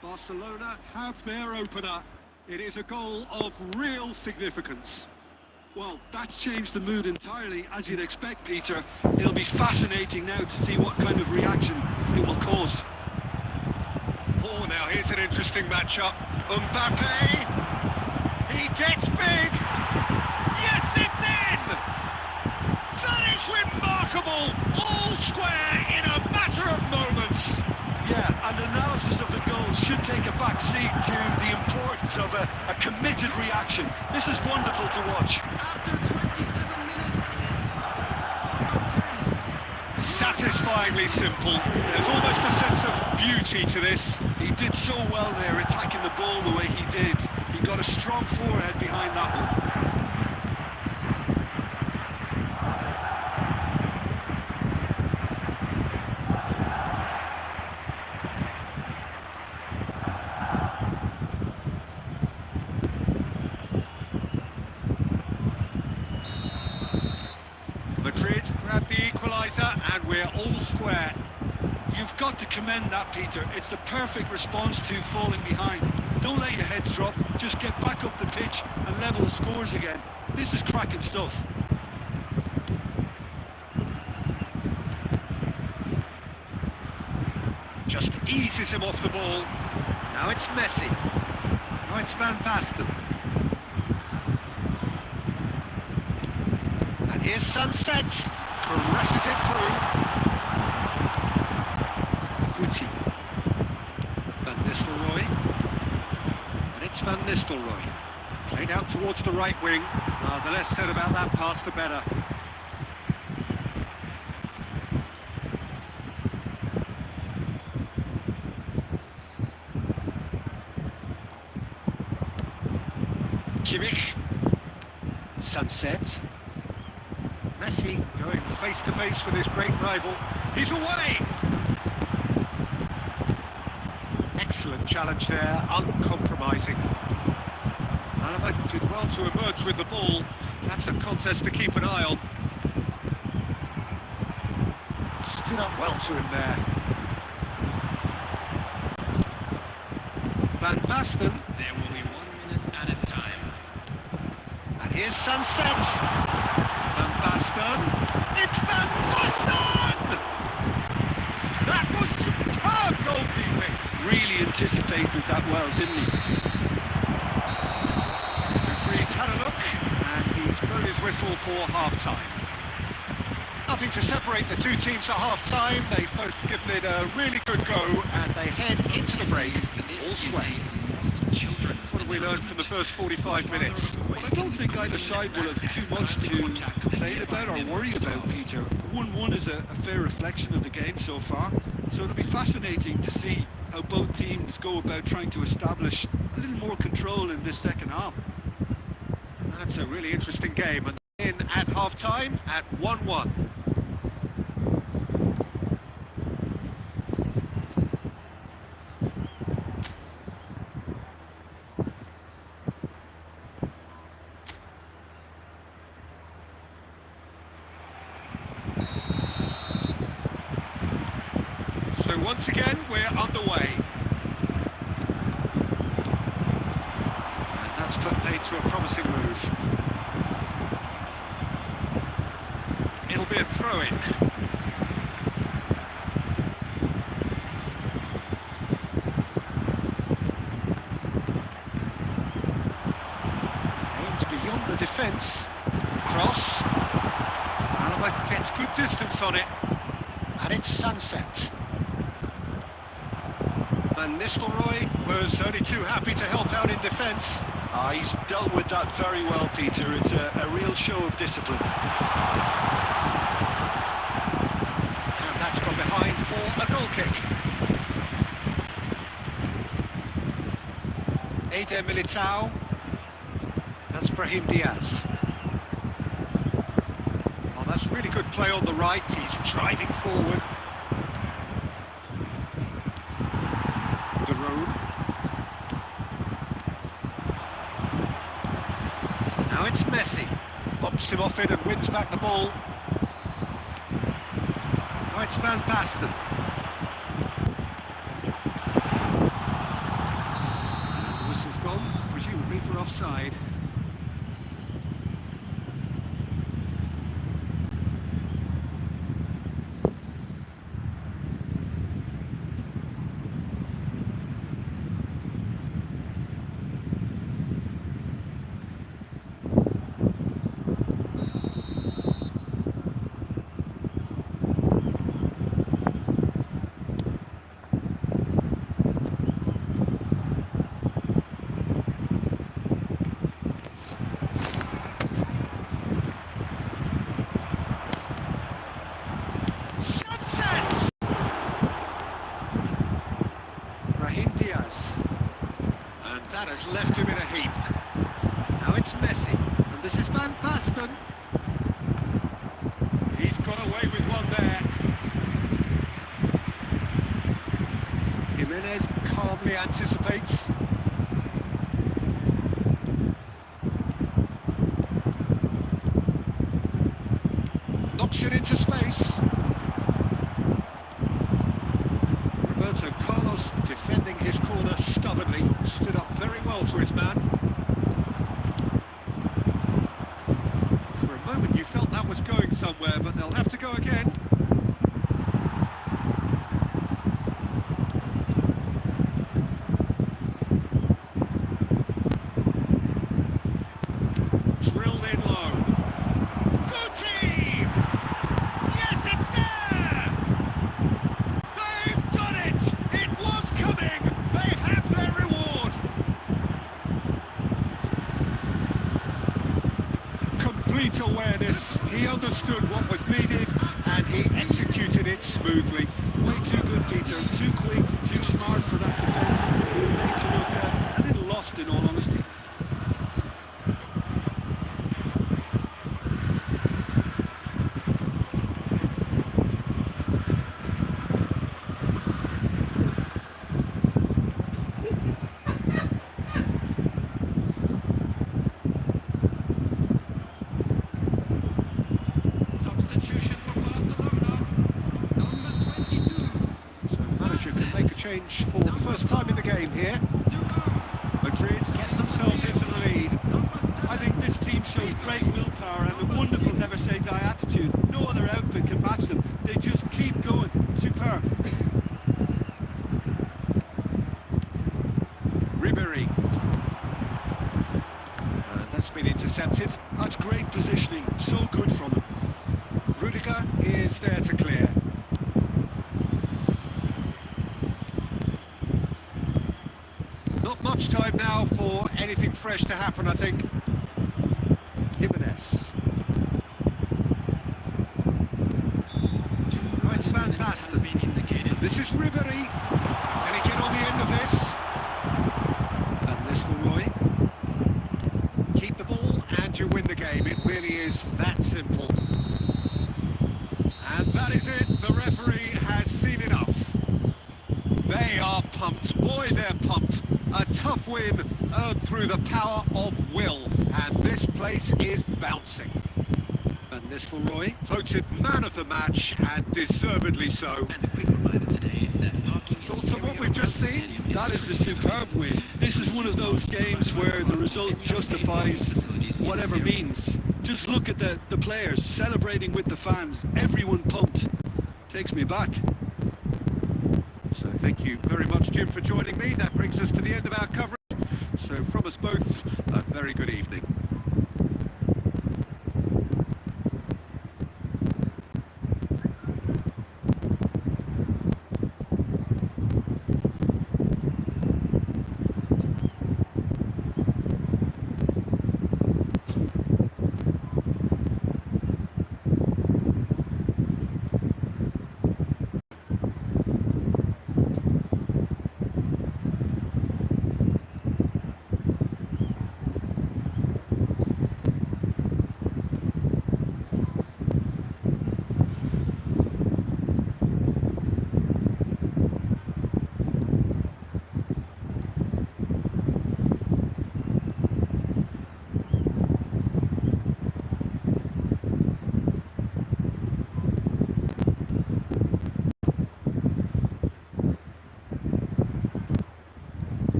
Barcelona have their opener. It is a goal of real significance. Well, that's changed the mood entirely, as you'd expect, Peter. It'll be fascinating now to see what kind of reaction it will cause. Oh, now here's an interesting matchup. Mbappe. He gets big. Yes, it's in! That is remarkable. All square in a matter of moments. Yeah, and analysis of the goal should take a back seat to the importance of a committed reaction. This is wonderful to watch. After 27 minutes is number 10. Satisfyingly simple. There's almost a sense of beauty to this. He did so well there, attacking the ball the way he did. He got a strong forehead behind that one. Madrid grab the equaliser and we're all square. You've got to commend that, Peter. It's the perfect response to falling behind. Don't let your heads drop, just get back up the pitch and level the scores again. This is cracking stuff. Just eases him off the ball. Now it's Messi. Now it's Van Basten. And here's Sunset. Caresses it through. Guti. Van Nistelrooy. And it's Van Nistelrooy. Played out towards the right wing. The less said about that pass, the better. Kimmich. Sunset. Messi going face to face with his great rival. He's away! Excellent challenge there, uncompromising. Alaba did well to emerge with the ball. That's a contest to keep an eye on. Stood up well to him there. Van Basten. There will be 1 minute at a time. And here's Sunset. Van Basten. It's Van Basten! That was superb goalkeeping. Really anticipated that well, didn't he? Referee's had a look, and he's blown his whistle for half-time. Nothing to separate the two teams at half-time. They've both given it a really good go, and they head into the break all sweat. What have we learned from the first 45 minutes? Well, I don't think either side will have too much to complain about or worry about, Peter. 1-1 is a fair reflection of the game so far, so it'll be fascinating to see how both teams go about trying to establish a little more control in this second half. That's a really interesting game, and in at half-time at 1-1. So once again, we're underway. And that's put paid to a promising move. It'll be a throw-in. Aimed beyond the defence. Cross. Alaba gets good distance on it. And it's Sunset. Van Nistelrooy was only too happy to help out in defence. He's dealt with that very well, Peter. It's a real show of discipline. And that's gone behind for a goal kick. Eder Militao. That's Brahim Diaz. Oh, that's really good play on the right. He's driving forward. Now it's Messi. Bumps him off it and wins back the ball. Now it's Van Basten. And the whistle's gone, presumably for offside. And that has left him in a heap. Now it's Messi, and this is Van Basten. He's got away with one there. Jimenez calmly anticipates. Knocks it into space. Roberto Carlos defending his corner stubbornly, stood up very well to his man. For a moment you felt that was going somewhere, but they'll have to go again. Drilled in low. Guti! Yes, it's there! They've done it! It was coming! They have their reward! Complete awareness. He understood what was needed and he executed it smoothly. Way too good, Peter. Too quick, too smart for that defence. We were made to look a little lost, in all honesty. change for the first time in the game here. Madrid get themselves into the lead. I think this team shows great willpower and a wonderful never-say-die attitude. No other outfit can match them. They just keep going. Superb. Rivalry. That's been intercepted. That's great positioning. So good from him. Rudiger is there to clear. Not much time now for anything fresh to happen, I think. Jimenez. Oh, it's Van Basten. And this is Rivalry. Can he get on the end of this? And Nistelrooy. Keep the ball and you win the game. It really is that simple. And that is it. The referee has seen enough. They are pumped. Boy, they're pumped. A tough win earned through the power of will. And this place is bouncing. And Nistelrooy voted man of the match, and deservedly so. Thoughts on what we've just seen? That is a superb win. This is one of those games where the result justifies whatever means. Just look at the players celebrating with the fans. Everyone pumped. Takes me back. So thank you very much, Jim, for joining me. That brings us to the end of our coverage. So from us both, a very good evening.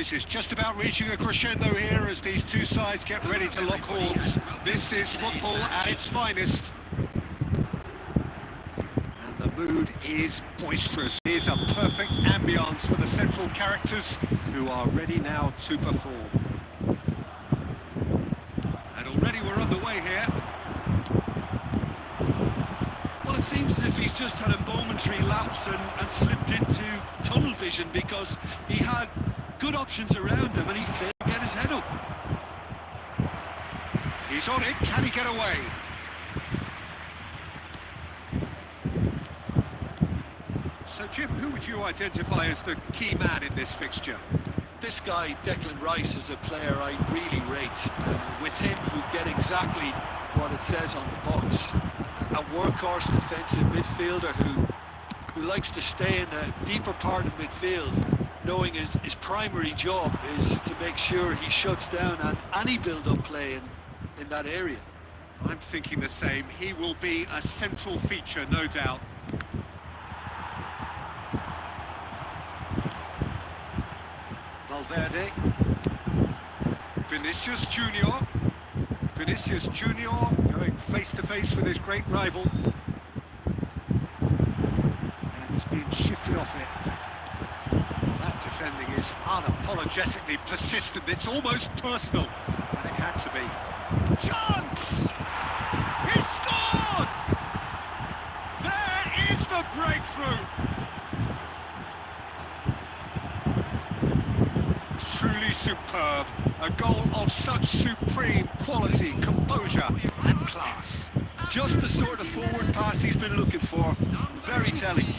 noise is just about reaching a crescendo here as these two sides get ready to lock horns. This is football at its finest. And the mood is boisterous. Here's a perfect ambience for the central characters who are ready now to perform. And already we're underway here. Well, it seems as if he's just had a momentary lapse and slipped into tunnel vision because he had good options around him and he failed to get his head up. He's on it, can he get away? So Jim, who would you identify as the key man in this fixture? This guy, Declan Rice, is a player I really rate. With him, you get exactly what it says on the box. A workhorse defensive midfielder who likes to stay in a deeper part of midfield, knowing his primary job is to make sure he shuts down any build-up play in that area. I'm thinking the same. He will be a central feature, no doubt. Valverde. Vinicius Junior. Vinicius Junior going face-to-face with his great rival. And he's being shifted off it. That defending is unapologetically persistent. It's almost personal. And it had to be. Chance! He scored! There is the breakthrough! Truly superb. A goal of such supreme quality, composure and class. Just the sort of forward pass he's been looking for. Very telling.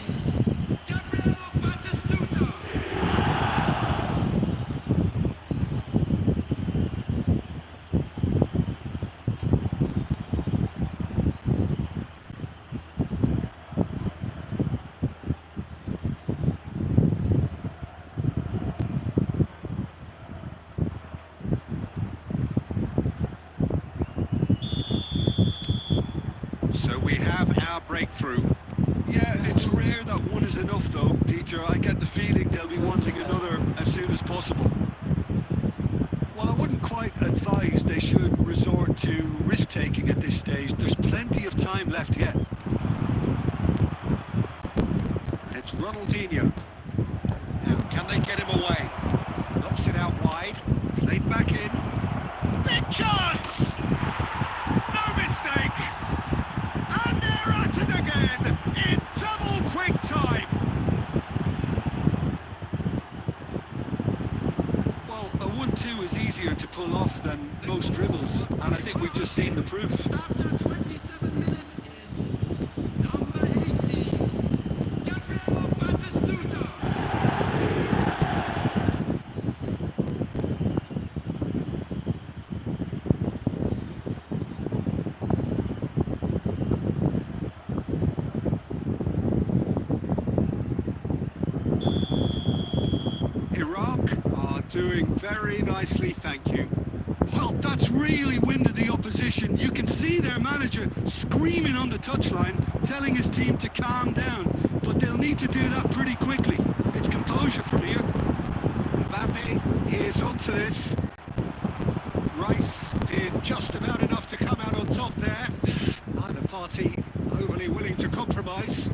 So we have our breakthrough. Yeah, it's rare that one is enough though, Peter. I get the feeling they'll be wanting another as soon as possible. Well, I wouldn't quite advise they should resort to risk-taking at this stage. There's plenty of time left yet. It's Ronaldinho. Now, can they get him away? Knocks it out wide. Played back in. Big chance! No mistake! And they're at it again in double quick time. Well, a 1-2 is easier to pull off than most dribbles, and I think we've just seen the proof. After 27 minutes is number 18, Gabriel Batistuta. Iraq are doing very nicely, thank you. Well, that's really winded the opposition. You can see their manager screaming on the touchline, telling his team to calm down, but they'll need to do that pretty quickly. It's composure from here. Mbappe is onto this. Rice did just about enough to come out on top there. Neither party overly willing to compromise.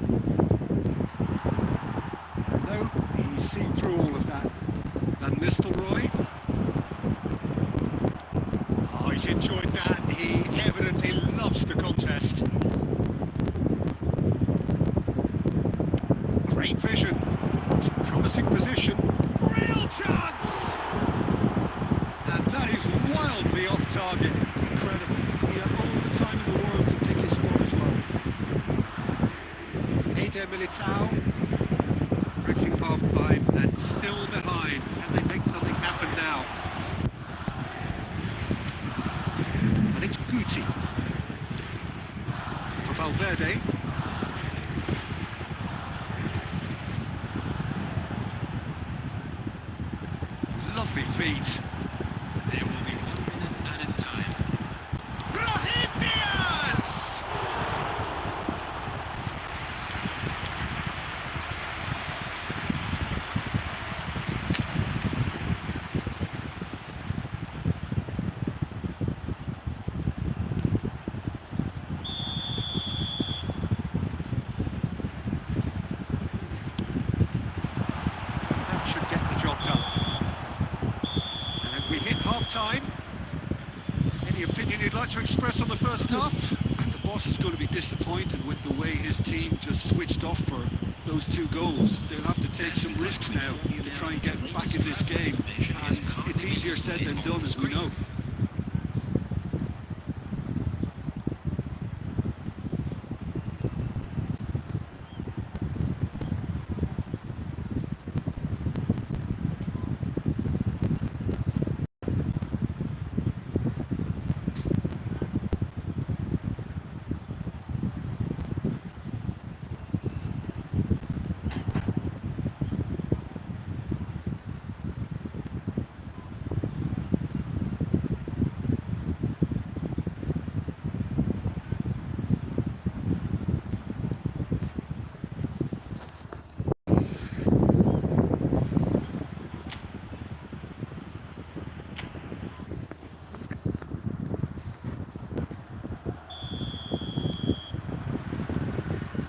No, he's seen through all of that. Van Nistelrooy. Oh, he's enjoyed that. He evidently loves the contest. Great vision. It's a promising position. Real chance! And that is wildly off target. Incredible. He had all the time in the world to pick his spot as well. Eder Militao. Reaching half-time and still behind. Can they make something happen now? And it's Guti. For Valverde. Lovely feet. There will be 1 minute added time. Brahim Diaz! time. Any opinion you'd like to express on the first half? The boss is going to be disappointed with the way his team just switched off for those 2 goals. They'll have to take some risks now to try and get back in this game, and it's easier said than done, as we know.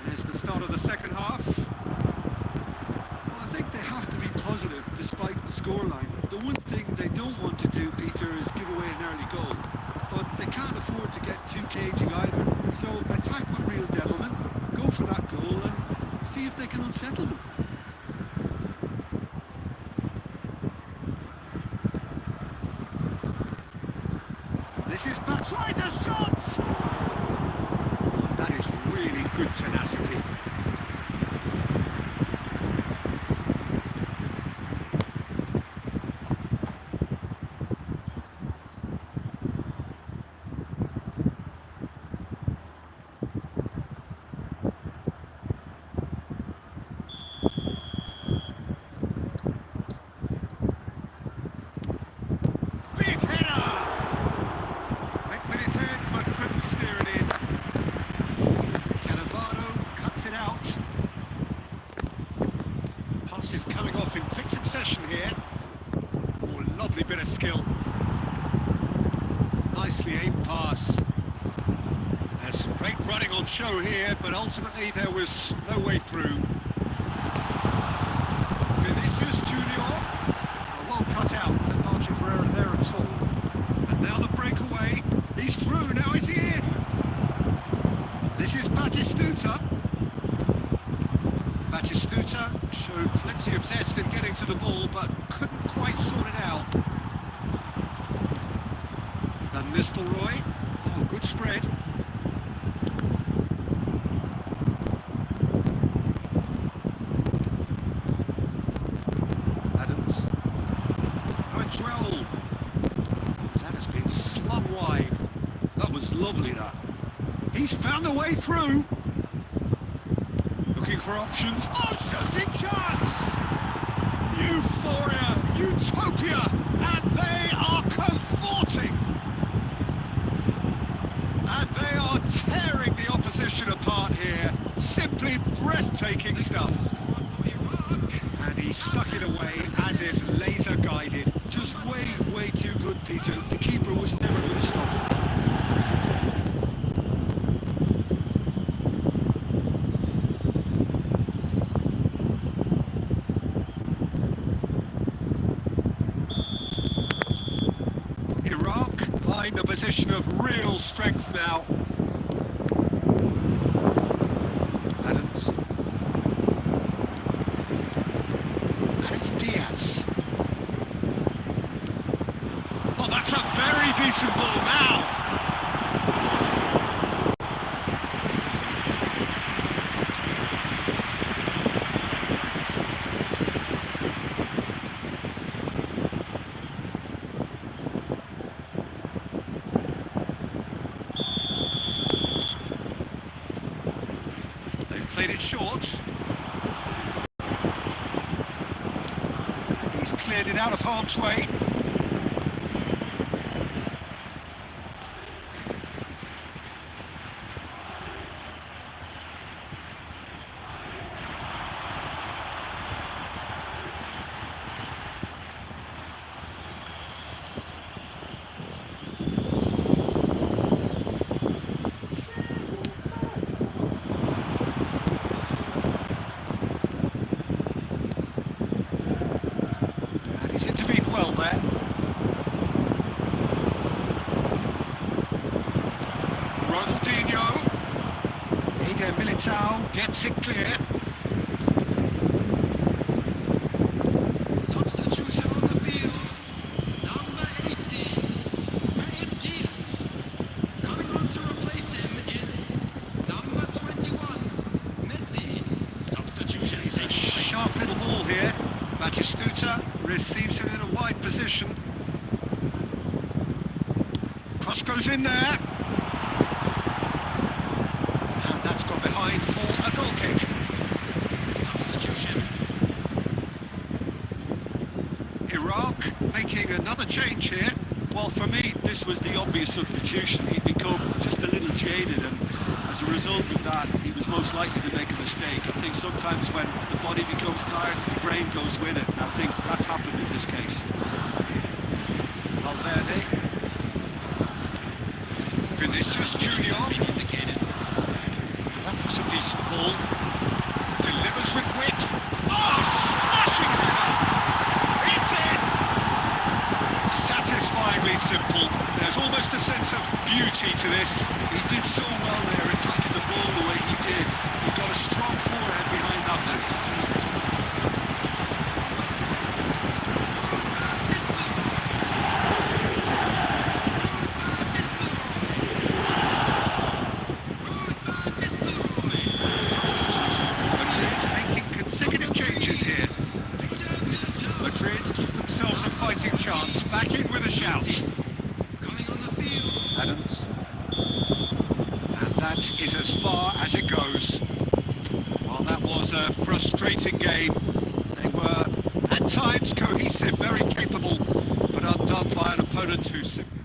Here's the start of the second half. Well, I think they have to be positive despite the scoreline. The one thing they don't want to do, Peter, is give away an early goal. But they can't afford to get too cagey either. So attack with real devilment, go for that goal and see if they can unsettle them. This is tries a shot! That is really good tenacity. Big header! Went with his head, but couldn't steer it in. Cannavaro cuts it out. Passes coming off in quick succession here. Oh, lovely bit of skill. Nicely aimed pass. There's some great running on show here, but ultimately there was no way through. Vinicius Junior. Well cut out, no margin for error there at all. And now the breakaway. He's through, now is he in? This is Batistuta. Batistuta showed plenty of zest in getting to the ball, but couldn't quite sort it out. Van Nistelrooy. Oh, good spread. Adams. Drell. That has been slung wide. That was lovely, that. He's found a way through. Looking for options. Oh, shooting chance! Euphoria, utopia, and they are cavorting. And they are tearing the opposition apart here. Simply breathtaking stuff. And he stuck it away as if laser guided. Just way too good, Peter. The keeper was never going to stop him. Iraq find a position of real strength now. Adams. And it's Diaz. Oh, that's a very decent ball now. They've played it short. And he's cleared it out of harm's way. He's intervened well there. Militao gets it clear. Substitution on the field. Number 18, Brahim Diaz. Coming on to replace him is number 21, Messi. Substitution It's a takes place. sharp little ball here. Batistuta receives it in a wide position. Cross goes in there. And that's gone behind for a goal kick. Substitution. Iraq making another change here. Well, for me, this was the obvious substitution. He'd become just a little jaded, and as a result of that, he was most likely to make a mistake. I think sometimes when the body becomes tired, the brain goes with it, and I think that's happened in this case. Valverde. Vinicius Junior. Being indicated. That looks a decent ball. Delivers with wit. Oh, smashing header! It's in! Satisfyingly simple. There's almost a sense of beauty to this. He did so well there, attacking the ball the way he did. He got a strong forehead behind that one. Madrid making consecutive changes here. Madrid give themselves a fighting chance. Back in with a shout. Coming on the field. Adams. And that is as far as it goes. Well, that was a frustrating game. They were, at times, cohesive, very capable, but undone by an opponent who simply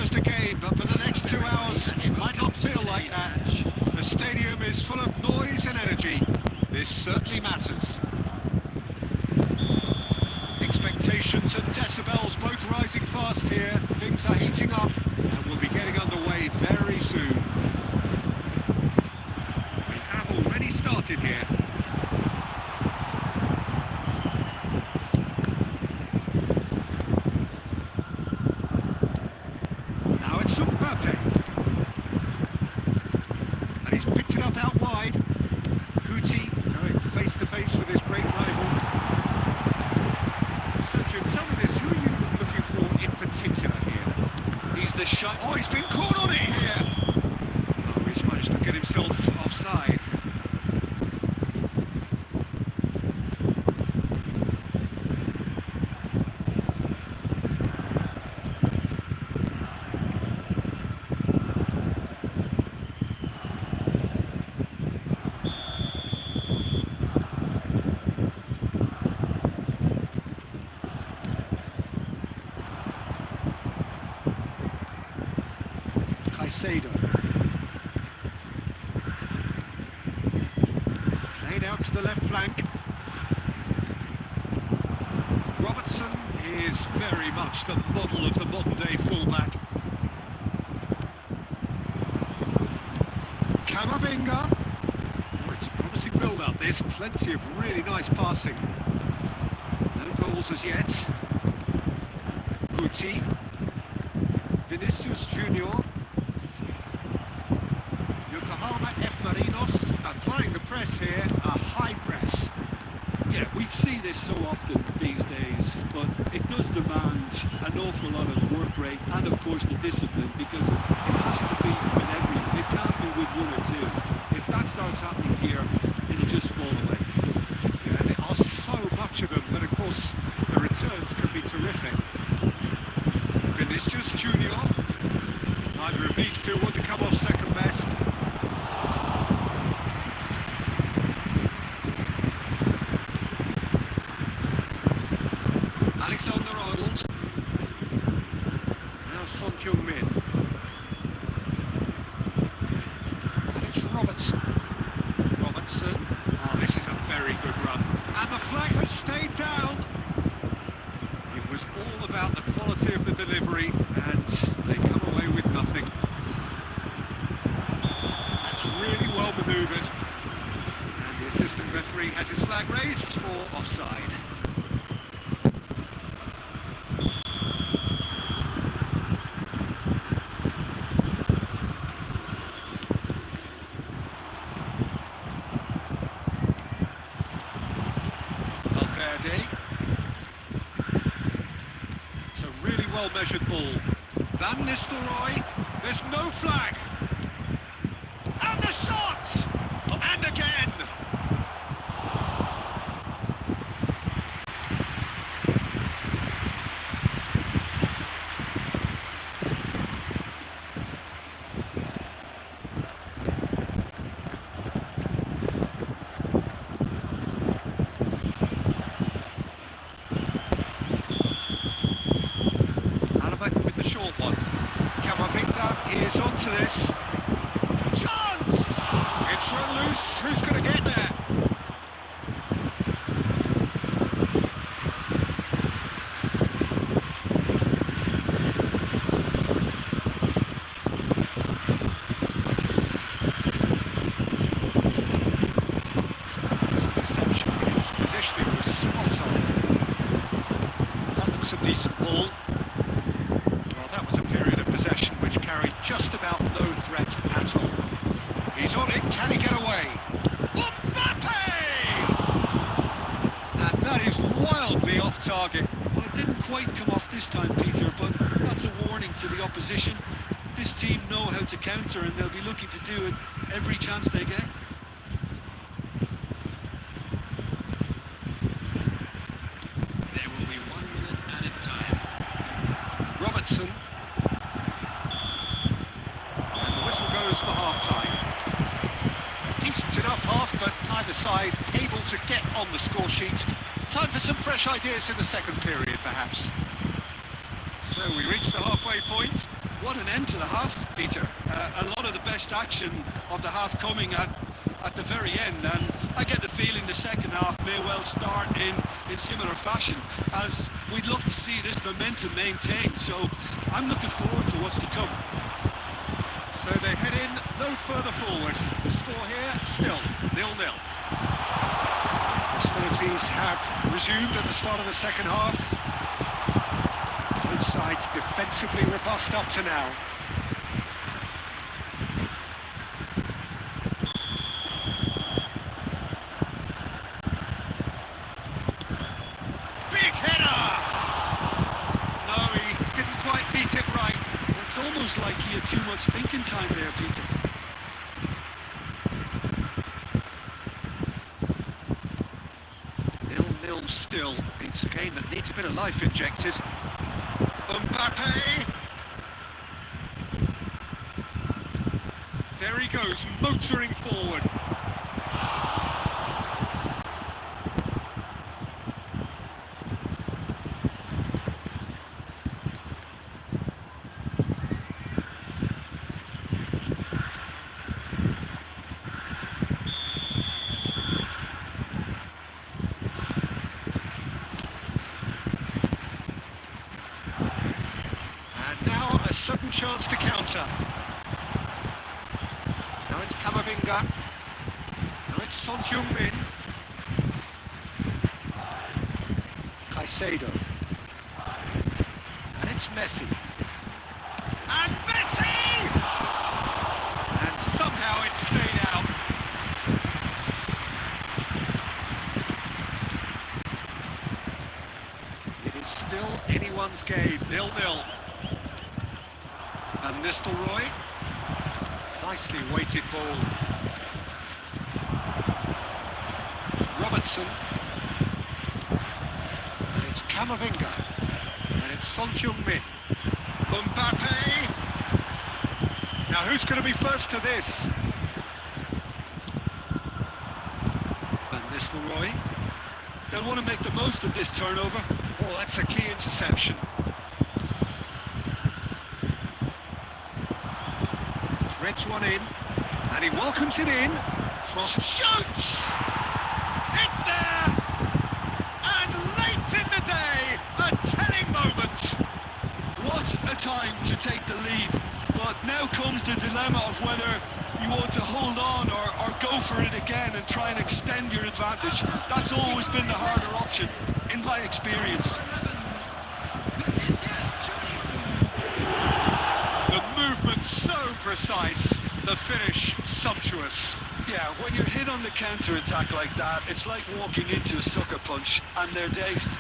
just a game, but for the next 2 hours, it might not feel like that. The stadium is full of noise and energy. This certainly matters. Expectations and decibels both rising fast here. Things are heating up, and we'll be getting underway very soon. We have already started here. Now it's Mbappe. And he's picked it up out wide. Guti going face to face with his great rival. So Jim, tell me this, who are you looking for in particular here? He's the shot. Oh, he's been caught on it here! Oh, he's managed to get himself offside. Played out to the left flank. Robertson is very much the model of the modern-day fullback. Camavinga. Oh, it's a promising build-up. There's plenty of really nice passing. No goals as yet. Guti. Vinicius Junior. Applying the press here, a high press. Yeah, we see this so often these days, but it does demand an awful lot of work rate and, of course, the discipline, because it has to be with everyone. It can't be with one or two. If that starts happening here, it'll just fall away. Yeah, and there are so much of them, but of course the returns can be terrific. Vinicius Junior. Neither of these two want to come off second best. Alexander-Arnold. Now Son Heung-min. And it's Robertson. Robertson. Oh, this is a very good run. And the flag has stayed down. It was all about the quality of the delivery, and they come away with nothing. That's really well manoeuvred. And the assistant referee has his flag raised for offside. It's a really well-measured ball. Van Nistelrooy, there's no flag. And the shot! And again! With the short one. Camavinga is onto this. Chance! It's run loose. Who's going to get there? His interception, his positioning was spot on. And that looks a decent ball. That was a period of possession which carried just about no threat at all. He's on it, can he get away? Mbappe! And that is wildly off target. Well, it didn't quite come off this time, Peter, but that's a warning to the opposition. This team know how to counter, and they'll be looking to do it every chance they get. There will be 1 minute added time. Robertson. And the whistle goes for half-time. Decent enough half, but neither side able to get on the score sheet. Time for some fresh ideas in the second period, perhaps. So we reach the halfway point. What an end to the half, Peter. A lot of the best action of the half coming at the very end, and I get the feeling the second half may well start in similar fashion, as we'd love to see this momentum maintained, so I'm looking forward to what's to come. So they head in no further forward. The score here still 0-0. Hostilities have resumed at the start of the second half. Both sides defensively robust up to now. Big header! No, he didn't quite beat it right. It's almost like he had too much thinking time there, Peter. Still, it's a game that needs a bit of life injected. Mbappe! There he goes, motoring forward. A sudden chance to counter. Now it's Camavinga. Now it's Son Heung-min. Caicedo. And it's Messi. And Messi! And somehow it stayed out. It is still anyone's game, 0-0. And Nistelrooy, nicely weighted ball. Robertson, and it's Camavinga, and it's Son Heung-min. Mbappe! Now who's going to be first to this? And Nistelrooy. They'll want to make the most of this turnover. Oh, that's a key interception. Threads one in, and he welcomes it in. Cross shoots! It's there! And late in the day, a telling moment. What a time to take the lead. But now comes the dilemma of whether you want to hold on or go for it again and try and extend your advantage. That's always been the harder option, in my experience. So precise, the finish sumptuous. Yeah, when you're hit on the counter-attack like that, it's like walking into a sucker punch, and they're dazed.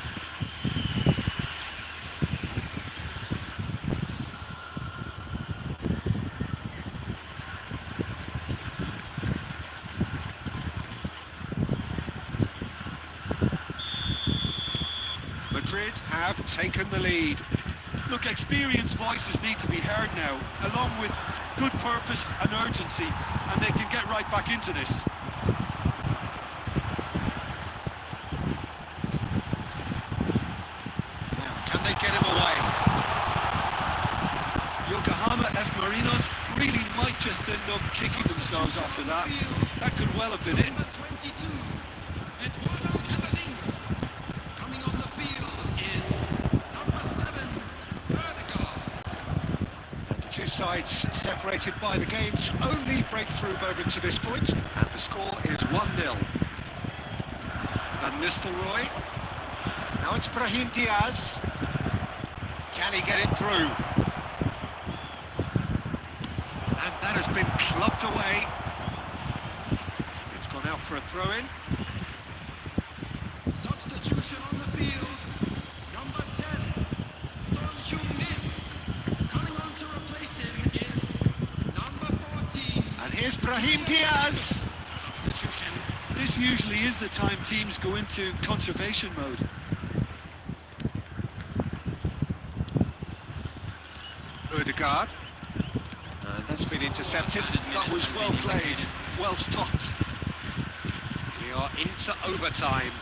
Madrid have taken the lead. Look, experienced voices need to be heard now, along with good purpose and urgency, and they can get right back into this. Now, can they get him away? Yokohama F. Marinos really might just end up kicking themselves after that. That could well have been it. Sides separated by the game's only breakthrough moment to this point, and the score is 1-0. Van Nistelrooy. Now it's Brahim Diaz. Can he get it through? And that has been clubbed away. It's gone out for a throw-in. Substitution on the field. Number 10, Son Heung-min. Coming on to replace him is number 14. And here's Brahim Diaz. Substitution. This usually is the time teams go into conservation mode. Odegaard. And that's been intercepted. That was well played, well stopped. We are into overtime.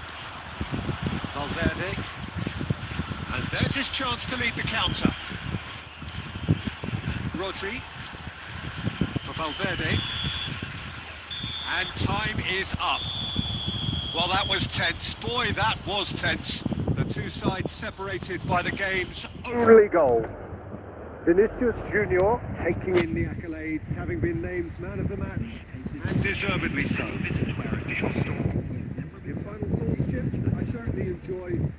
Valverde. And there's his chance to lead the counter. Rodri for Valverde. And time is up. Well, that was tense. Boy, that was tense. The two sides separated by the game's only goal. Vinicius Junior taking in the accolades, having been named man of the match, and deservedly so. Your final thoughts, Jim? I certainly enjoy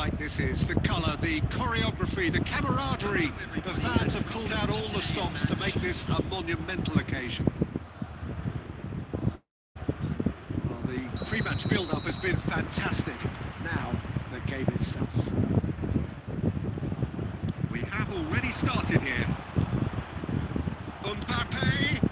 night this is. The colour, the choreography, the camaraderie. The fans have pulled out all the stops to make this a monumental occasion. Well, the pre-match build-up has been fantastic. Now, the game itself. We have already started here. Mbappe!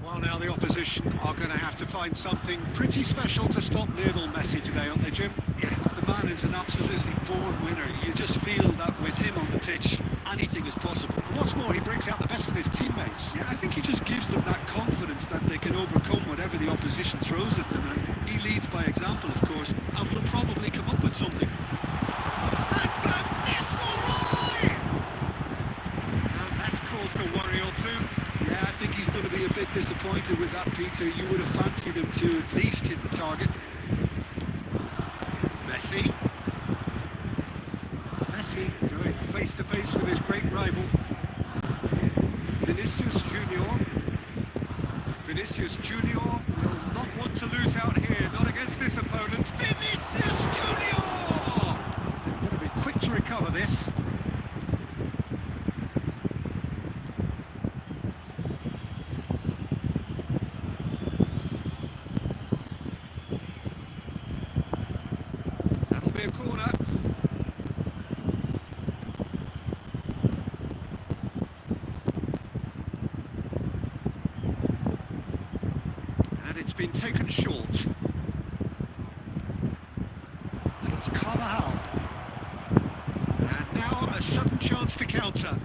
Well, now the opposition are going to have to find something pretty special to stop Lionel Messi today, aren't they, Jim? Yeah, the man is an absolutely born winner. You just feel that with him on the pitch, anything is possible. And what's more, he brings out the best of his teammates. Yeah, I think he just gives them that confidence that they can overcome whatever the opposition throws at them, and he leads by example, of course, and will probably come up with something. And that's caused a worry or two. Yeah, I think he's going to be a bit disappointed with that, Peter. You would have fancied him to at least hit the target. Messi. Messi going face to face with his great rival. Vinicius Junior. Vinicius Junior will not want to lose out here, not against this opponent. Vinicius Junior! They've got to be quick to recover this. That'll be a corner. And it's been taken short. And it's Carvajal. And now a sudden chance to counter.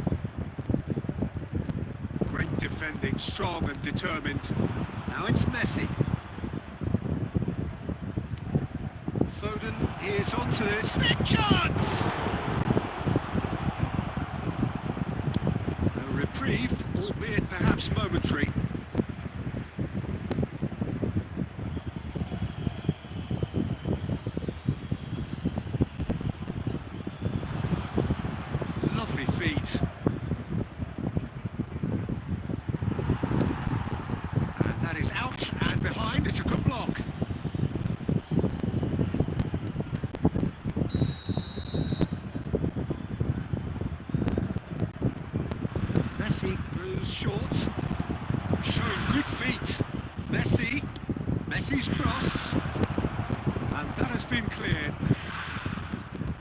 Great defending, strong and determined. Now it's Messi. Foden is onto this. Big chance! A reprieve, albeit perhaps momentary. Lovely feet. And that is out and behind. It's a good block. Messi goes short, showing good feet. Messi, Messi's cross, and that has been cleared.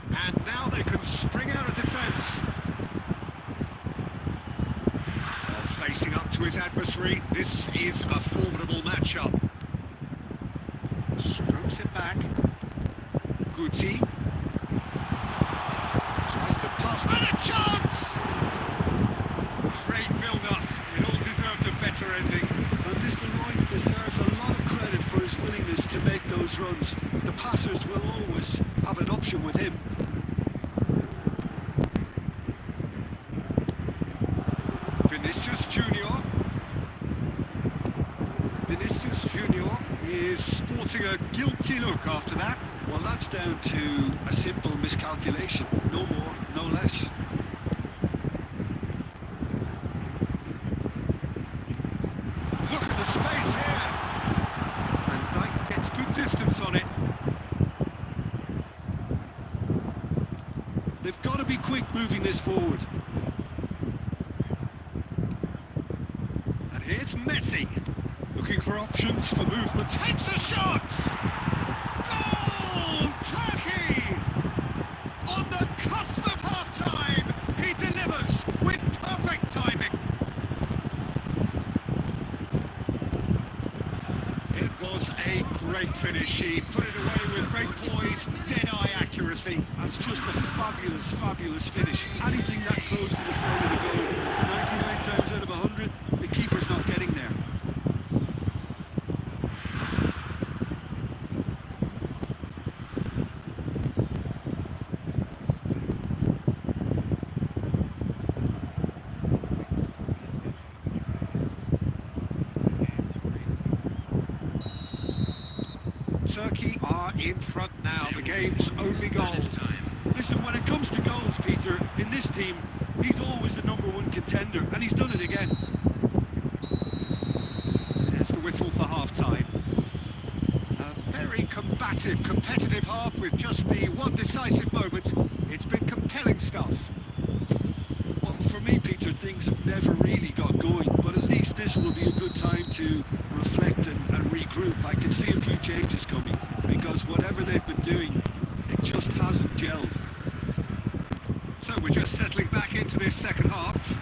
And now they can spring out of defence. Facing up to his adversary, this is a formidable matchup. Strokes it back. Guti. Tries to pass, and a chance! Great build-up. It all deserved a better ending. And this Leroy deserves a lot of credit for his willingness to make those runs. The passers will always have an option with him. Vinicius Junior. Vinicius Junior is sporting a guilty look after that. Well, that's down to a simple miscalculation. No more, no less. Look at the space here. And Dijk gets good distance on it. They've got to be quick moving this forward. And here's Messi, looking for options for movement. Takes a shot! Goal! Turkey! On the cusp of half-time, he delivers with perfect timing. It was a great finish. He put it away with great poise, dead-eye accuracy. That's just a fabulous, fabulous finish. Anything that close to the front of the goal, 99 times out of 100, the keeper's not getting there. Turkey are in front now, the game's only goal. Listen, when it comes to goals, Peter, in this team, he's always the #1 contender, and he's done it again. There's the whistle. whistle for half-time. A very combative, competitive half with just the one decisive moment. It's been compelling stuff. Well, for me, Peter, things have never really got going, but at least this will be a good time to reflect and regroup. I can see a few changes coming, because whatever they've been doing, it just hasn't gelled. So we're just settling back into this second half.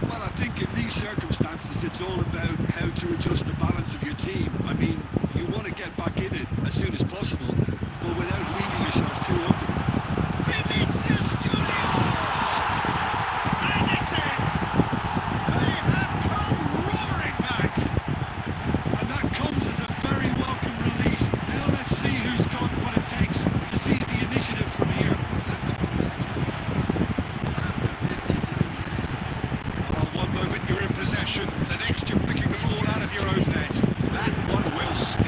Well, I think in these circumstances, it's all about how to adjust the balance of your team. I mean, you want to get back in it as soon as possible, but without leaving yourself too open. Vinicius Junior! And it's in! They have come roaring back! And that comes as a very welcome relief. Now let's see who's got what it takes to seize the initiative from here. Well, one moment you're in possession, the next you're picking the ball out of your own net. That one will sting.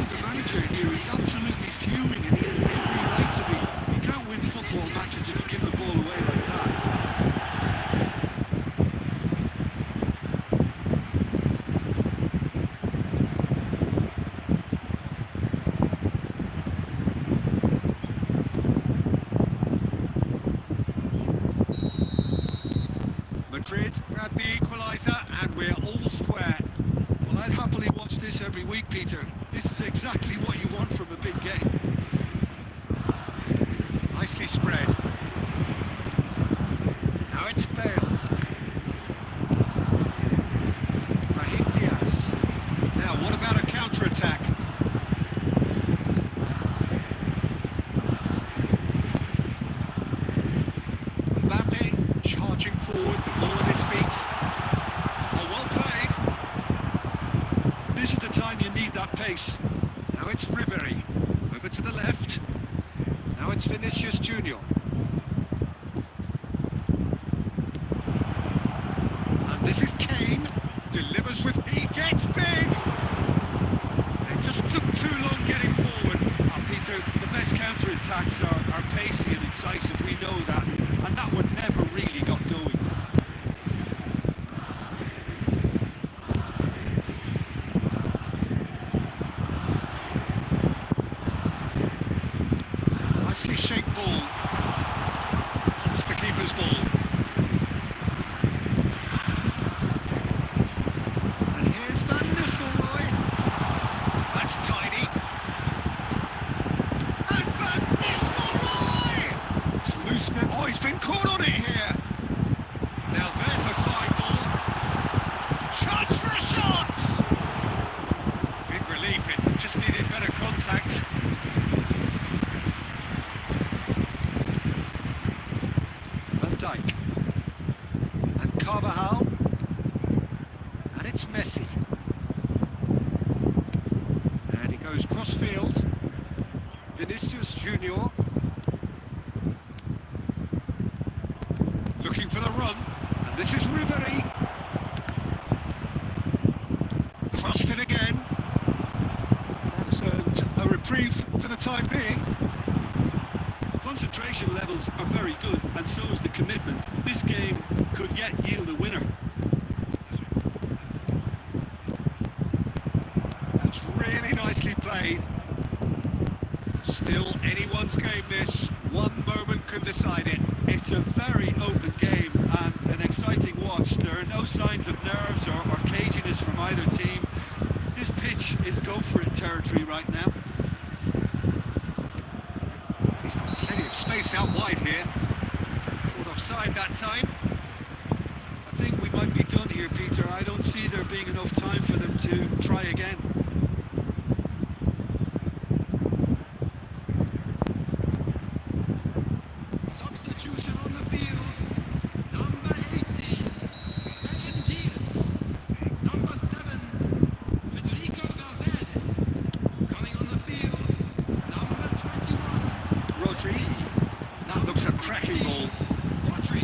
The manager here is absolutely fuming, and he has every right to be. You can't win football matches if you give the ball away like that. Madrid grab the equaliser and we're all square. Well, I'd happily watch this every week, Peter. This is exactly what you want from a big game. Nicely spread. Now it's Bale. Raheem Diaz. Now what about a counter-attack? Mbappe charging forward, the ball at his feet. Oh, well played. This is the time you need that pace. Now it's Rivalry. Over to the left. Now it's Vinicius Junior. And this is Kane. Delivers with... He gets big! They just took too long getting forward. Peter, the best counter-attacks are pacey and incisive, we know that. And that one never really got going. Nicely shaped ball. It's the keeper's ball. And here's Van Nistelrooy. That's tidy. And Van Nistelrooy! It's loose now. Oh, he's been caught on it here. Now there's a fine ball. Chance for a shot! Big relief, it just needed better contact. Dyke and Carvajal, and it's Messi, and he goes cross-field. Vinicius Junior looking for the run, and this is Rivalry. Crossed in again. That's a reprieve for the time being. Concentration levels are very good, and so is the commitment. This game could yet yield a winner. That's really nicely played. Still anyone's game this. One moment could decide it. It's a very open game and an exciting watch. There are no signs of nerves or caginess from either team. This pitch is go-for-it territory right now. He's got plenty of space out wide here. Caught offside that time. I think we might be done here, Peter. I don't see there being enough time for them to try again. Substitution on the field. Number 18, Raheem Diaz. Number 7, Federico Valverde. Coming on the field, number 21. Rodri. That looks a cracking ball. Rodri.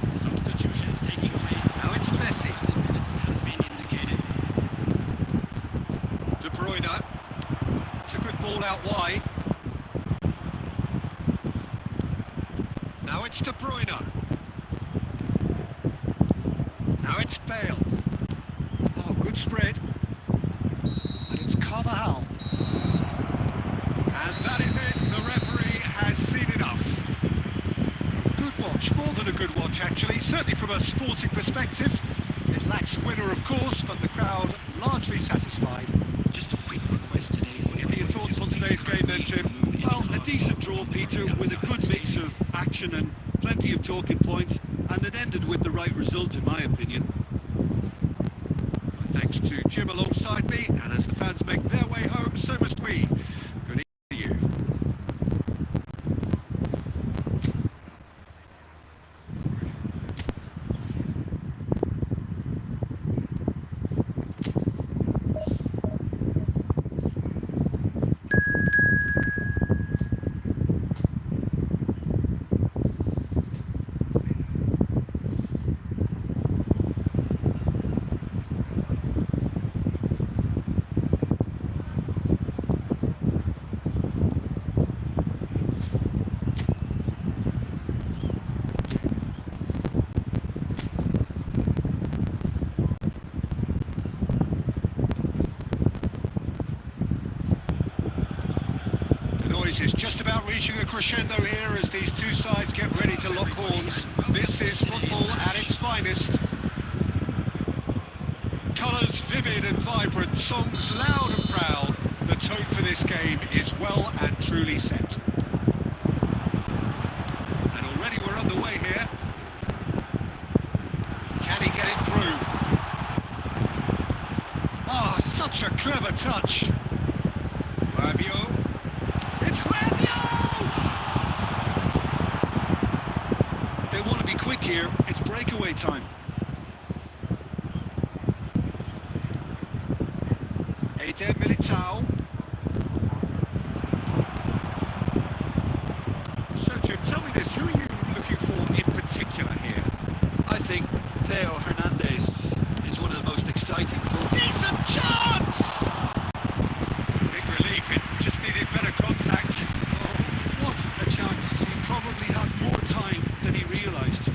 Substitutions taking place. Now it's Messi. Minutes has been indicated. De Bruyne. It's a good ball out wide. Now it's De Bruyne. Now it's Bale. Oh, Oh, good spread. And it's Carvajal. And that is it. The referee has seen enough. Good watch, more than a good watch actually, certainly from a sporting perspective. It lacks a winner of course, but the crowd largely satisfied. Just a quick request today. What are your thoughts on today's game then, Jim? Well, a decent draw, Peter, with a good mix of action and plenty of talking points, and it ended with the right result, in my opinion. Thanks to Jim alongside me, and as the fans make their way home, so must we. Good evening to you. Is just about reaching a crescendo here as these two sides get ready to lock horns. This is football at its finest. Colours vivid and vibrant, songs loud and proud. The tone for this game is well and truly set. And already we're underway here. Can he get it through? Ah, such a clever touch. Rabiot. It's Rabiot! They want to be quick here. It's breakaway time. Eder Militao. So, Jim, tell me this. Who are you looking for in particular here? I think Theo Hernandez is one of the most exciting footballers. Decent chance! Big relief. It just needed better contact. Oh, what a chance. He probably had more time than he realised.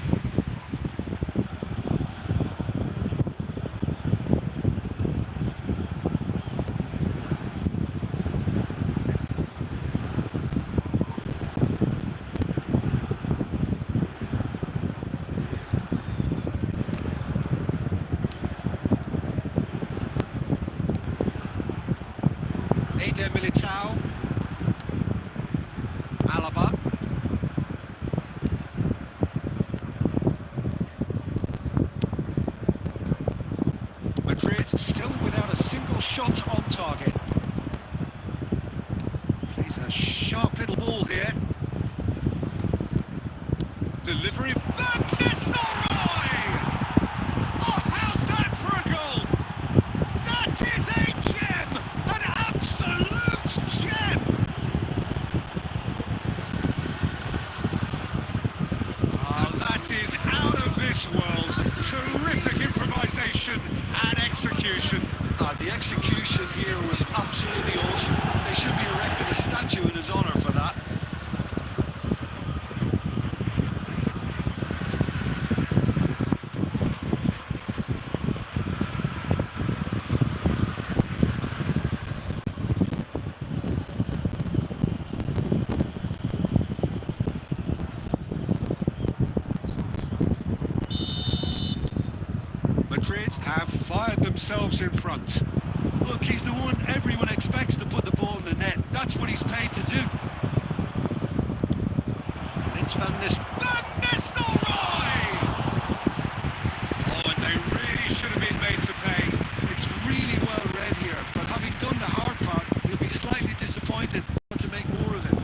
Eder Militao. Alaba. Madrid still without a single shot on target. Plays a sharp little ball here. Delivery. Van Nistelrooy! Oh, how's that for a goal? That is a gem! An absolute gem! Oh, that is out of this world. Terrific improvisation and execution. The execution here was absolutely awesome. They should be erecting a statue in his honour for that. Madrid have fired themselves in front. Look, he's the one everyone expects to put the ball in the net. That's what he's paid to do. And it's Van Nistelrooy! Oh, and they really should have been made to pay. It's really well read here, but having done the hard part, he'll be slightly disappointed not to make more of it.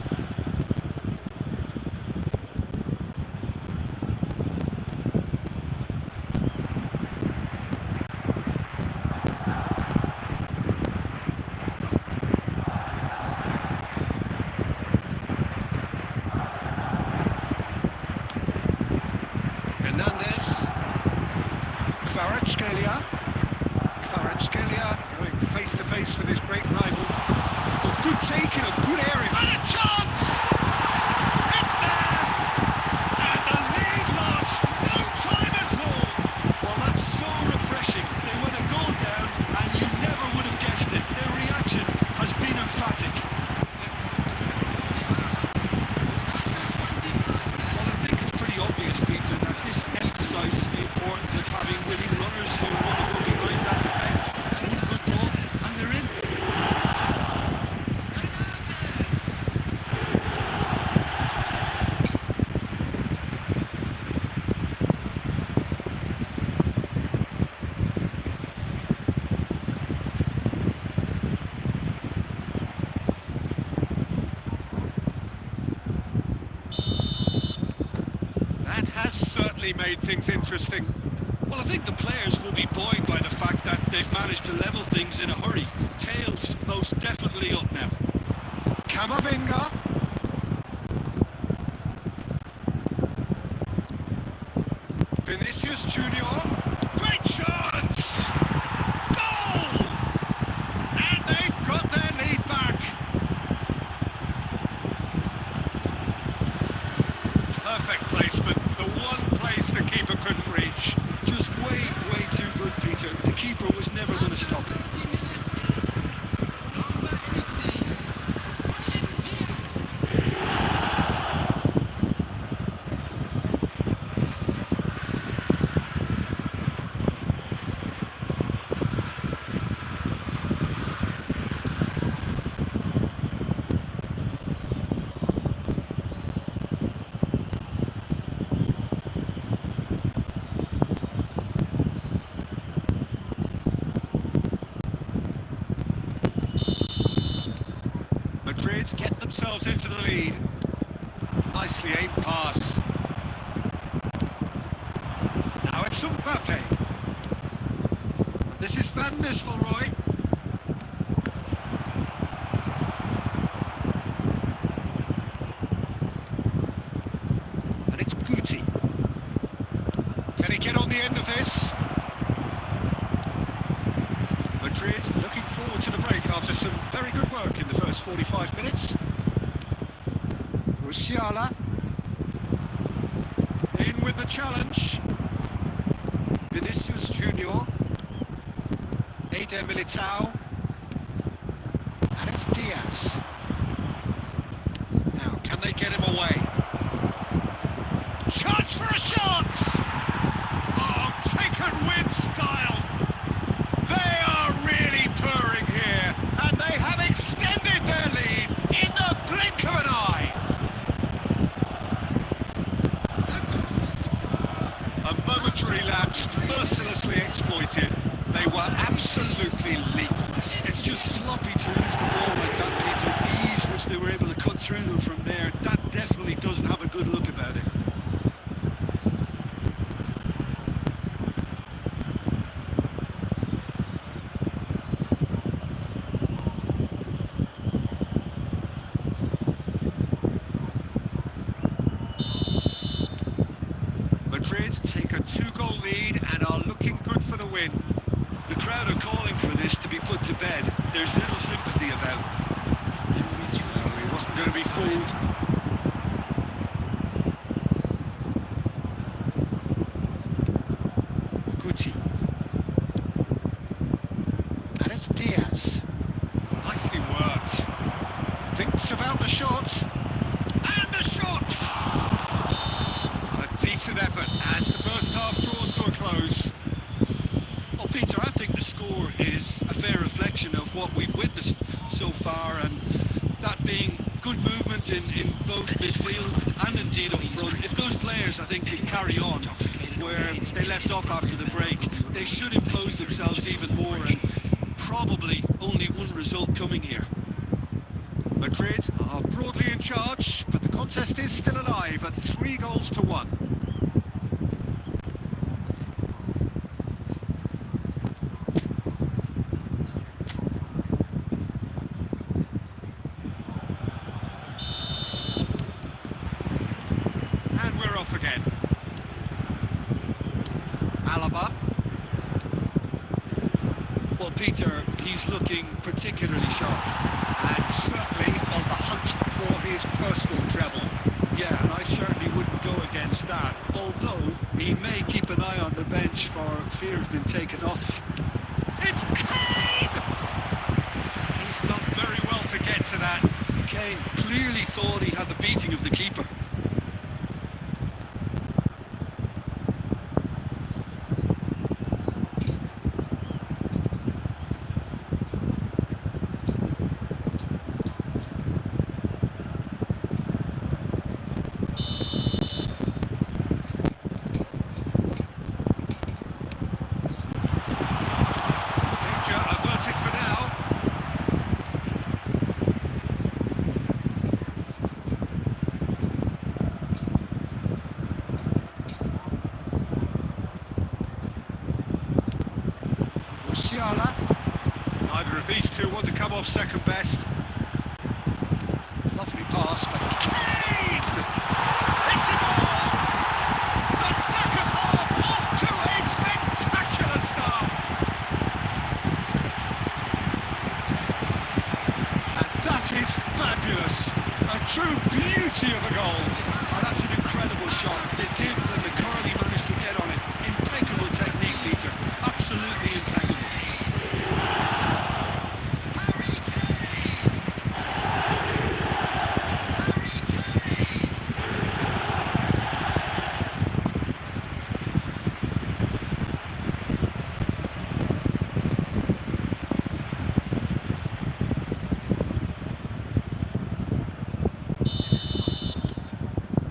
Hernandez. Kvaratskhelia going face to face with his great rival. Oh, good take in a good area. And a chance! It's there! And the lead lost no time at all. Well, that's so refreshing. They win a goal down has certainly made things interesting. Well, I think the players will be buoyed by the fact that they've managed to level things in a hurry. Tails most definitely up now. Camavinga. Vinicius Junior. Great chance! Goal! And they've got their lead back. Perfect placement. The one place the keeper couldn't reach. Just way too good, Peter. The keeper was never going to stop him. 30 minutes is number 18, Madrid get themselves into the lead. Nicely aimed pass. Now it's Mbappe. And this is Van Nistelrooy. And it's Guti. Can he get on the end of this? Madrid looking forward to the break after some very good work in the first 45 minutes. Musiala in with the challenge. Vinicius Junior. Eder Militao. And it's Diaz. Now, can they get him away? Chance for a shot! Oh, taken with style! They are really purring here, and they have extended their lead in the blink of an eye. A momentary lapse, mercilessly exploited. They were absolutely lethal. It's just sloppy to lose the ball like that, Peter. The ease which they were able to cut through them from there, that definitely doesn't have a good look about it. Madrid take a 2-goal lead and are looking good for the win. The crowd are calling for this to be put to bed. There's little sympathy about. No, he wasn't going to be fooled. Guti. And it's Diaz. Nicely worked. Thinks about the shot. And the shot! A decent effort as the first half draws to a close. Well, Peter, I think the score is a fair reflection of what we've witnessed so far, and that being good movement in both midfield and indeed up front. If those players, I think, can carry on where they left off after the break, they should impose themselves even more, and probably only one result coming here. Madrid are broadly in charge, but the contest is still alive at 3-1. And we're off again. Alaba. Well, Peter, he's looking particularly sharp. And certainly on the hunt for his personal treble. Yeah, and I certainly wouldn't go against that, although he may keep an eye on the bench for fear of being taken off. It's Kane! He's done very well to get to that. Kane clearly thought he had the beating of the keeper. of these two want to come off second best. Lovely pass, but Kane! It's a goal! The second half off to a spectacular start! And that is fabulous! A true beauty of a goal! Oh, that's an incredible shot. The dip and the curl he managed to get on it. Impeccable technique, Peter. Absolutely impeccable.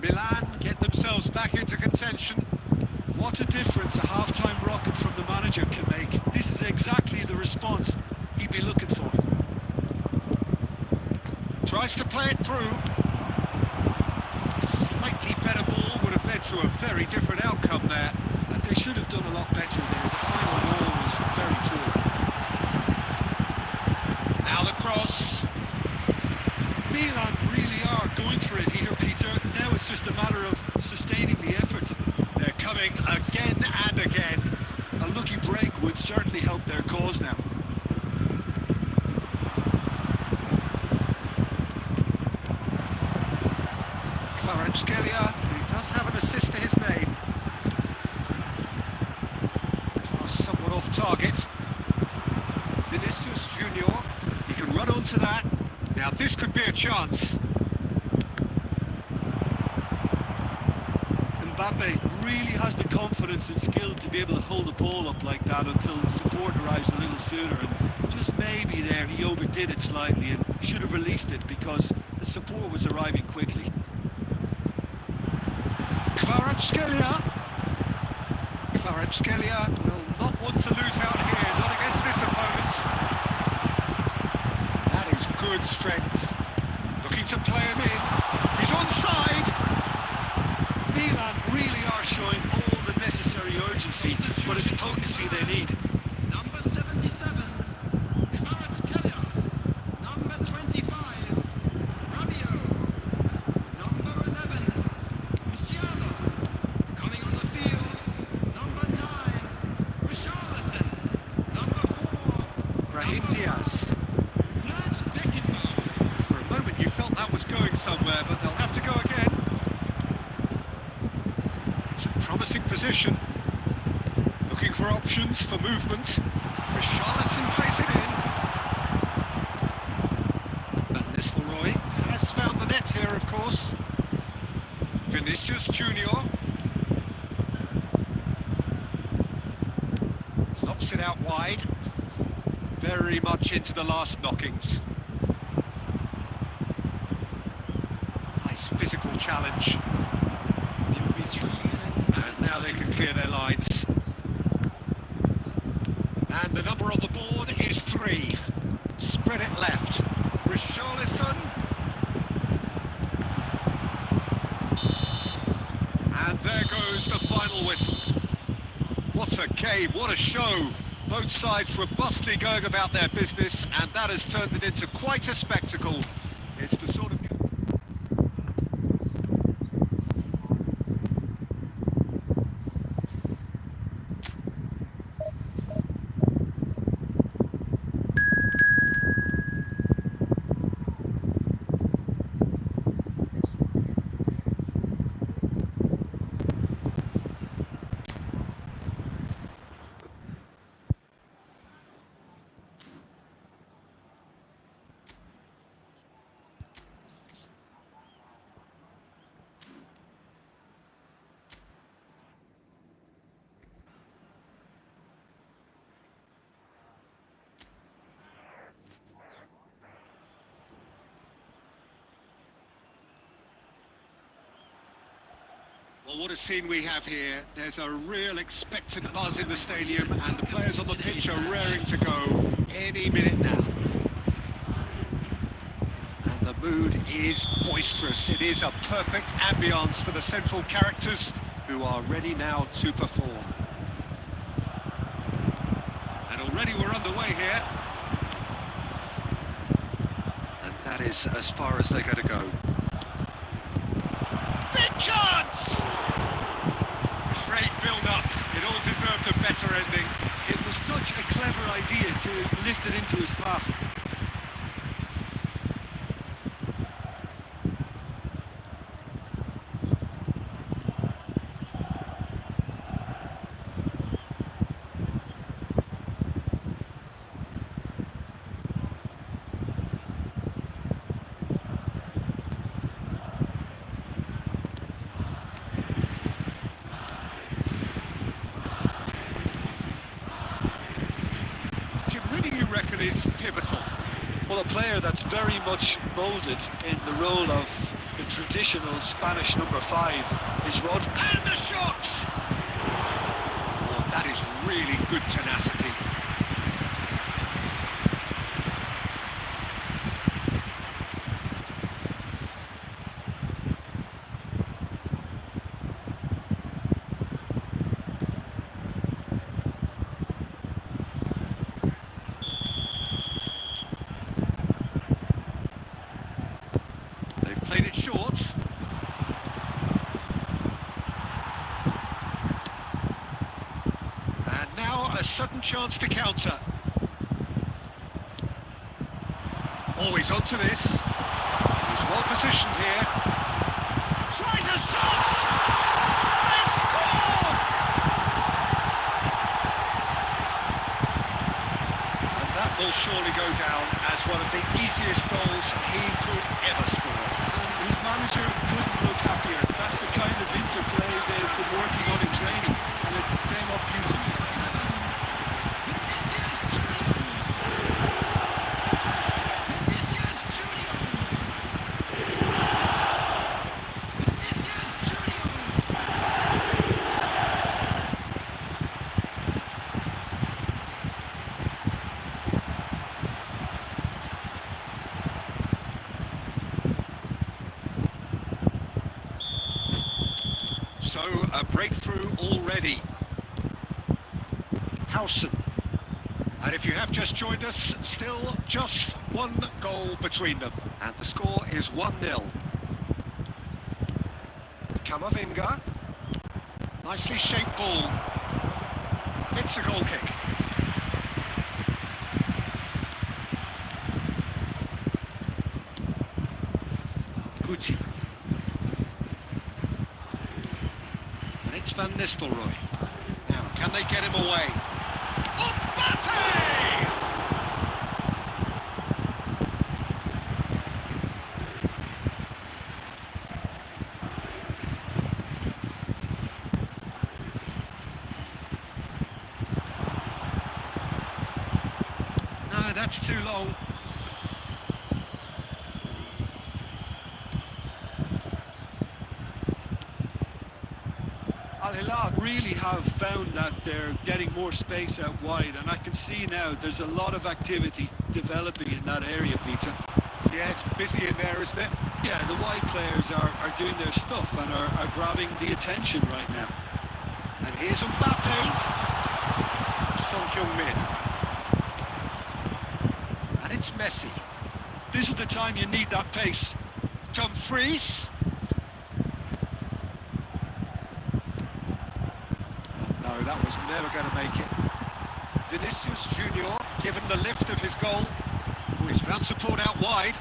Milan get themselves back into contention. What a difference a half-time rocket from the manager can make. This is exactly the response he'd be looking for. Tries to play it through. A slightly better ball would have led to a very different outcome there. And they should have done a lot better there. The final ball was very poor. Now the cross. Milan really are going for it here, Peter. Now it's just a matter of sustaining the effort. They're coming again and again. A lucky break would certainly help their cause now. Kvaratskhelia, who does have an assist to his name. Pass somewhat off target. Vinicius Junior, he can run onto that. Now this could be a chance. Mbappe really has the confidence and skill to be able to hold the ball up like that until support arrives a little sooner. And just maybe there he overdid it slightly and should have released it because the support was arriving quickly. Kvaratskhelia. Kvaratskhelia will not want to lose out here, not against this opponent. That is good strength. Looking to play him in. He's onside. Milan really are showing all the necessary urgency, but it's potency they need. Number 77, Kvaratskhelia. Number 25, Rabiot. Number 11, Musiala. Coming on the field, number 9, Richarlison. Number 4, Brahim Diaz. For a moment you felt that was going somewhere, but they'll have to go again. It's a promising position. Looking for options for movement. Richarlison plays it in. Van Nistelrooy has found the net here, of course. Vinicius Junior. Knocks it out wide. Very much into the last knockings. Nice physical challenge. And now they can clear their lines. And the number on the board is 3. Spread it left. Richarlison. And there goes the final whistle. What a game, what a show. Both sides robustly going about their business, and that has turned it into quite a spectacle. It's the sort of... Well, what a scene we have here. There's a real expectant buzz in the stadium, and the players on the pitch are raring to go any minute now. And the mood is boisterous. It is a perfect ambience for the central characters who are ready now to perform. And already we're underway here. That is as far as they're going to go. Big chance! Great build-up. It all deserved a better ending. It was such a clever idea to lift it into his path. Who do you reckon is pivotal? Well, a player that's very much moulded in the role of the traditional Spanish number 5 is Rod. And the shots! Oh, that is really good tenacity. Played it short. And now a sudden chance to counter. Always onto this. He's well positioned here. Tries a shot! They've scored! And that will surely go down as one of the easiest goals he could ever score. His manager couldn't look happier. That's the kind of interplay they've been working on in training, and it came up beautifully. So, a breakthrough already. Howson. And if you have just joined us, still just one goal between them. And the score is 1-0. Camavinga. Nicely shaped ball. It's a goal kick. Guti. It's Van Nistelrooy. Now, can they get him away? Mbappe! No, that's too long. Al Hilal really have found that they're getting more space out wide, and I can see now there's a lot of activity developing in that area, Peter. Yeah, it's busy in there, isn't it? Yeah, the wide players are doing their stuff and are grabbing the attention right now. And here's Mbappe. Son Heung-min. And it's Messi. This is the time you need that pace. Dumfries. No, that was never going to make it. Vinicius Junior, given the lift of his goal, who has found support out wide.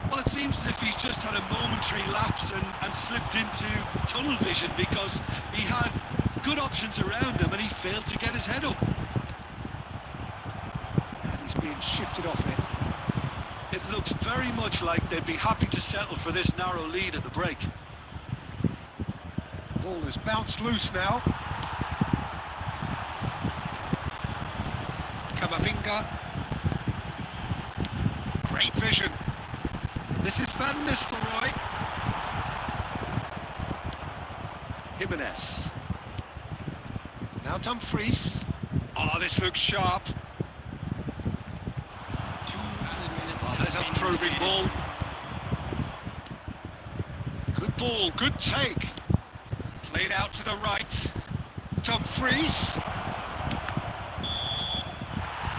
Well, it seems as if he's just had a momentary lapse and slipped into tunnel vision, because he had good options around him and he failed to get his head up. And he's being shifted off it. It looks very much like they'd be happy to settle for this narrow lead at the break. The ball has bounced loose now. Camavinga. Great vision. This is Van Nistelrooy. Jimenez. Now Dumfries. Oh, this looks sharp. 2 added minutes. Oh, there's a probing ball. Good ball, good take. Played out to the right. Dumfries.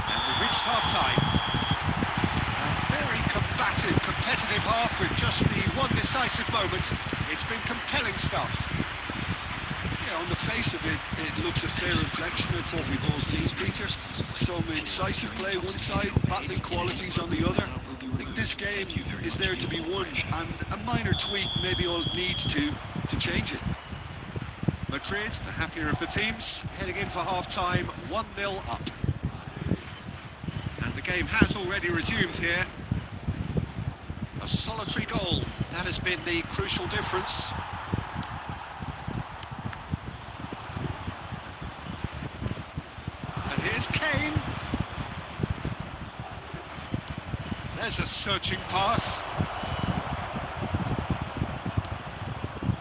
And we reached half-time. A very combative, competitive half with just the one decisive moment. It's been compelling stuff. Yeah, on the face of it, it looks a fair reflection of what we've all seen, Peter. Some incisive play one side, battling qualities on the other. I think this game is there to be won, and a minor tweak maybe all it needs to change it. Madrid, the happier of the teams, heading in for half-time, 1-0 up. And the game has already resumed here. A solitary goal, that has been the crucial difference. And here's Kane. There's a searching pass.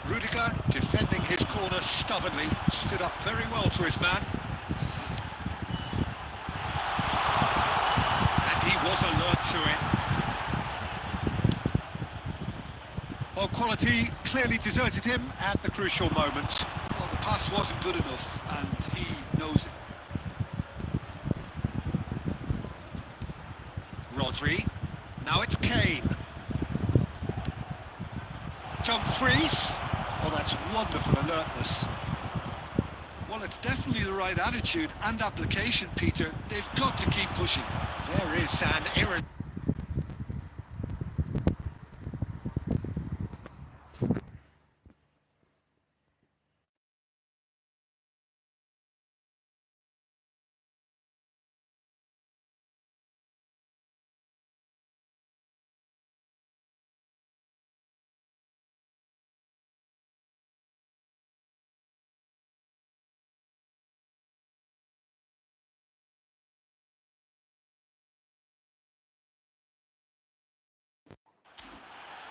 Rudiger, defending his corner stubbornly, stood up very well to his man. And he was alert to it. Well, quality clearly deserted him at the crucial moment. Well, the pass wasn't good enough, and he knows it. Rodri, now it's Kane. Dumfries. Oh, that's wonderful alertness. Well, it's definitely the right attitude and application, Peter. They've got to keep pushing. There is an error.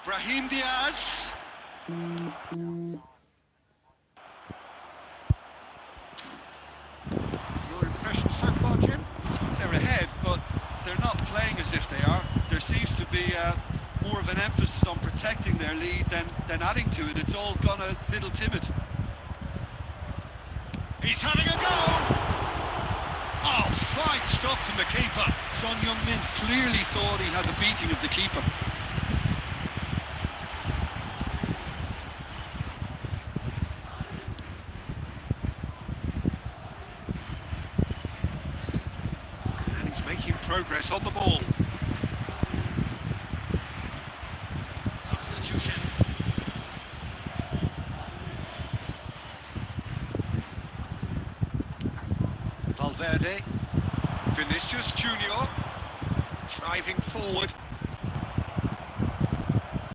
Brahim Diaz. Your impression so far, Jim? They're ahead, but they're not playing as if they are. There seems to be more of an emphasis on protecting their lead than adding to it. It's all gone a little timid. He's having a go! Oh, fine stop from the keeper. Son Heung-min clearly thought he had the beating of the keeper. And he's making progress on the ball. Substitution. Valverde. Vinicius Junior. Driving forward.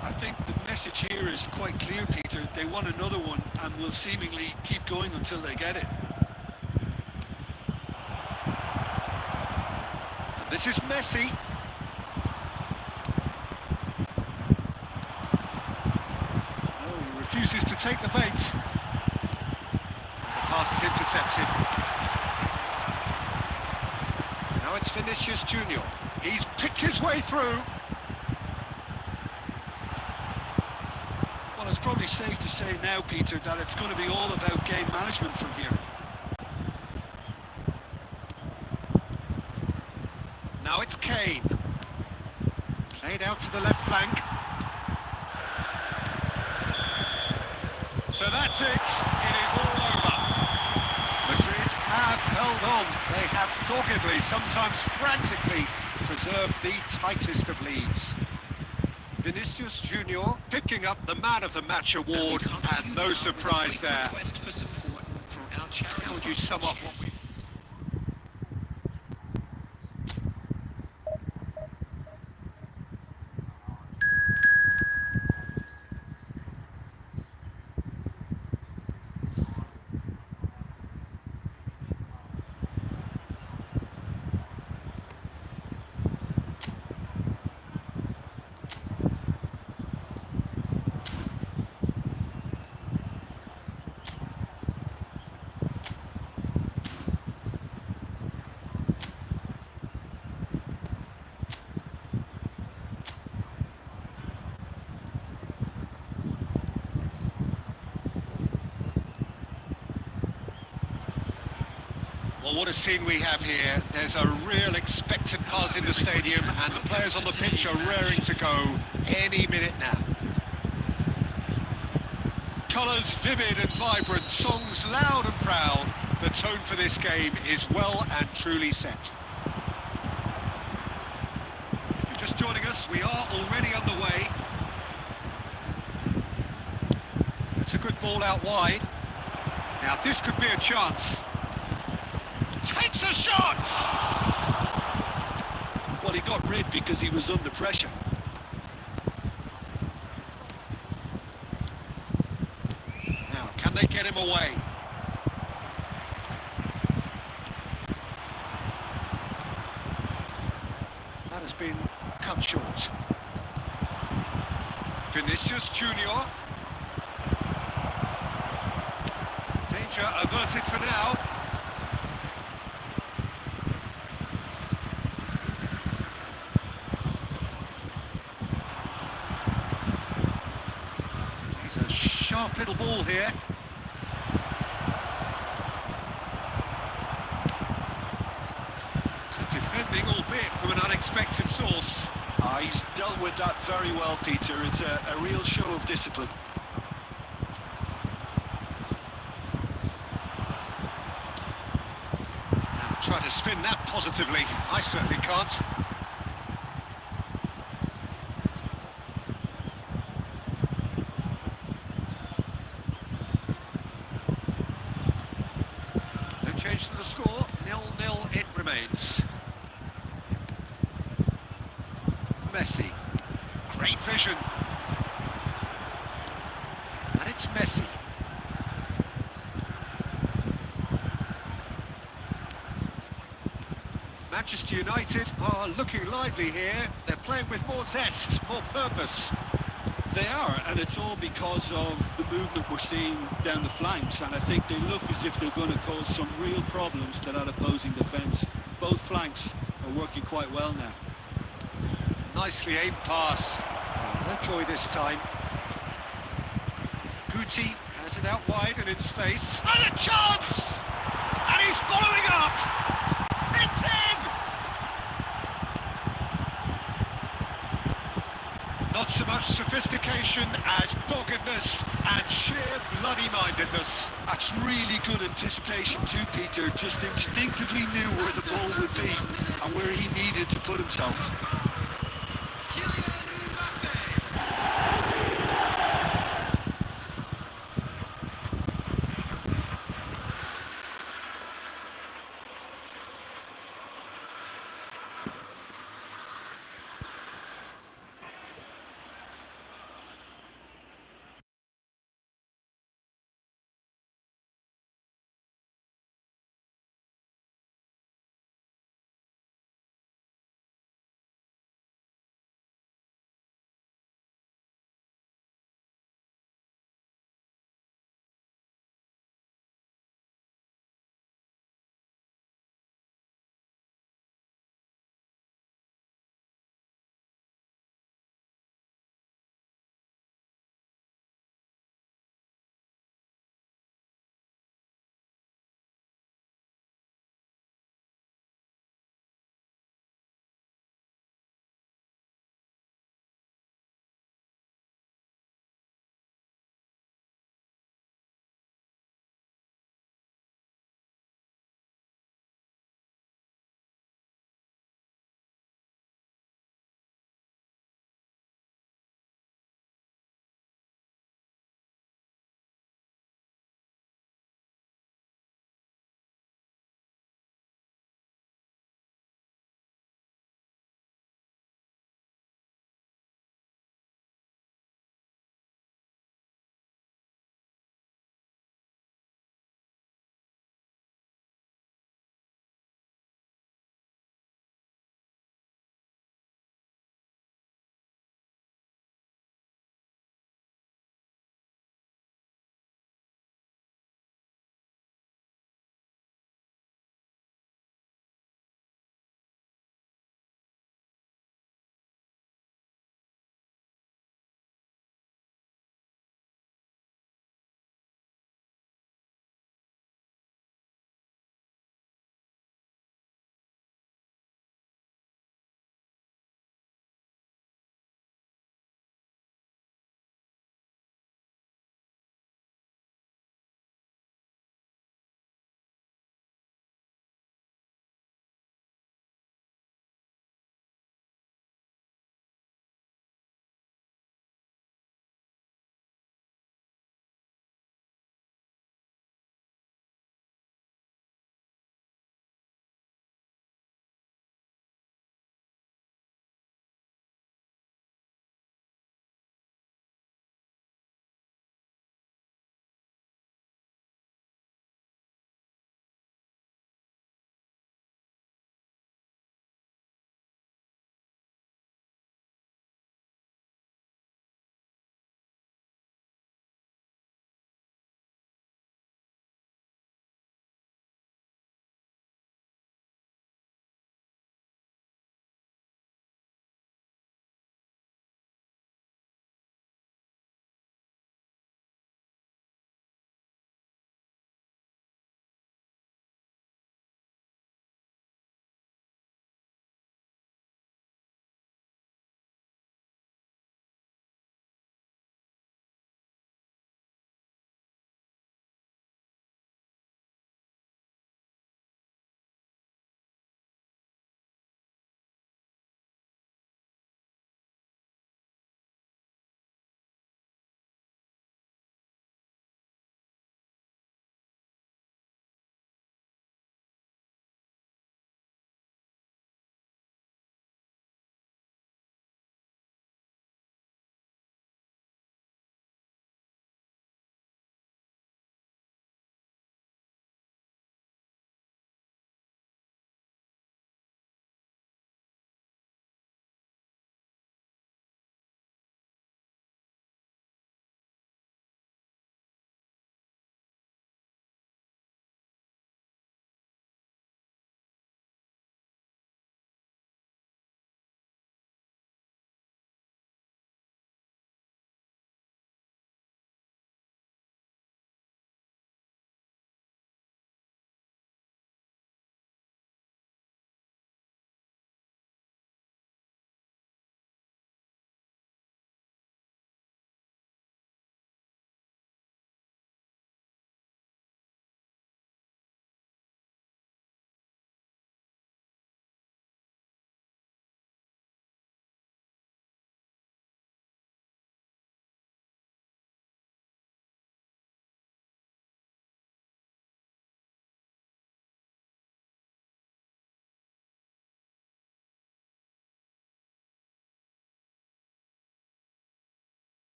I think the message here is quite clear, Peter. They want another one and will seemingly keep going until they get it. And this is Messi. Oh, he refuses to take the bait. The pass is intercepted. Now it's Vinicius Junior. He's picked his way through. Well, it's probably safe to say now, Peter, that it's going to be all about game management from here. Now it's Kane. Played out to the left flank. So that's it. It is all over. Madrid have held on. They have doggedly, sometimes frantically, preserved the tightest of leads. Vinicius Junior picking up the Man of the Match award, and no surprise there. Request for support from our charity. How would you sum up what we... Well, what a scene we have here. There's a real expectant buzz in the stadium, and the players on the pitch are raring to go any minute now. Colours vivid and vibrant, songs loud and proud. The tone for this game is well and truly set. If you're just joining us, we are already underway. It's a good ball out wide. Now this could be a chance. Takes a shot! Well, he got rid because he was under pressure. Now, can they get him away? That has been cut short. Vinicius Junior. Danger averted for now. It's a sharp little ball here. Good defending, albeit from an unexpected source. He's dealt with that very well, Peter. It's a real show of discipline. Now try to spin that positively. I certainly can't. No change to the score. 0-0 it remains. Messi. Great vision. And it's Messi. Manchester United are looking lively here. They're playing with more zest, more purpose. They are, and it's all because of the movement we're seeing down the flanks, and I think they look as if they're going to cause some real problems to that opposing defence. Both flanks are working quite well now. Nicely aimed pass. No joy this time. Guti has it out wide and in space. And a chance! And he's following up! It's in! Not so much sophistication as doggedness and sheer bloody-mindedness. That's really good anticipation too, Peter. Just instinctively knew where the ball would be and where he needed to put himself.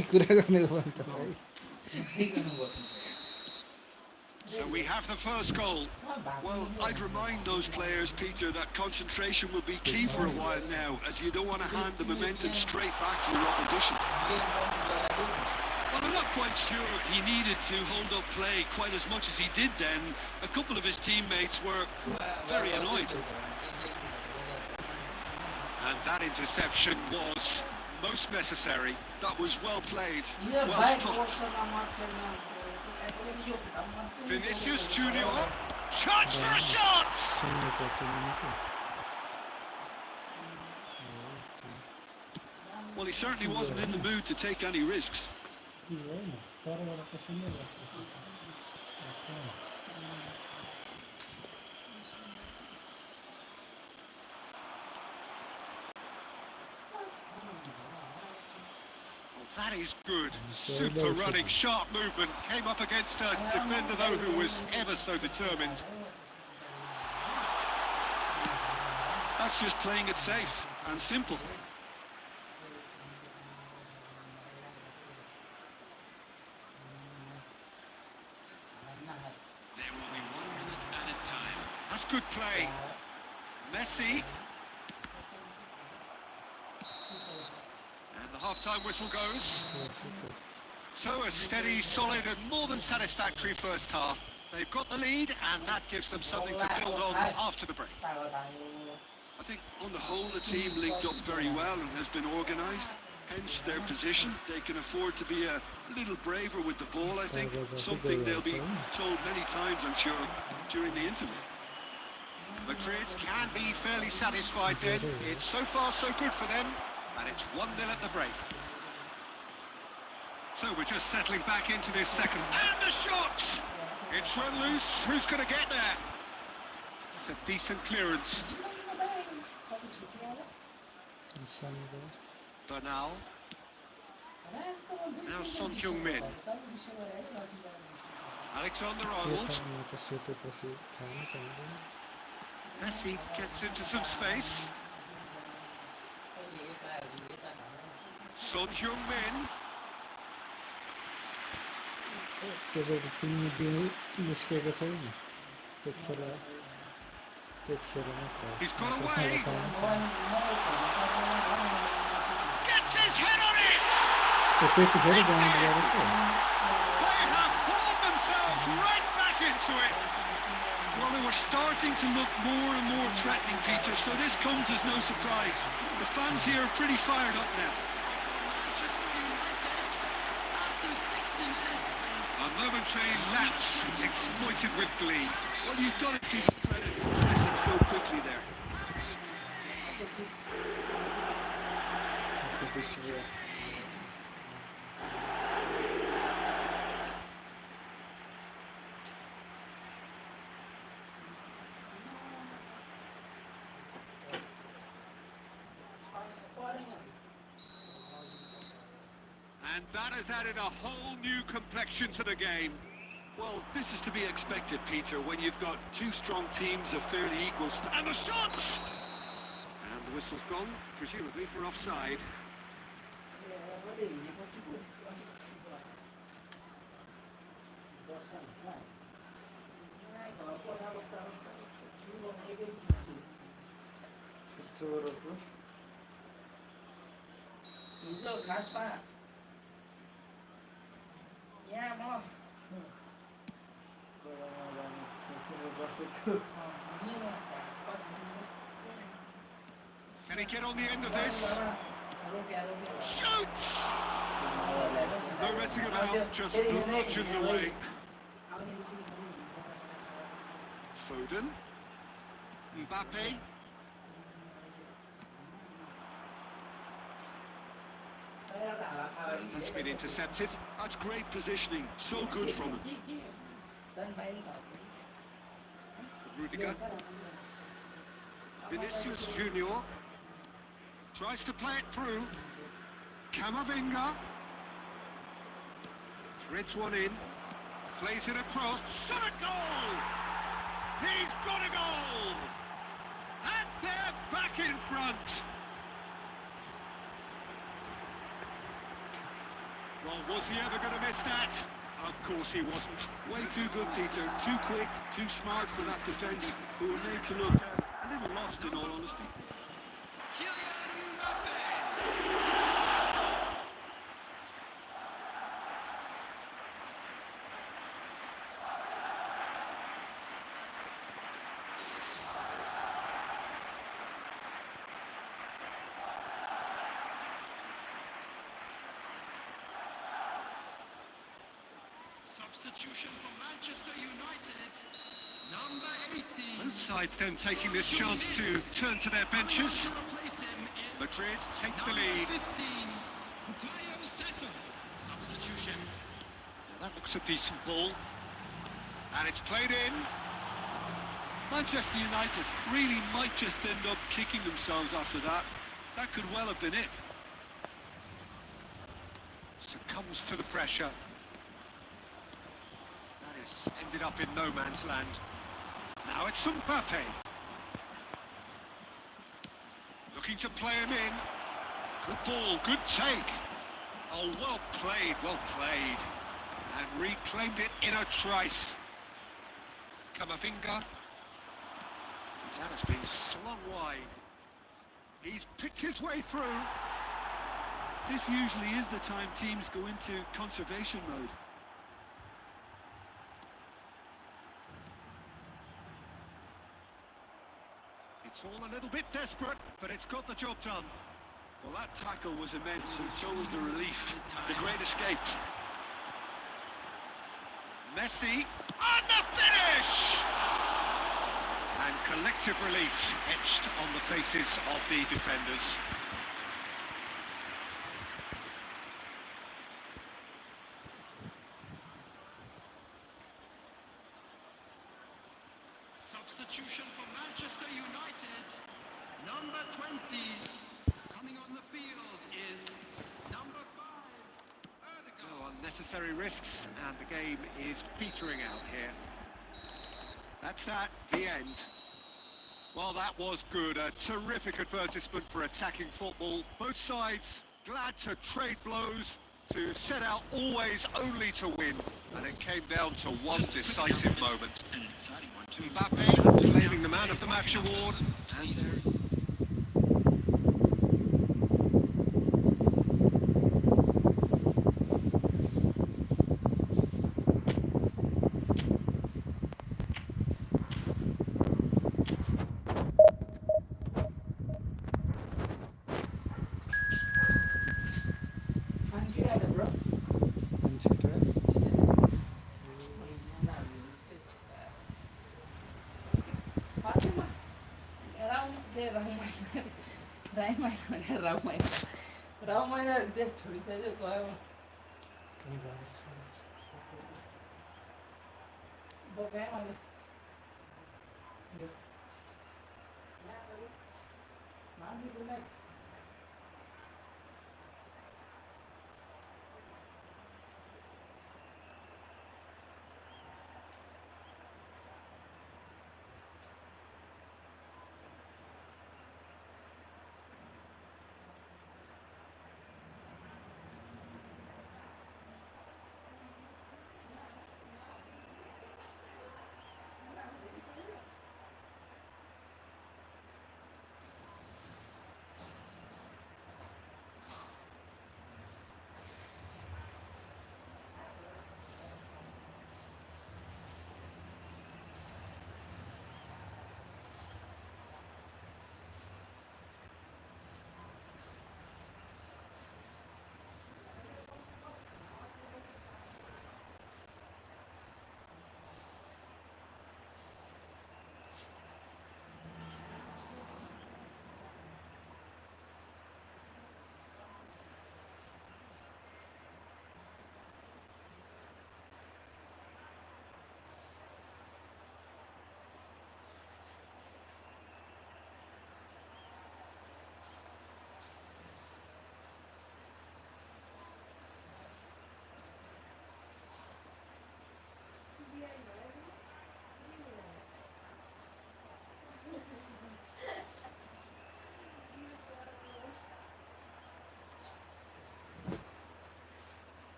कुरा गर्ने हो भने त भाइ So we have the first goal. Well, I'd remind those players, Peter, that concentration will be key for a while now, as you don't want to hand the momentum straight back to your opposition. Well, I'm not quite sure he needed to hold up play quite as much as he did then. A couple of his teammates were very annoyed. And that interception was most necessary. That was well played, well stopped. Vinicius Junior, chance for a shot! Well, he certainly wasn't in the mood to take any risks. That is good. Super running, sharp movement. Came up against a defender, though, who was ever so determined. That's just playing it safe and simple. There will be 1 minute added time. That's good play. Messi. And the half-time whistle goes. So a steady, solid and more than satisfactory first half. They've got the lead and that gives them something to build on after the break. I think on the whole the team linked up very well and has been organised. Hence their position. They can afford to be a little braver with the ball, I think. Something they'll be told many times, I'm sure, during the interval. Madrid can be fairly satisfied then. It's so far so good for them. And it's 1-0 at the break. So we're just settling back into this second. And the shot! It's run loose. Who's going to get there? It's a decent clearance. Bernal. Now Son Heung-min. Alexander-Arnold. Messi gets into some space. Son Heung-min. He's got away. Gets his head on it. They have hauled themselves right back into it. Well, they were starting to look more and more threatening, Peter, so this comes as no surprise. The fans here are pretty fired up now. A momentary lapse exploited with glee. Well, you've got to give him credit for pressing so quickly there. And that has added a whole new complexion to the game. Well, this is to be expected, Peter, when you've got two strong teams of fairly equal And the shots! And the whistle's gone, presumably for offside. Can he get on the end of this? Shoots! No messing about, just bludgeoned away. Foden. Mbappe. That's been intercepted. That's great positioning. So good from him. Rudiger. Vinicius Junior. Tries to play it through. Camavinga. Threads one in. Plays it across. Shot a goal! He's got a goal! And they're back in front. Oh, was he ever going to miss that? Of course he wasn't. Way too good, Peter. Too quick, too smart for that defence, who were made to look a little lost, in all honesty. Kylian Mbappe. Substitution for Manchester United, number 18. Both sides then taking this chance to turn to their benches. To replace him is Madrid take the number lead. 15, Bukayo Saka. Substitution. Now that looks a decent ball. And it's played in. Manchester United really might just end up kicking themselves after that. That could well have been it. Succumbs to the pressure. That has ended up in no man's land. Now it's Mbappe. Looking to play him in. Good ball, good take. Oh, well played, well played. And reclaimed it in a trice. Camavinga. That has been slung wide. He's picked his way through. This usually is the time teams go into conservation mode. It's all a little bit desperate, but it's got the job done. Well, that tackle was immense, and so was the relief. The great escape. Messi, and the finish! And collective relief etched on the faces of the defenders. Substitution for Manchester United, number 20. Coming on the field is number 5, Erdogan. No unnecessary risks, and the game is petering out here. That's that, the end. Well, that was good. A terrific advertisement for attacking football. Both sides glad to trade blows, to set out always only to win. And it came down to one decisive moment. Mbappe claiming the Man of the Match award. And there bro.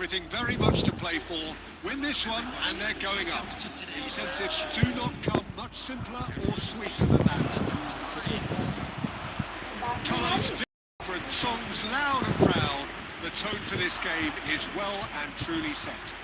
everything very much to play for. Win this one and they're going up. Incentives do not come much simpler or sweeter than that. Colours vibrant, songs loud and proud. The tone for this game is well and truly set.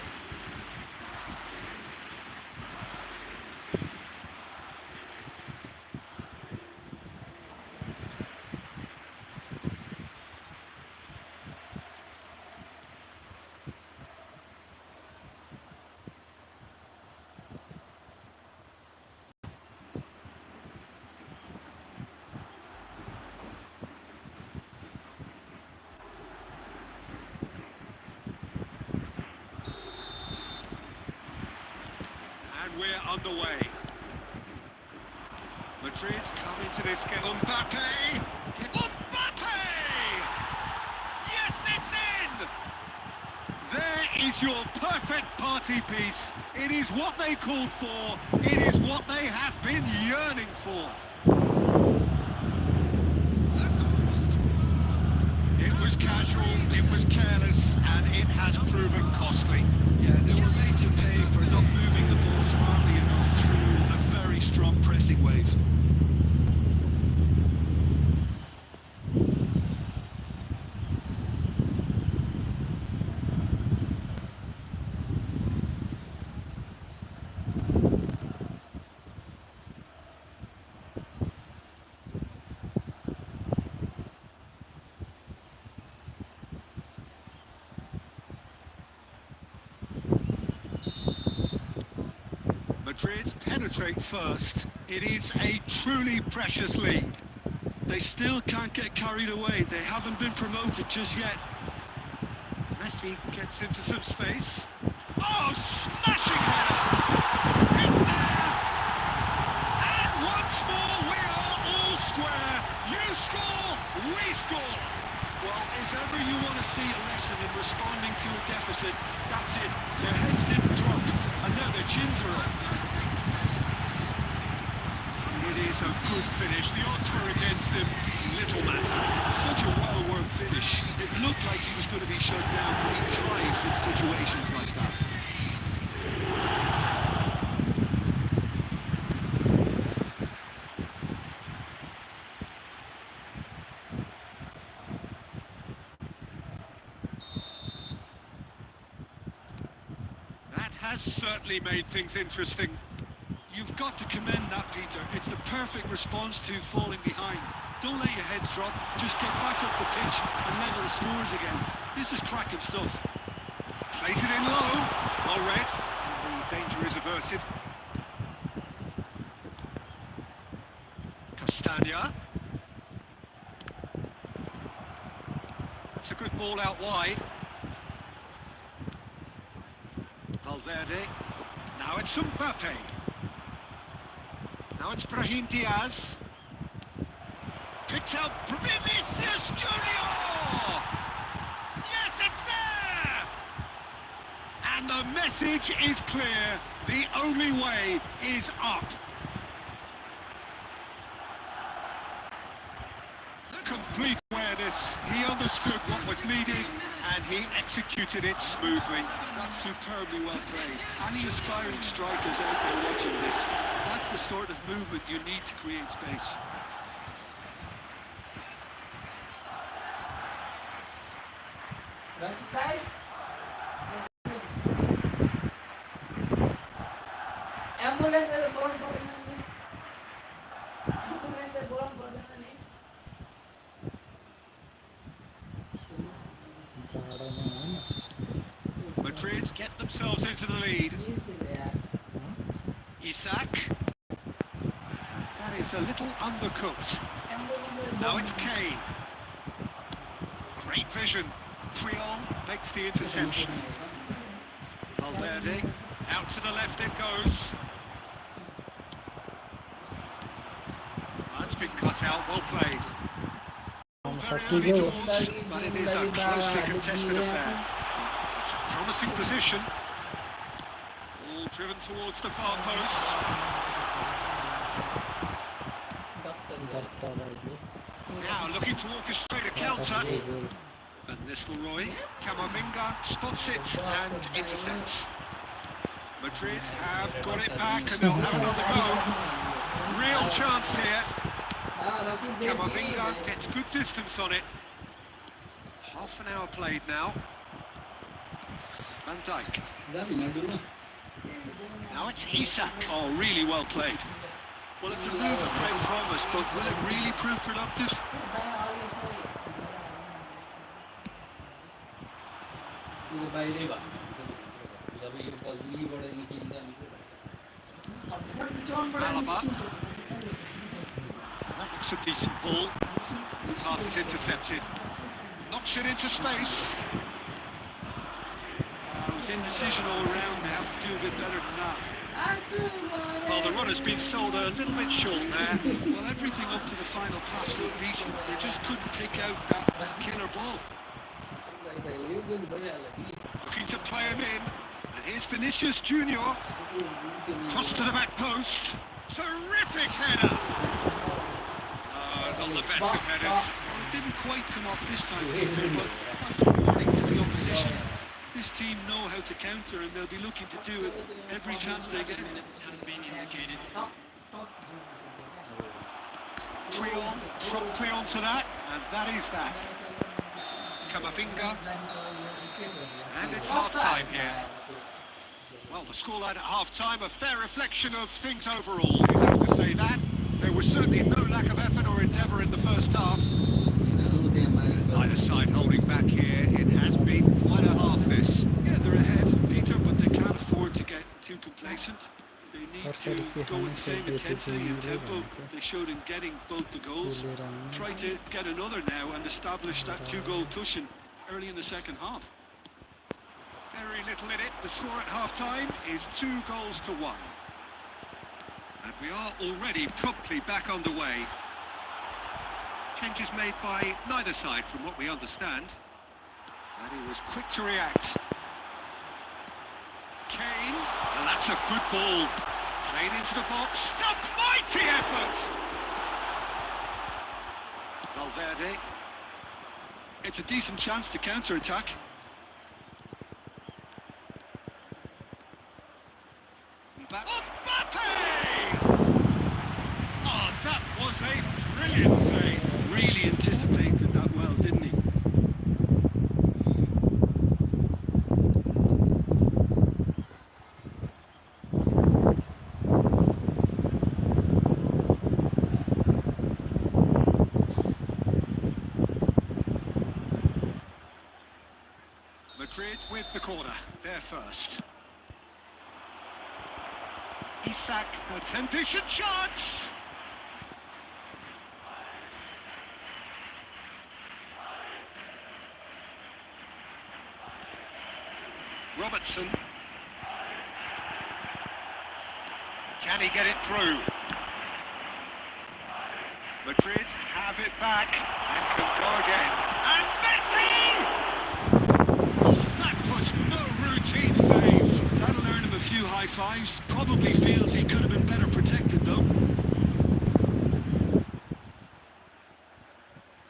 We're underway. Madrid come into this game. Mbappe! Mbappe! Yes, it's in! There is your perfect party piece. It is what they called for. It is what they have been yearning for. It was casual, it was careless, and it has proven costly. Yeah, they were made to pay for not moving the ball smartly enough through a very strong pressing wave. Madrid penetrate first. It is a truly precious lead. They still can't get carried away. They haven't been promoted just yet. Messi gets into some space. Oh, smashing header! It's there! And once more we are all square. You score, we score. Well, if ever you want to see a lesson in responding to a deficit, that's it. Their heads didn't drop, and now their chins are up. It is a good finish. The odds were against him. Little matter. Such a well-worked finish. It looked like he was going to be shut down, but he thrives in situations like that. That has certainly made things interesting. You've got to commend that, Peter. It's the perfect response to falling behind. Don't let your heads drop. Just get back up the pitch and level the scores again. This is cracking stuff. Plays it in low. Well read. The danger is averted. Castagna. That's a good ball out wide. Valverde. Now it's Mbappe. Now it's Brahim Diaz. Picks out Vinicius Junior! Yes, it's there! And the message is clear. The only way is up. Complete awareness. He understood what was needed and he executed it smoothly. That's superbly well played. Any aspiring strikers out there watching this, that's the sort of movement you need to create space. Madrid get themselves into the lead. Isak. That is a little undercooked. Now it's Kane. Great vision. Puyol makes the interception. Valverde. Out to the left it goes. That's been cut out. Well played. Very early doors, but it is a closely contested affair. It's a promising position. All driven towards the far post. Now looking to orchestrate a counter. And Nistelrooy, Camavinga spots it and intercepts. Madrid have got it back and they'll have another go. Real chance here. Camavinga gets good distance on it. Half an hour played now. Van Dijk. Now it's Isak. Oh, really well played. Well, it's a move of great promise, but will it really prove productive? Alaba. That looks a decent ball. Pass is intercepted. Knocks it into space. It was indecision all around. They have to do a bit better than that. Well, the run has been sold a little bit short there. Well, everything up to the final pass looked decent. They just couldn't take out that killer ball. Looking to play him in. And here's Vinicius Junior. Cross to the back post. Terrific header. Not the best of headers. Well, it didn't quite come off this time, Peter, but that's a warning to the opposition. This team know how to counter and they'll be looking to do it every chance they get. Has been indicated. Promptly onto that, and that is that. Camavinga. And it's half-time here. Well, the scoreline at half-time, a fair reflection of things overall. You'd have to say that. There was certainly no lack of effort or endeavour in the first half. Neither side holding back here. It has been quite a half, this. Yeah, they're ahead, Peter, but they can't afford to get too complacent. They need to go with the same intensity and tempo they showed in getting both the goals. Try to get another now and establish that two-goal cushion early in the second half. Very little in it. The score at half-time is 2-1. And we are already promptly back underway. Changes made by neither side from what we understand. And he was quick to react. Kane, and that's a good ball. Played into the box. A mighty effort! Valverde. It's a decent chance to counter-attack. Mbappe! Oh, that was a brilliant save. Really anticipated that well, didn't he? Madrid with the corner, they're first. Isak, a temptation chance! Robertson. Can he get it through? Madrid have it back and can go again. And Messi! Oh, that was no routine save. That'll earn him a few high fives. Probably feels he could have been better protected, though.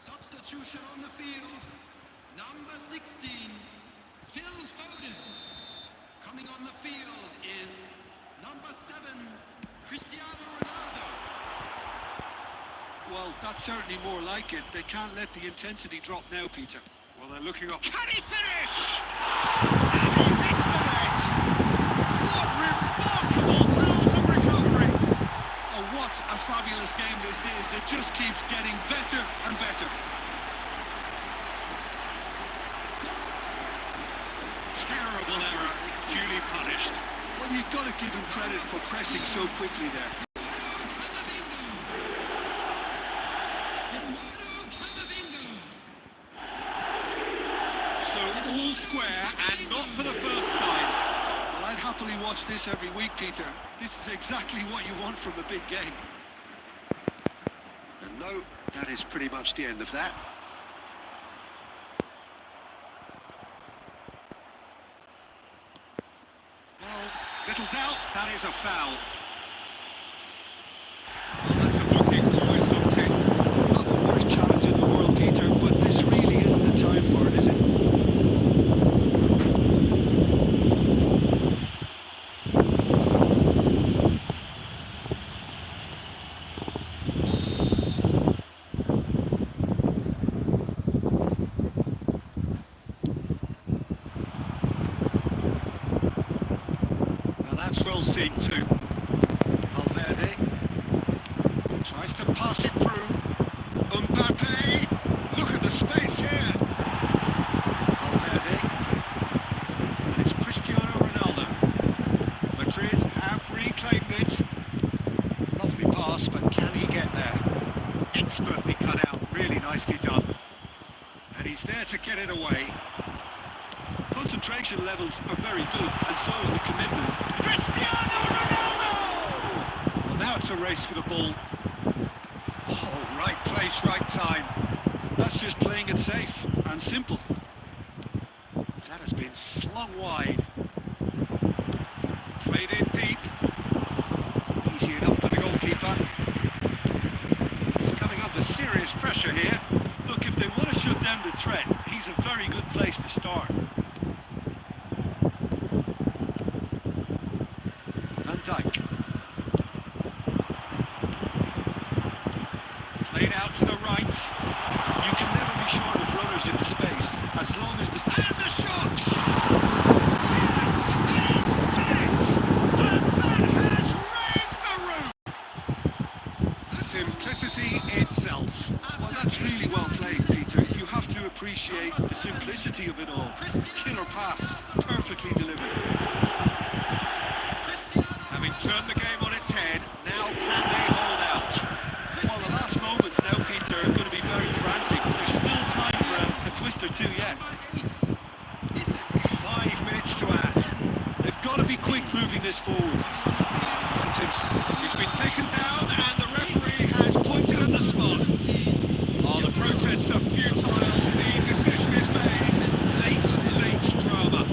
Substitution on the field. Number 16, Phil Foden. Coming on the field is number 7, Cristiano Ronaldo. Well, that's certainly more like it. They can't let the intensity drop now, Peter. Well, they're looking up. Can he finish? And he hits the net. What remarkable powers of recovery. Oh, what a fabulous game this is. It just keeps getting better and better. Terrible error, duly punished. Well, you've got to give him credit for pressing so quickly there. So all square and not for the first time. Well, I'd happily watch this every week, Peter. This is exactly what you want from a big game. And no, that is pretty much the end of that. Well, little doubt, that is a foul. Well, that's a booking, always looked in. Not the worst challenge in the world, Peter, but this really isn't the time for it, is it? well seen too. Valverde tries to pass it through. Mbappe, look at the space here. Valverde, and it's Cristiano Ronaldo. Madrid have reclaimed it. Lovely pass, but can he get there? Expertly cut out, really nicely done. And he's there to get it away. Concentration levels are very good, and so is the commitment. Cristiano Ronaldo! Well, now it's a race for the ball. Oh, right place, right time. That's just playing it safe and simple. That has been slung wide. Played in deep. Easy enough for the goalkeeper. He's coming under serious pressure here. Look, if they want to shut down the threat, he's a very good place to start. Van Dijk. Played out to the right. You can never be short of runners in the space, as long as the... And the shots! Yes, he's done it! And that has raised the roof! Simplicity itself. Well, that's really well played, Peter. You have to appreciate the simplicity of it all. Killer pass, perfectly delivered. Having turned the game on its head, now can they hold out? Well, the last moments now, Peter, are going to be very frantic. There's still time for a twist or two yet. 5 minutes to add. They've got to be quick moving this forward. He's been taken down and the referee has pointed at the spot. Oh, the protests are futile. The decision is made. Late drama.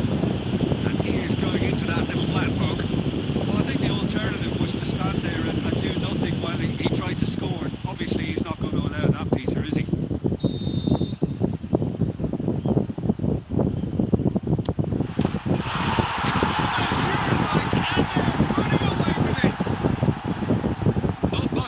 And he is going into that little black book. Well, I think the alternative was to stand there and do nothing while he tried to score. Obviously, he's not going to allow that, Peter, is he? Not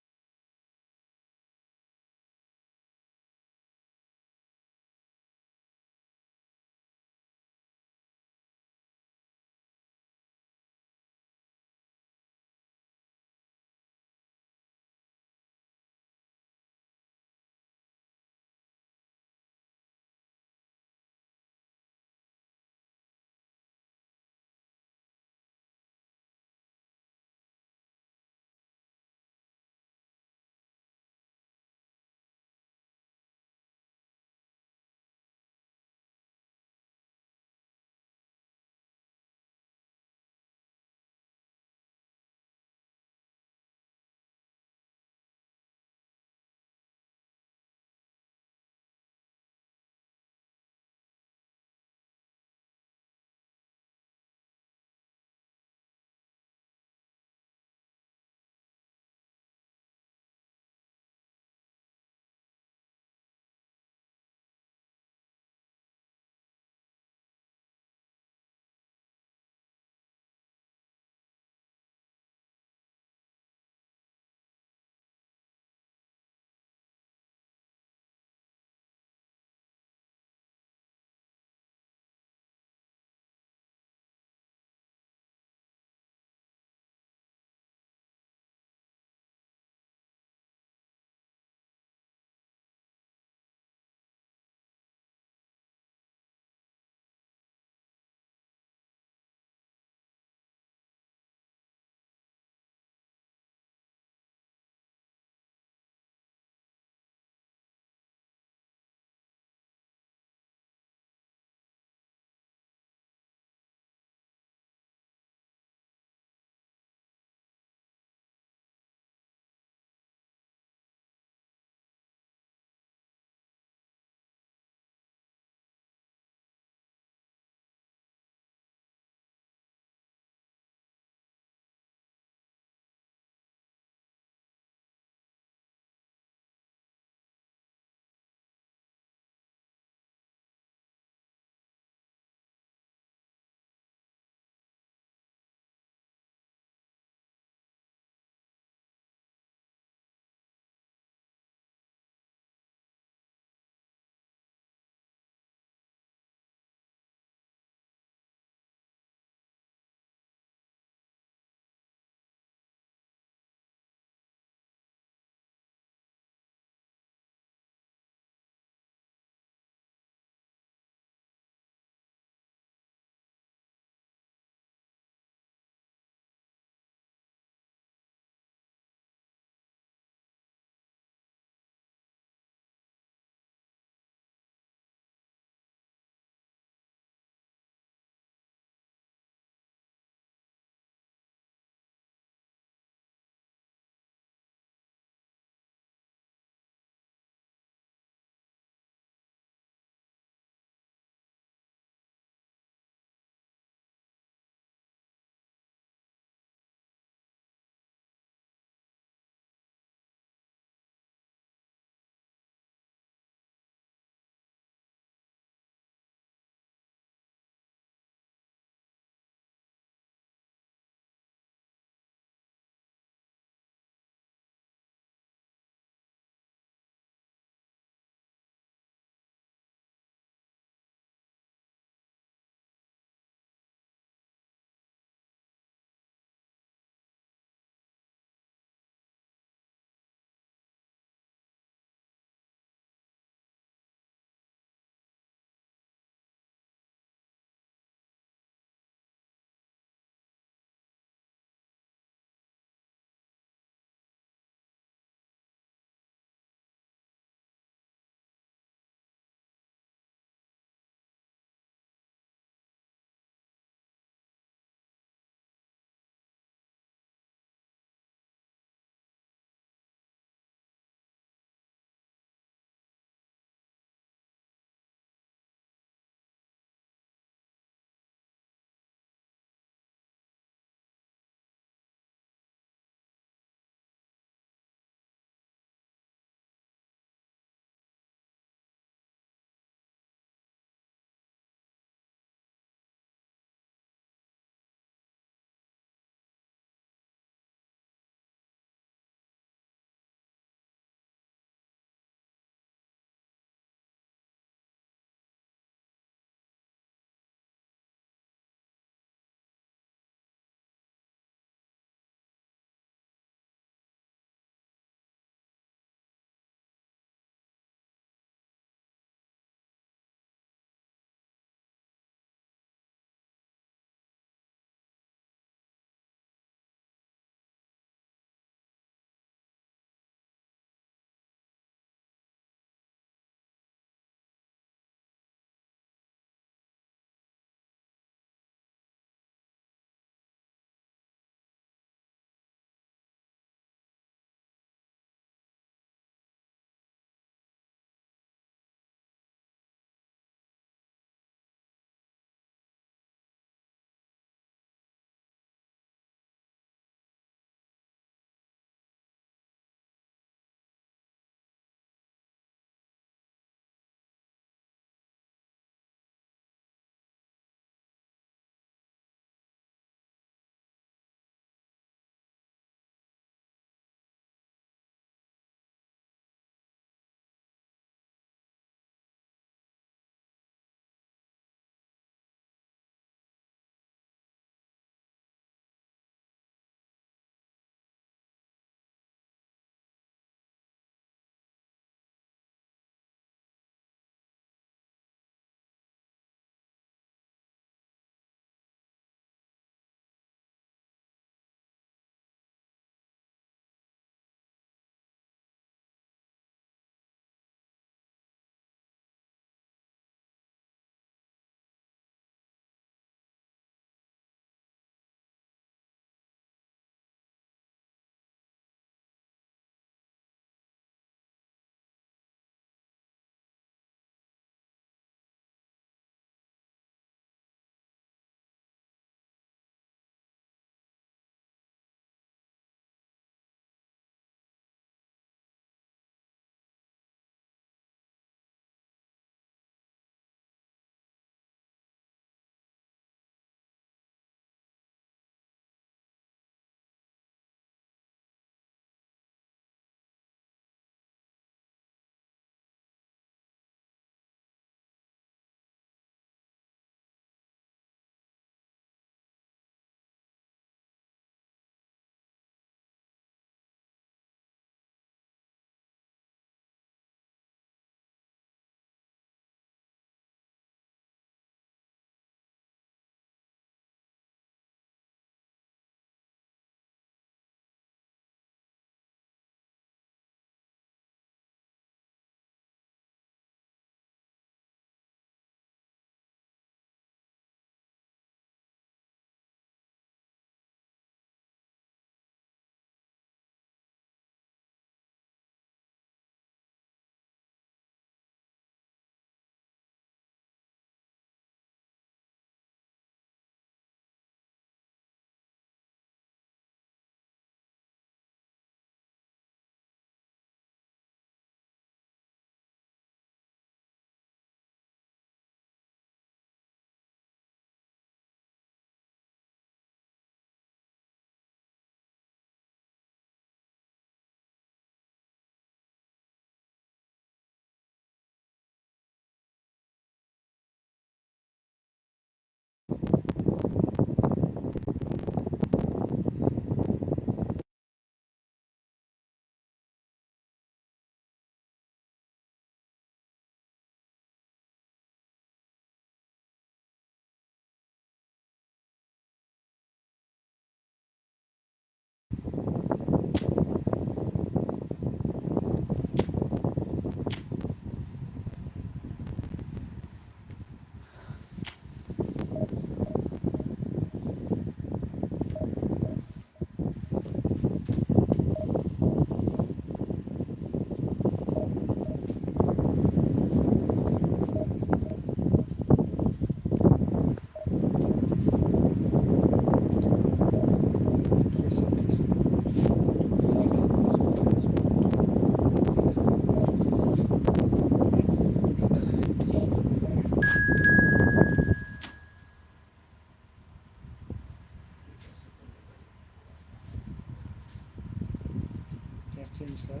change that.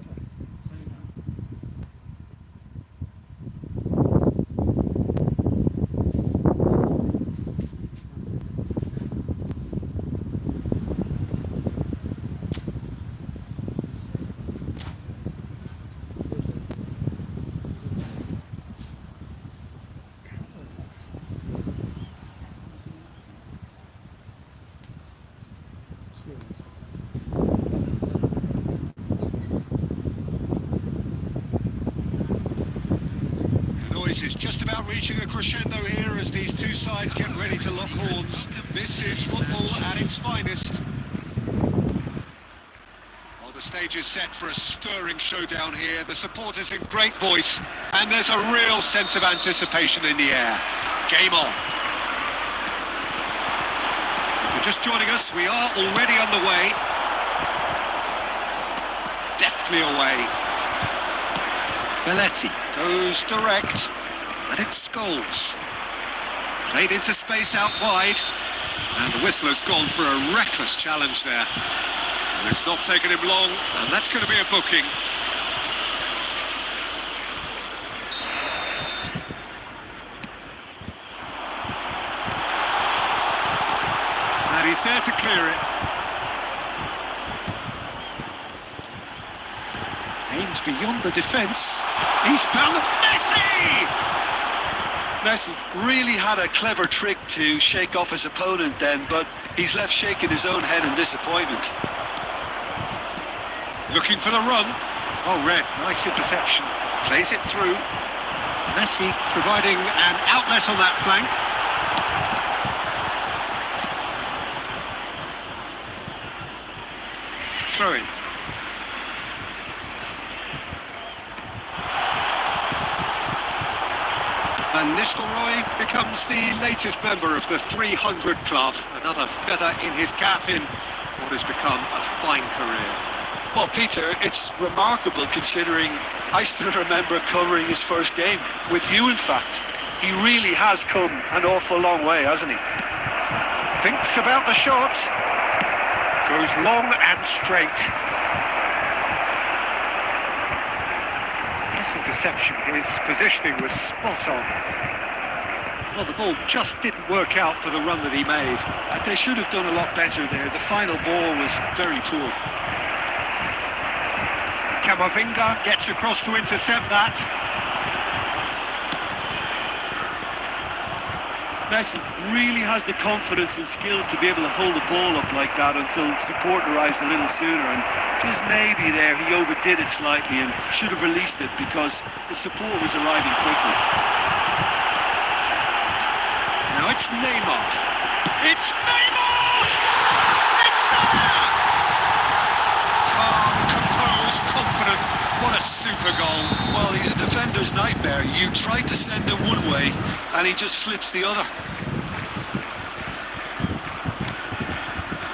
The noise is just about reaching a crescendo here as these two sides get ready to lock horns. This is football at its finest. Well, the stage is set for a stirring showdown here. The supporters in great voice, and there's a real sense of anticipation in the air. Game on. If you're just joining us, we are already underway. Deftly away. Belletti goes direct, and it's Scholes. Played into space out wide, and the whistler's gone for a reckless challenge there. And it's not taken him long, and that's going to be a booking. And he's there to clear it. Aimed beyond the defence. He's found Messi! Messi really had a clever trick to shake off his opponent then, but he's left shaking his own head in disappointment. Looking for the run. Oh, Red, nice interception. Plays it through. Messi providing an outlet on that flank. Throw in. Van Nistelrooy becomes the latest member of the 300 club. Another feather in his cap in what has become a fine career. Well, Peter, it's remarkable considering I still remember covering his first game, with you in fact. He really has come an awful long way, hasn't he? Thinks about the shot. Goes long and straight. Nice interception. His positioning was spot on. Well, the ball just didn't work out for the run that he made. They should have done a lot better there. The final ball was very poor. Camavinga gets across to intercept that. Messi really has the confidence and skill to be able to hold the ball up like that until support arrives a little sooner, and just maybe there he overdid it slightly and should have released it because the support was arriving quickly. Now it's Neymar. It's Neymar! It's there! Calm, composed, confident. What a super goal. Well, he's a defender's nightmare. You try to send him one way and he just slips the other.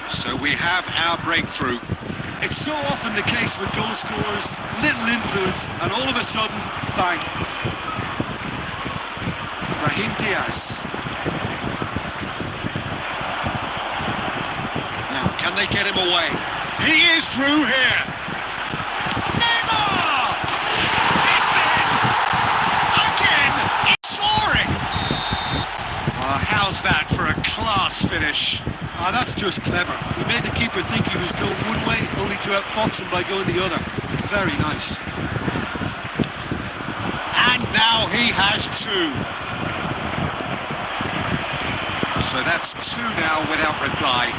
So we have our breakthrough. It's so often the case with goal scorers, little influence, and all of a sudden, bang. Brahim Diaz. Now, can they get him away? He is through here. Neymar! It's in! Again! It's soaring! How's that for a class finish? That's just clever. He made the keeper think he was going one way, only to outfox him by going the other. Very nice. And now he has two. So that's two now without reply.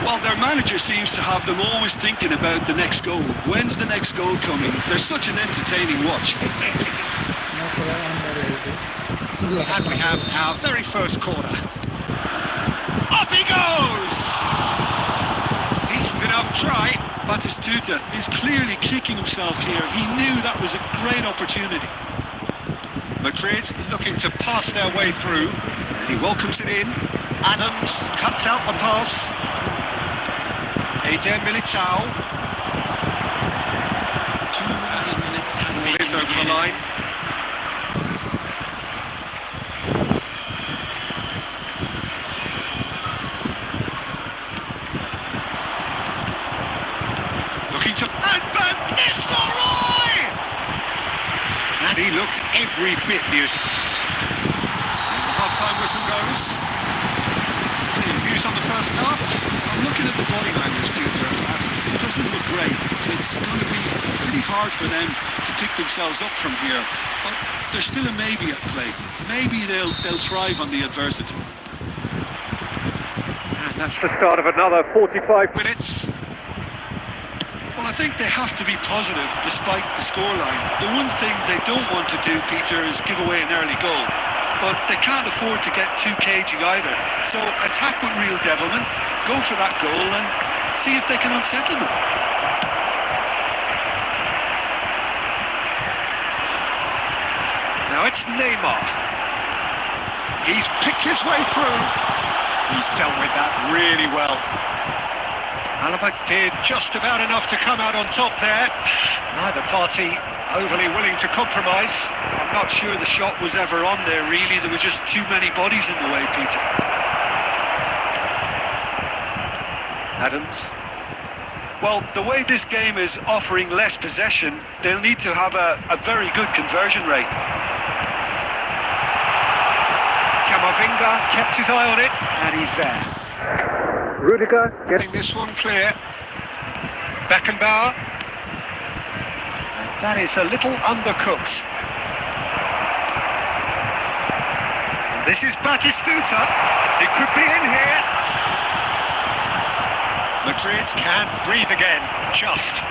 Well, their manager seems to have them always thinking about the next goal. When's the next goal coming? They're such an entertaining watch. And we have our very first corner. Up he goes! Decent enough try. Batistuta is clearly kicking himself here. He knew that was a great opportunity. Madrid looking to pass their way through, and he welcomes it in. Adams cuts out the pass. Eder Militao. 2 added minutes has been Ball is over the line. Looking to... And Van Nistelrooy! every bit the... And the half-time whistle goes. So your views on the first half? I'm looking at the body language, Peter, and it doesn't look great. It's going to be pretty hard for them to pick themselves up from here. But there's still a maybe at play. Maybe they'll thrive on the adversity. And that's the start of another 45 minutes. Well, I think they have to be positive despite the scoreline. The one thing they don't want to do, Peter, is give away an early goal. But they can't afford to get too cagey either. So attack with real devilment, go for that goal and see if they can unsettle them. Now it's Neymar. He's picked his way through. He's dealt with that really well. Alaba did just about enough to come out on top there. Neither party overly willing to compromise. I'm not sure the shot was ever on there, really. There were just too many bodies in the way, Peter. Adams. Well, the way this game is offering less possession, they'll need to have a very good conversion rate. Camavinga kept his eye on it, and he's there. Rudiger getting this one clear. Beckenbauer. And that is a little undercooked. And this is Batistuta. It could be in here. Madrid can breathe again, just.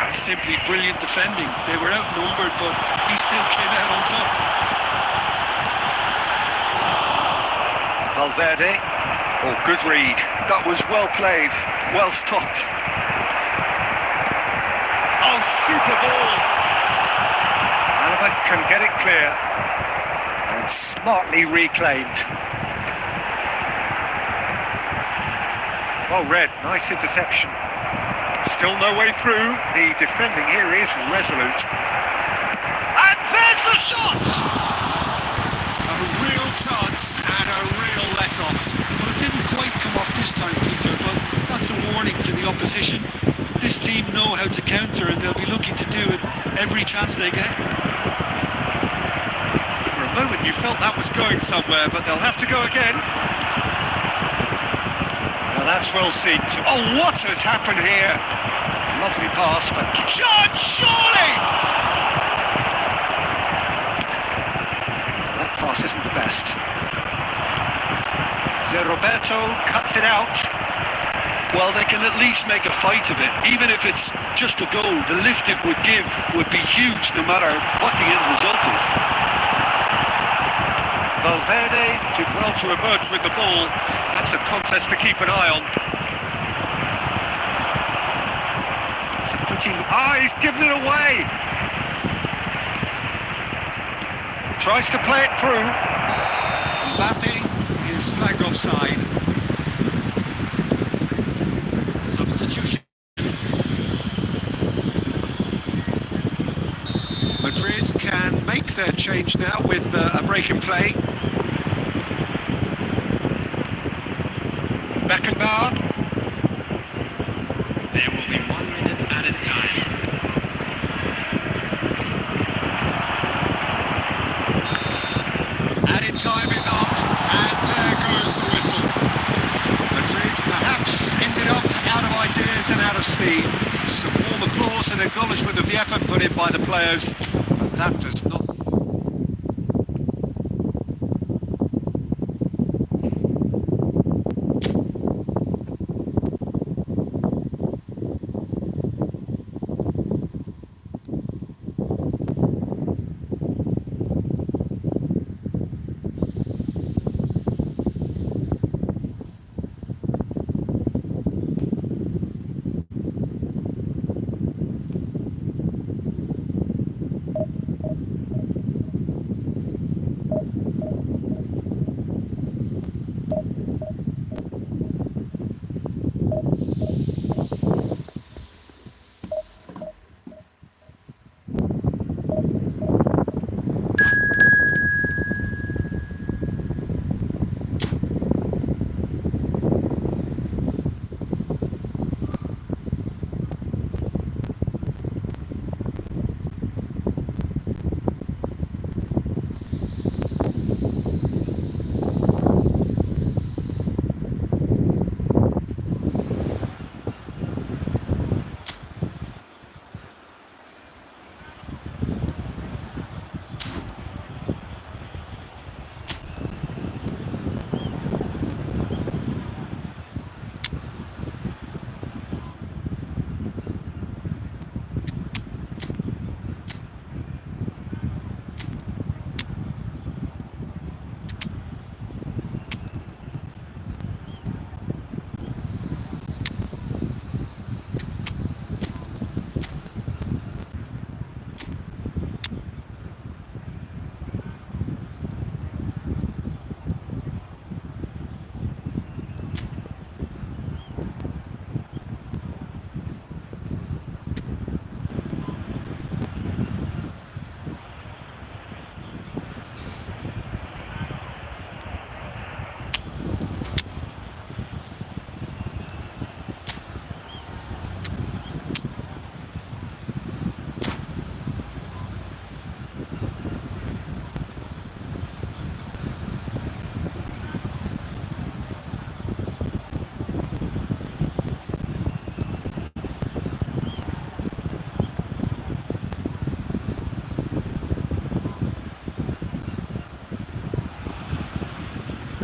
That's simply brilliant defending. They were outnumbered, but he still came out on top. Valverde. Oh, good read. That was well played, well stopped. Oh, super ball. Alaba can get it clear. And smartly reclaimed. Well read, nice interception. Still no way through. The defending here is resolute. And there's the shot! A real chance and a real let-off. Well, it didn't quite come off this time, Peter, but that's a warning to the opposition. This team know how to counter and they'll be looking to do it every chance they get. For a moment you felt that was going somewhere, but they'll have to go again. Now that's well seen too. Oh, what has happened here? Lovely pass, but John, surely! That pass isn't the best. Roberto cuts it out. Well, they can at least make a fight of it. Even if it's just a goal, the lift it would give would be huge no matter what the end result is. Valverde did well to emerge with the ball. That's a contest to keep an eye on. It's a pretty... Ah, he's given it away! Tries to play it through. Mbappe is flagged offside. Substitution. Madrid can make their change now with a break in play. Beckenbauer. There will be 1 minute added time. Added time is up, and there goes the whistle. Madrid perhaps ended up out of ideas and out of steam. Some warm applause and acknowledgement of the effort put in by the players, but that does not...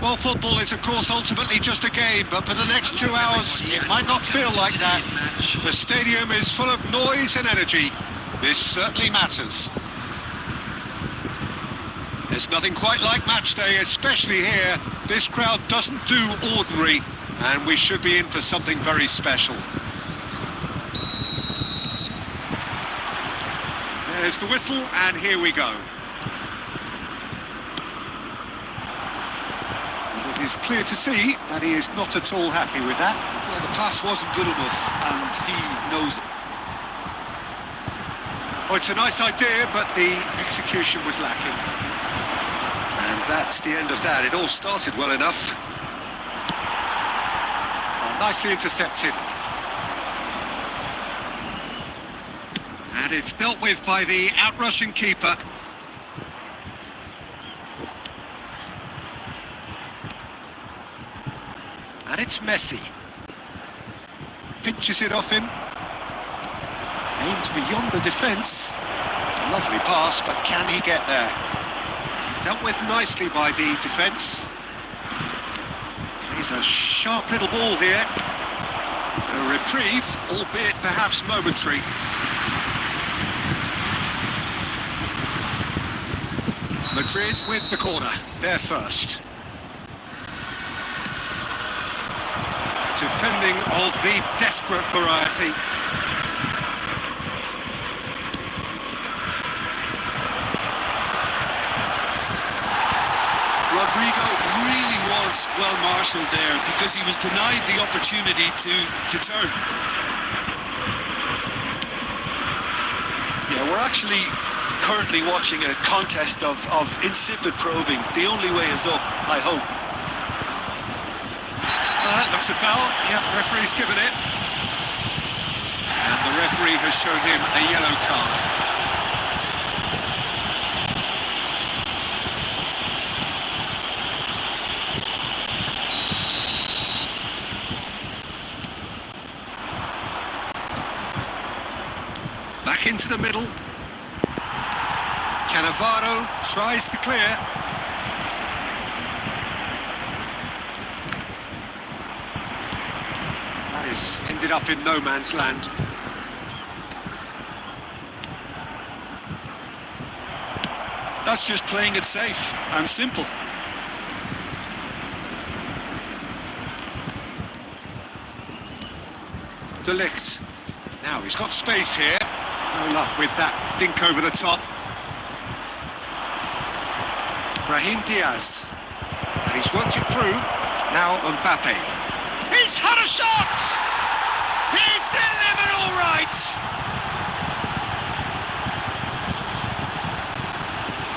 Well, football is, of course, ultimately just a game, but for the next 2 hours, it might not feel like that. The stadium is full of noise and energy. This certainly matters. There's nothing quite like match day, especially here. This crowd doesn't do ordinary, and we should be in for something very special. There's the whistle, and here we go. It is clear to see that he is not at all happy with that. Well, the pass wasn't good enough, and he knows it. Oh, it's a nice idea, but the execution was lacking. And that's the end of that. It all started well enough. Oh, nicely intercepted. And it's dealt with by the outrushing keeper. And it's Messi. Pinches it off him. Aims beyond the defence. Lovely pass, but can he get there? Dealt with nicely by the defence. Plays a sharp little ball here. A reprieve, albeit perhaps momentary. Madrid with the corner. They're first. Defending of the desperate variety. Rodrigo really was well marshalled there because he was denied the opportunity to turn. Yeah, we're actually currently watching a contest of insipid probing. The only way is up, I hope. That looks a foul. Yep, referee's given it. And the referee has shown him a yellow card. Back into the middle. Cannavaro tries to clear. Ended up in no man's land. That's just playing it safe and simple. De Ligt. Now he's got space here. No luck with that dink over the top. Brahim Diaz. And he's worked it through. Now Mbappe. He's had a shot! He's delivered all right!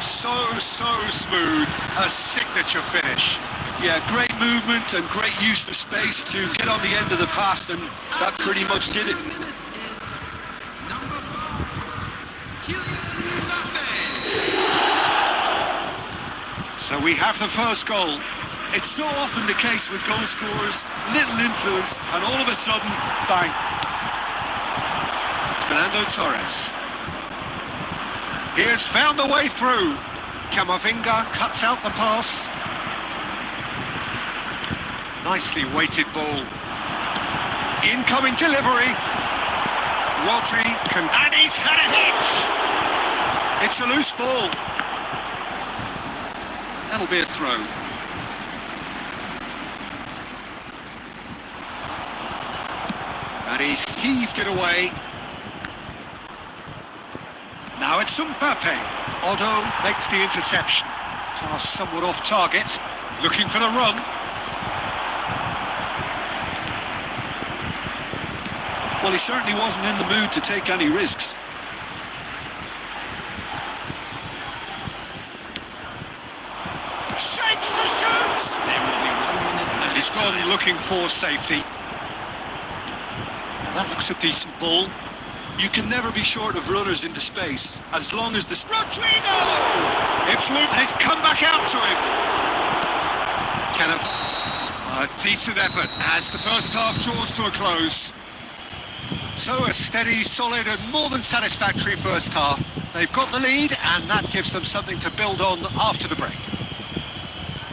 So smooth. A signature finish. Yeah, great movement and great use of space to get on the end of the pass, and that pretty much did it. So we have the first goal. It's so often the case with goal scorers, little influence, and all of a sudden, bang. Fernando Torres. He has found a way through. Camavinga cuts out the pass. Nicely weighted ball. Incoming delivery. Rodri can... And he's had a hit! It's a loose ball. That'll be a throw. And he's heaved it away. Now it's Mbappe. Otto makes the interception. Pass somewhat off target. Looking for the run. Well, he certainly wasn't in the mood to take any risks. Shapes to shoot! And he's gone looking for safety. Now that looks a decent ball. You can never be short of runners into space, as long as the... Rodrigo! It's looped and it's come back out to him. Kind of a decent effort as the first half draws to a close. So a steady, solid and more than satisfactory first half. They've got the lead and that gives them something to build on after the break.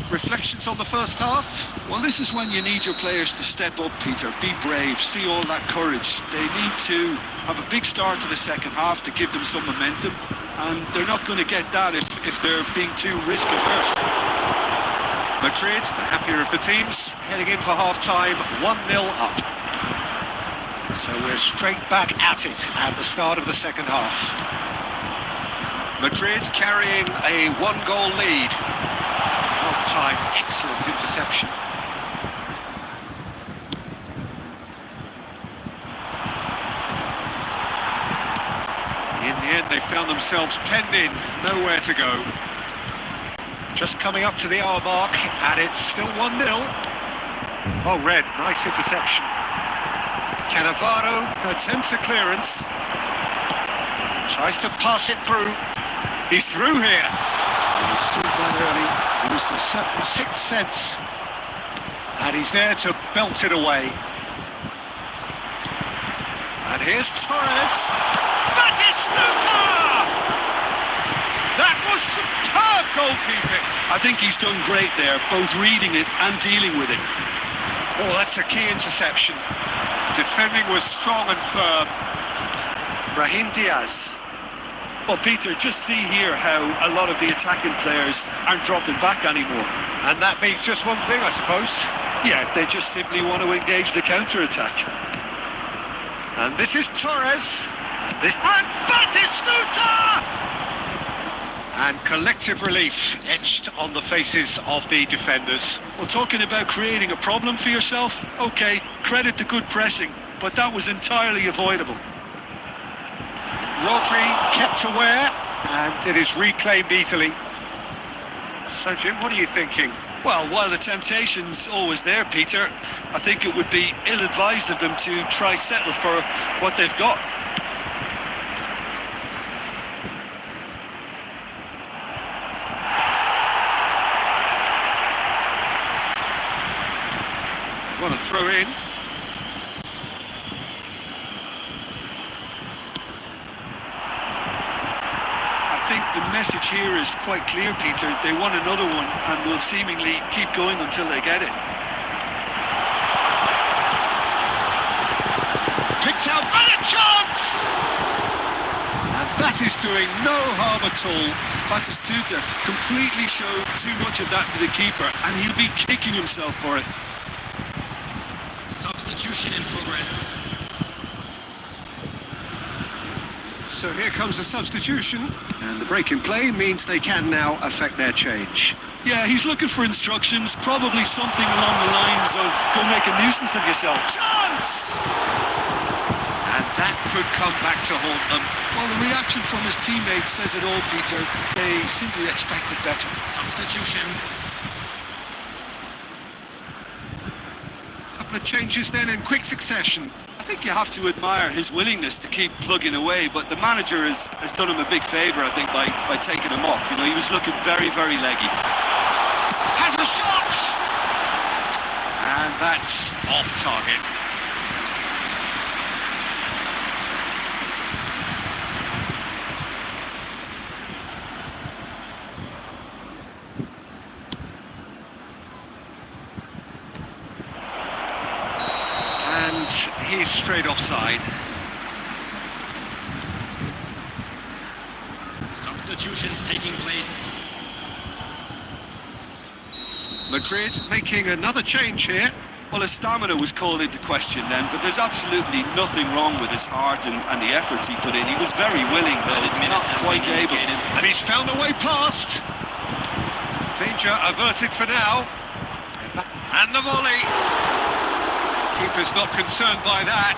Reflections on the first half? Well, this is when you need your players to step up, Peter. Be brave, see all that courage. They need to have a big start to the second half to give them some momentum, and they're not going to get that if they're being too risk-averse. Madrid, the happier of the teams, heading in for half-time, 1-0 up. So we're straight back at it at the start of the second half. Madrid carrying a one-goal lead. Time, excellent interception. In the end, they found themselves penned in, nowhere to go. Just coming up to the hour mark, and it's still 1-0. Oh, red, nice interception. Cannavaro attempts a clearance. Tries to pass it through. He's through here. He's through that early. It was the sixth sense. And he's there to belt it away. And here's Torres. Batistuta! That was superb goalkeeping. I think he's done great there, both reading it and dealing with it. Oh, that's a key interception. Defending was strong and firm. Brahim Diaz. Well, Peter, just see here how a lot of the attacking players aren't dropping back anymore. And that means just one thing, I suppose. Yeah, they just simply want to engage the counter-attack. And this is Torres. And Batistuta! And collective relief etched on the faces of the defenders. Well, talking about creating a problem for yourself, okay, credit the good pressing, but that was entirely avoidable. Rodri kept aware, and it is reclaimed easily. So, Jim, what are you thinking? Well, while the temptation's always there, Peter, I think it would be ill-advised of them to try settle for what they've got. Want to throw in? I think the message here is quite clear, Peter. They want another one and will seemingly keep going until they get it. Picked out and a chance! And that is doing no harm at all. Batistuta completely showed too much of that to the keeper, and he'll be kicking himself for it. Substitution in progress. So here comes a substitution, and the break in play means they can now affect their change. Yeah, he's looking for instructions, probably something along the lines of go make a nuisance of yourself. Chance! And that could come back to haunt them. Well, the reaction from his teammates says it all, Peter. They simply expected better. Substitution. Couple of changes then in quick succession. I think you have to admire his willingness to keep plugging away, but the manager has done him a big favour, I think, by taking him off. You know, he was looking very, very leggy. Has a shot! And that's off target. He's straight offside. Substitutions taking place. Madrid making another change here. Well, his stamina was called into question then, but there's absolutely nothing wrong with his heart and the efforts he put in. He was very willing, though, not quite able. And he's found a way past. Danger averted for now. And the volley. Keeper's not concerned by that.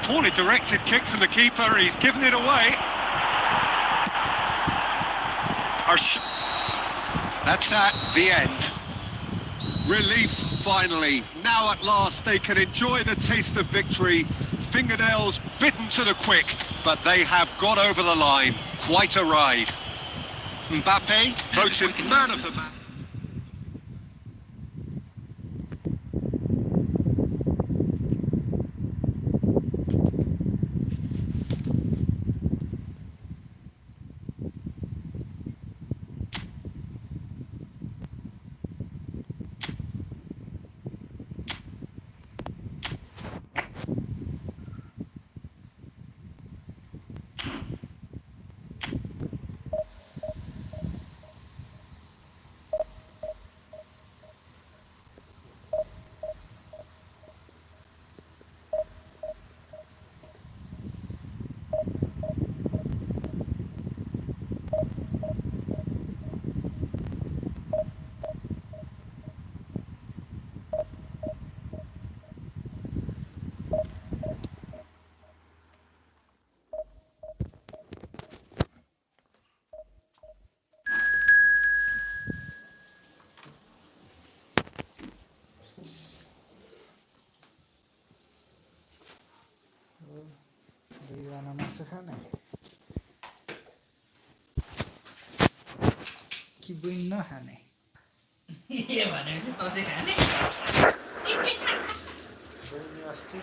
Poorly directed kick from the keeper. He's given it away. That's that, the end. Relief, finally. Now at last they can enjoy the taste of victory. Fingernails bitten to the quick, but they have got over the line. Quite a ride. Mbappe voted man of the match. seখানে कि बुझ्न खाने ये भनेपछि तँ चाहिँ खाने बहिनी अस्ति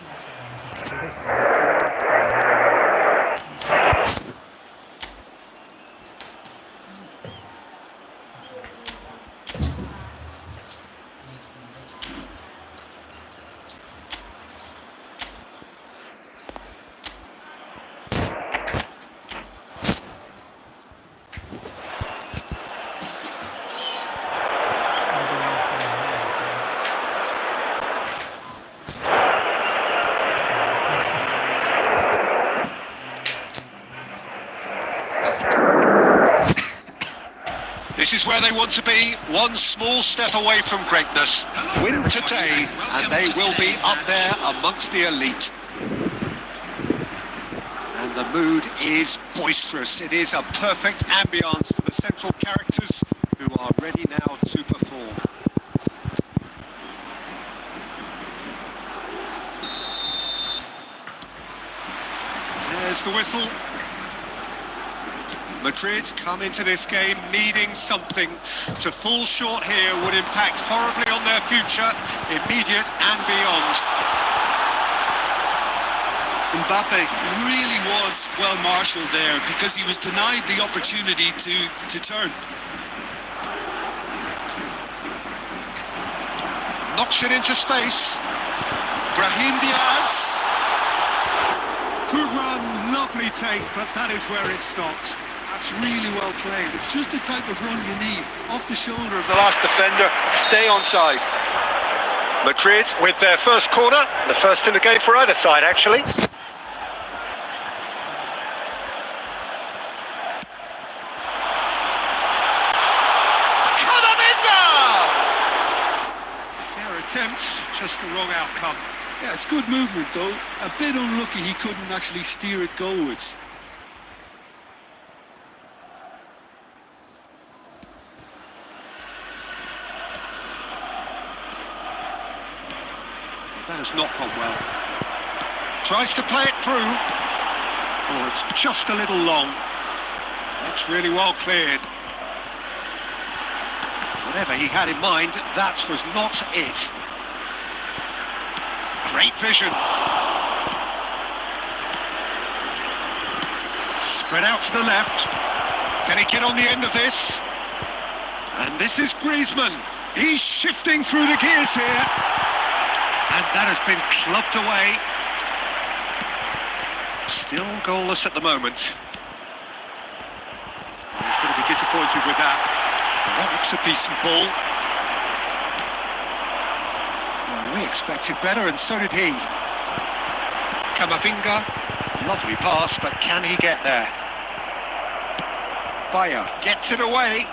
This is where they want to be, one small step away from greatness. Win today, and they will be up there amongst the elite. And the mood is boisterous. It is a perfect ambience for the central characters who are ready now to perform. There's the whistle. Madrid come into this game needing something. To fall short here would impact horribly on their future, immediate and beyond. Mbappe really was well marshalled there because he was denied the opportunity to turn. Knocks it into space. Brahim Diaz. Good run, lovely take, but that is where it stopped. That's really well played. It's just the type of run you need. Off the shoulder of The last defender, stay onside. Madrid with their first corner, the first in the game for either side actually. Fair attempt, just the wrong outcome. Yeah, it's good movement though. A bit unlucky he couldn't actually steer it goalwards. That has not gone well. Tries to play it through. Oh, it's just a little long. That's really well cleared. Whatever he had in mind, that was not it. Great vision. Spread out to the left. Can he get on the end of this? And this is Griezmann. He's shifting through the gears here. And that has been clubbed away. Still goalless at the moment. He's going to be disappointed with that. That looks a decent ball. Well, we expected better, and so did he. Camavinga, lovely pass, but can he get there? Bayer gets it away.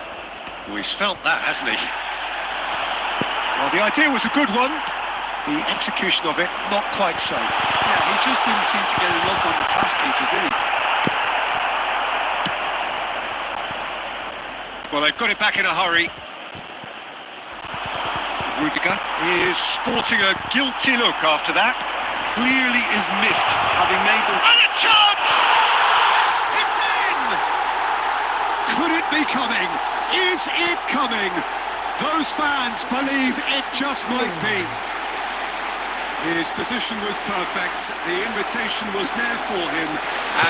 Oh, he's felt that, hasn't he? Well, the idea was a good one. The execution of it, not quite so. Yeah, he just didn't seem to get enough on the pass, Peter, did he? Well, they've got it back in a hurry. Rudiger is sporting a guilty look after that. Clearly is miffed, having made the... And a chance! It's in! Could it be coming? Is it coming? Those fans believe it just might be. His position was perfect, the invitation was there for him,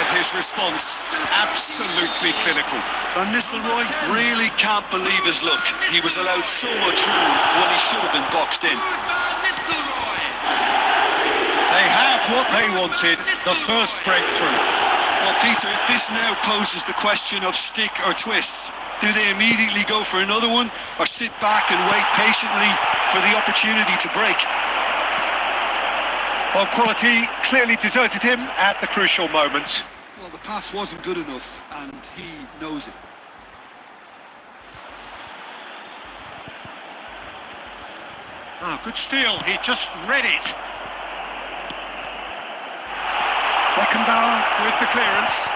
and his response absolutely clinical. Van Nistelrooy really can't believe his luck. He was allowed so much room when he should have been boxed in. They have what they wanted, the first breakthrough. Well, Peter, this now poses the question of stick or twist. Do they immediately go for another one, or sit back and wait patiently for the opportunity to break? Well, quality clearly deserted him at the crucial moment. Well, the pass wasn't good enough, and he knows it. Oh, good steal, he just read it. Beckenbauer with the clearance.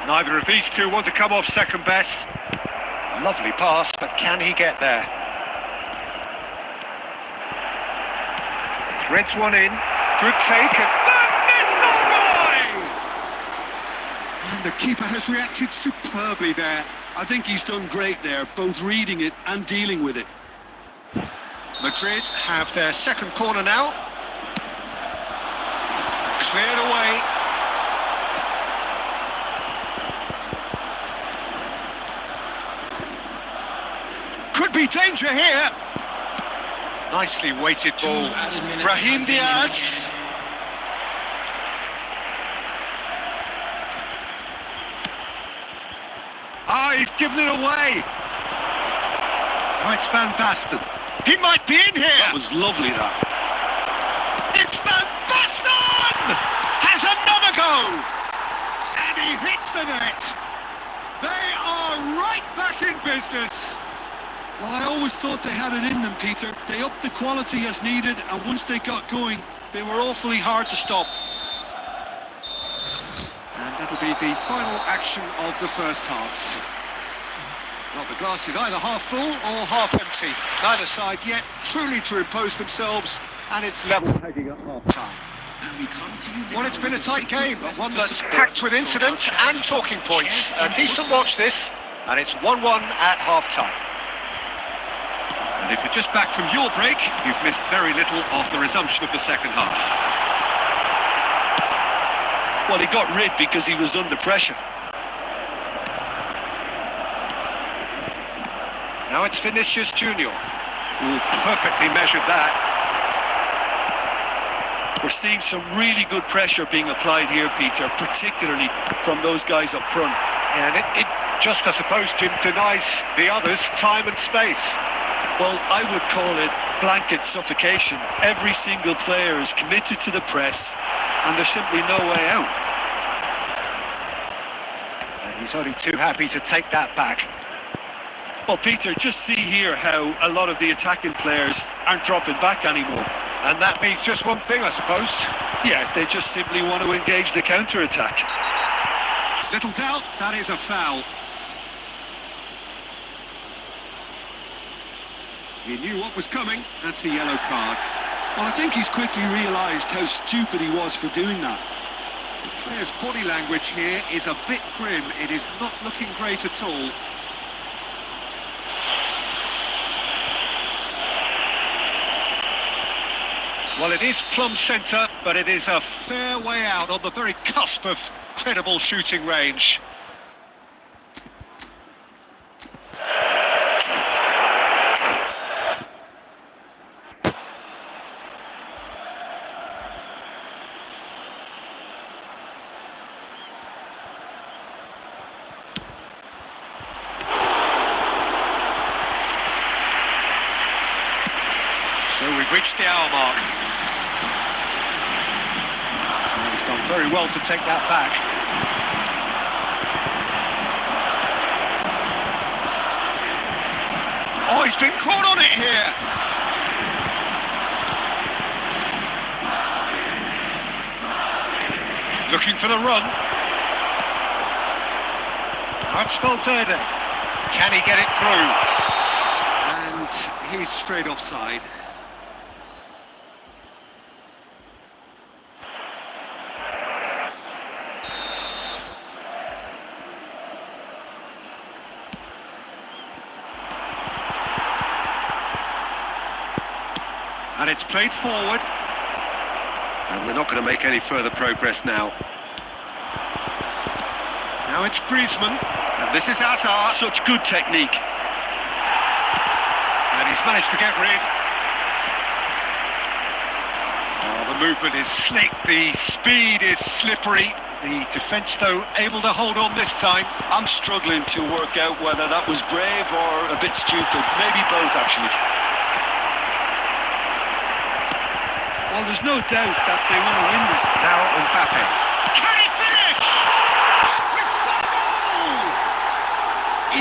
Neither of these two want to come off second best. Lovely pass, but can he get there? Threads one in. Good take. And Van Nistelrooy! The keeper has reacted superbly there. I think he's done great there, both reading it and dealing with it. Madrid have their second corner now. Cleared away. Could be danger here. Nicely weighted ball. Brahim Diaz. Ah, he's given it away. Oh, it's Van Basten. He might be in here. That was lovely, that. It's Van Basten! Has another go! And he hits the net. They are right back in business. Well, I always thought they had it in them, Peter. They upped the quality as needed, and once they got going, they were awfully hard to stop. And that'll be the final action of the first half. Well, the glass is either half full or half empty. Neither side yet truly to impose themselves, and it's level heading at half-time. Well, it's been a tight game, but one that's packed with incident and talking points. A decent watch this, and it's 1-1 at half-time. And if you're just back from your break, you've missed very little of the resumption of the second half. Well, he got rid because he was under pressure. Now it's Vinicius Junior. Ooh, perfectly measured that. We're seeing some really good pressure being applied here, Peter, particularly from those guys up front. And it just, I suppose, Jim, denies the others time and space. Well, I would call it blanket suffocation. Every single player is committed to the press, and there's simply no way out. And he's only too happy to take that back. Well, Peter, just see here how a lot of the attacking players aren't dropping back anymore. And that means just one thing, I suppose. Yeah, they just simply want to engage the counter-attack. Little doubt, that is a foul. He knew what was coming. That's a yellow card. Well, I think he's quickly realised how stupid he was for doing that. The player's body language here is a bit grim. It is not looking great at all. Well, it is plumb centre, but it is a fair way out on the very cusp of credible shooting range. So we've reached the hour mark. And he's done very well to take that back. Oh, he's been caught on it here. Looking for the run. That's Valverde. Can he get it through? And he's straight offside. And it's played forward. And we're not going to make any further progress now. Now it's Griezmann. And this is Hazard. Such good technique. And he's managed to get rid. Oh, the movement is slick. The speed is slippery. The defence, though, able to hold on this time. I'm struggling to work out whether that was brave or a bit stupid. Maybe both, actually. Well, there's no doubt that they want to win this. Now Mbappe. Can he finish? We've got a goal!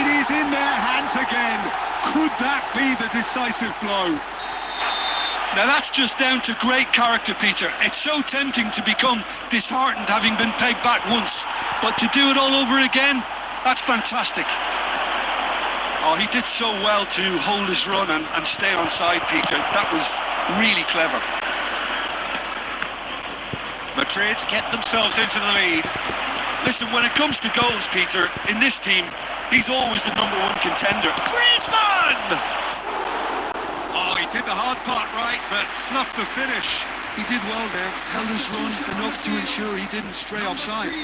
It is in their hands again. Could that be the decisive blow? Now that's just down to great character, Peter. It's so tempting to become disheartened having been pegged back once, but to do it all over again, that's fantastic. Oh, he did so well to hold his run and stay on side, Peter. That was really clever. Madrid get themselves into the lead. Listen, when it comes to goals, Peter, in this team, he's always the #1 contender. Griezmann! Oh, he did the hard part right, but fluffed the finish. He did well there, held his run enough to ensure he didn't stray offside.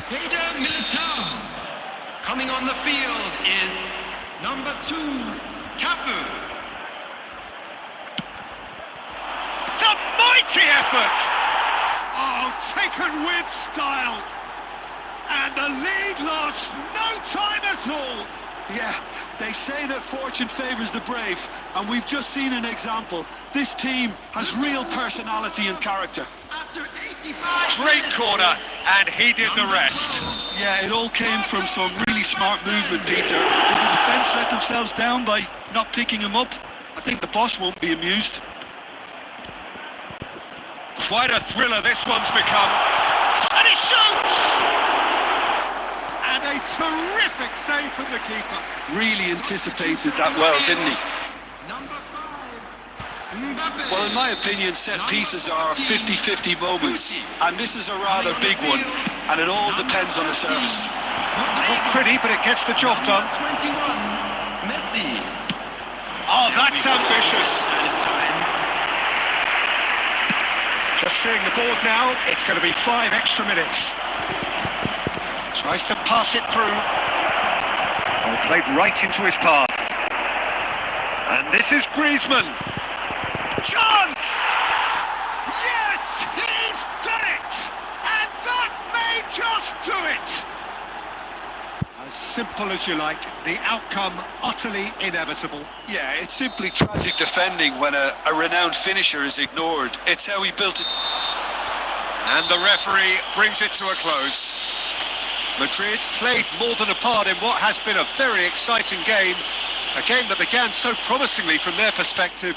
Header Militao. Coming on the field is number 2, Cafu. It's a mighty effort! Oh, taken with style. And the lead lost no time at all. Yeah, they say that fortune favours the brave, and we've just seen an example. This team has real personality and character. After 85 Great minutes corner, is and he did the rest. Yeah, it all came from some really smart movement, Peter. Did the defence let themselves down by not picking him up? I think the boss won't be amused. Quite a thriller this one's become. And he shoots! And a terrific save from the keeper. Really anticipated that well, didn't he? number 5, Mbappe. Well, in my opinion, set pieces are 50-50 moments, and this is a rather big one, and it all depends on the service. Not pretty, but it gets the job done. Number 21, Messi. Oh, that's ambitious. Added time. Just seeing the board now, it's going to be 5 extra minutes. Tries to pass it through. Oh, played right into his path. And this is Griezmann. Chance! Yes, he's done it! And that may just do it! As simple as you like, the outcome utterly inevitable. Yeah, it's simply tragic defending when a renowned finisher is ignored. It's how he built it. And the referee brings it to a close. Madrid played more than a part in what has been a very exciting game. A game that began so promisingly from their perspective.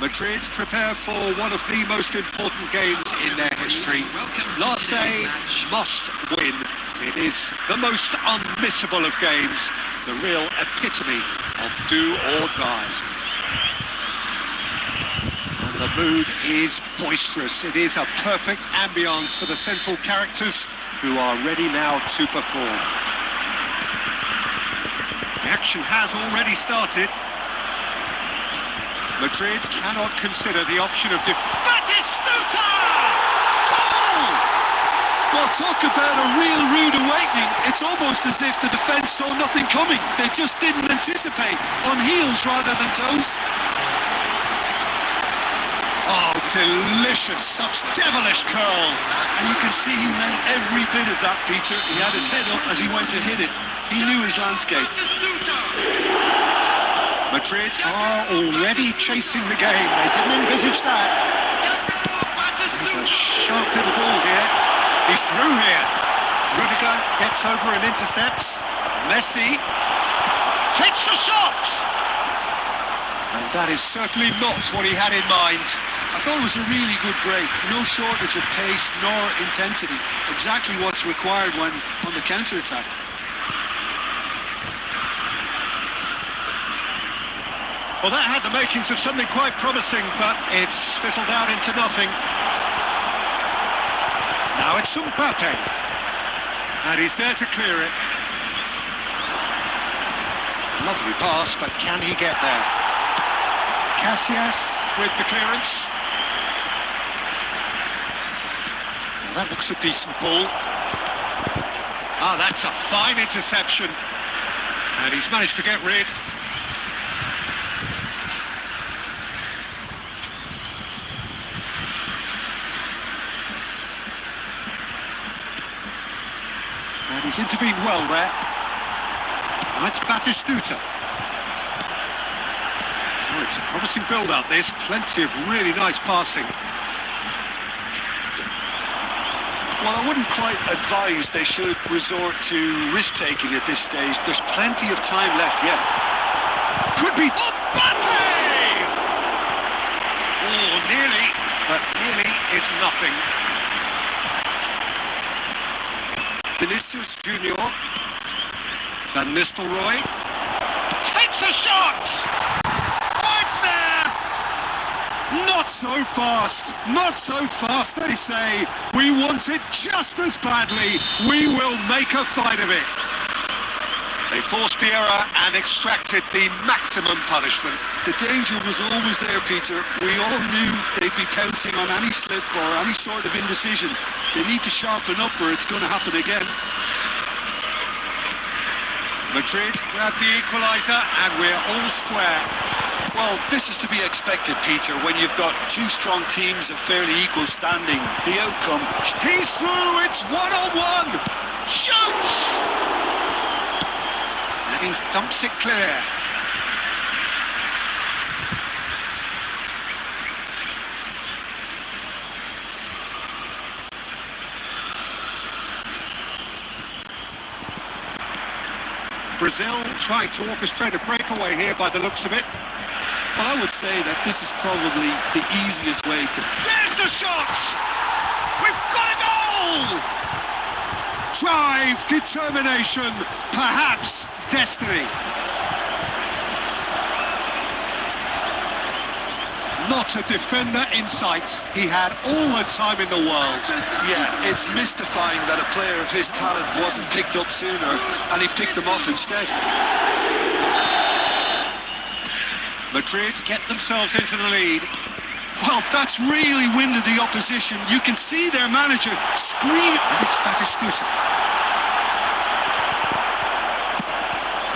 Madrid prepare for one of the most important games in their history. Last day, must win. It is the most unmissable of games, the real epitome of do or die. And the mood is boisterous. It is a perfect ambience for the central characters who are ready now to perform. The action has already started. Madrid cannot consider the option of Batistuta! Goal! Well, talk about a real rude awakening. It's almost as if the defence saw nothing coming. They just didn't anticipate, on heels rather than toes. Oh, delicious, such devilish curl. And you can see he meant every bit of that, Peter. He had his head up as he went to hit it. He knew his landscape. Madrid are already chasing the game. They didn't envisage that. There's a sharp little ball here. He's through here. Rudiger gets over and intercepts. Messi takes the shot! And that is certainly not what he had in mind. I thought it was a really good break. No shortage of pace nor intensity. Exactly what's required when on the counter-attack. Well, that had the makings of something quite promising, but it's fizzled out into nothing. Now it's Mbappe. And he's there to clear it. Lovely pass, but can he get there? Casillas with the clearance. Well, that looks a decent ball. Ah, that's a fine interception. And he's managed to get rid. And he's intervened well there. That's Batistuta. Oh, it's a promising build-up. There's plenty of really nice passing. Well, I wouldn't quite advise they should resort to risk-taking at this stage. There's plenty of time left yet. Could be Mbappe! Oh, nearly, but nearly is nothing. Vinicius Junior. Van Nistelrooy takes a shot! Oh, it's there! Not so fast, not so fast, they say. We want it just as badly. We will make a fight of it. They forced the error and extracted the maximum punishment. The danger was always there, Peter. We all knew they'd be pouncing on any slip or any sort of indecision. They need to sharpen up or it's going to happen again. Madrid grabbed the equaliser and we're all square. Well, this is to be expected, Peter, when you've got two strong teams of fairly equal standing. The outcome... He's through, it's one-on-one! Shoots! And he thumps it clear. Brazil trying to orchestrate a breakaway here by the looks of it. Well, I would say that this is probably the easiest way to... There's the shot! We've got a goal! Drive, determination, perhaps destiny. Not a defender in sight. He had all the time in the world. Yeah, it's mystifying that a player of his talent wasn't picked up sooner, and he picked them off instead. Madrid get themselves into the lead. Well, that's really winded the opposition. You can see their manager screaming. And it's Batistuta.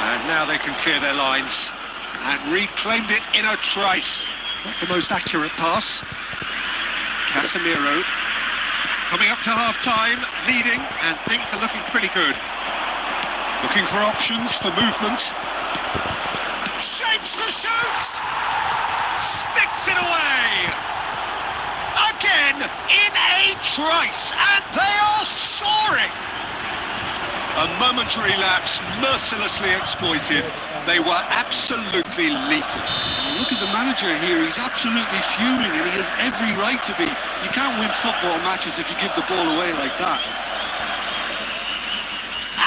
And now they can clear their lines. And reclaimed it in a trice. Not the most accurate pass. Casemiro coming up to half-time, leading, and things are looking pretty good. Looking for options for movement. Shapes the shoots! Sticks it away! Again, in a trice, and they are soaring! A momentary lapse, mercilessly exploited. They were absolutely lethal. Look at the manager here, he's absolutely fuming and he has every right to be. You can't win football matches if you give the ball away like that.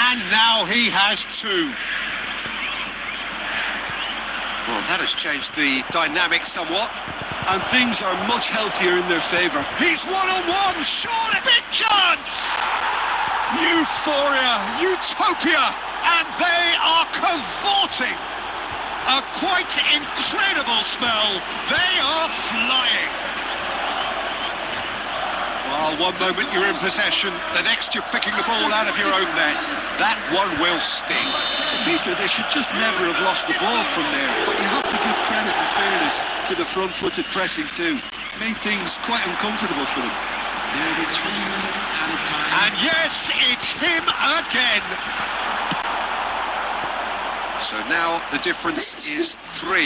And now he has two. Well, that has changed the dynamic somewhat. And things are much healthier in their favour. He's one-on-one, surely big chance! Euphoria, utopia, and they are cavorting. A quite incredible spell. They are flying. Well, one moment you're in possession, the next you're picking the ball out of your own net. That one will sting. Peter, they should just never have lost the ball from there. But you have to give credit and fairness to the front-footed pressing too. Made things quite uncomfortable for them. There is 3 minutes at a time. And yes, it's him again. So now the difference is 3.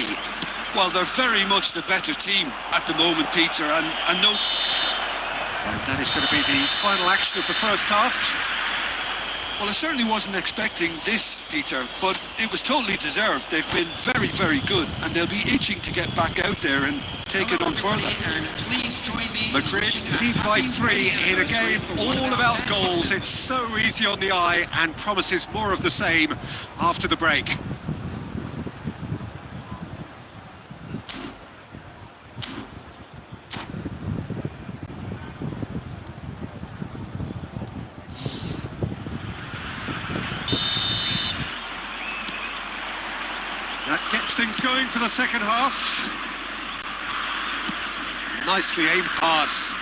Well, they're very much the better team at the moment, Peter, and no... And that is going to be the final action of the first half. Well, I certainly wasn't expecting this, Peter, but it was totally deserved. They've been very, very good, and they'll be itching to get back out there and take it on further. And please join me. Madrid lead by 3 in a game all about goals. It's so easy on the eye and promises more of the same after the break. That gets things going for the second half. Nicely aimed pass.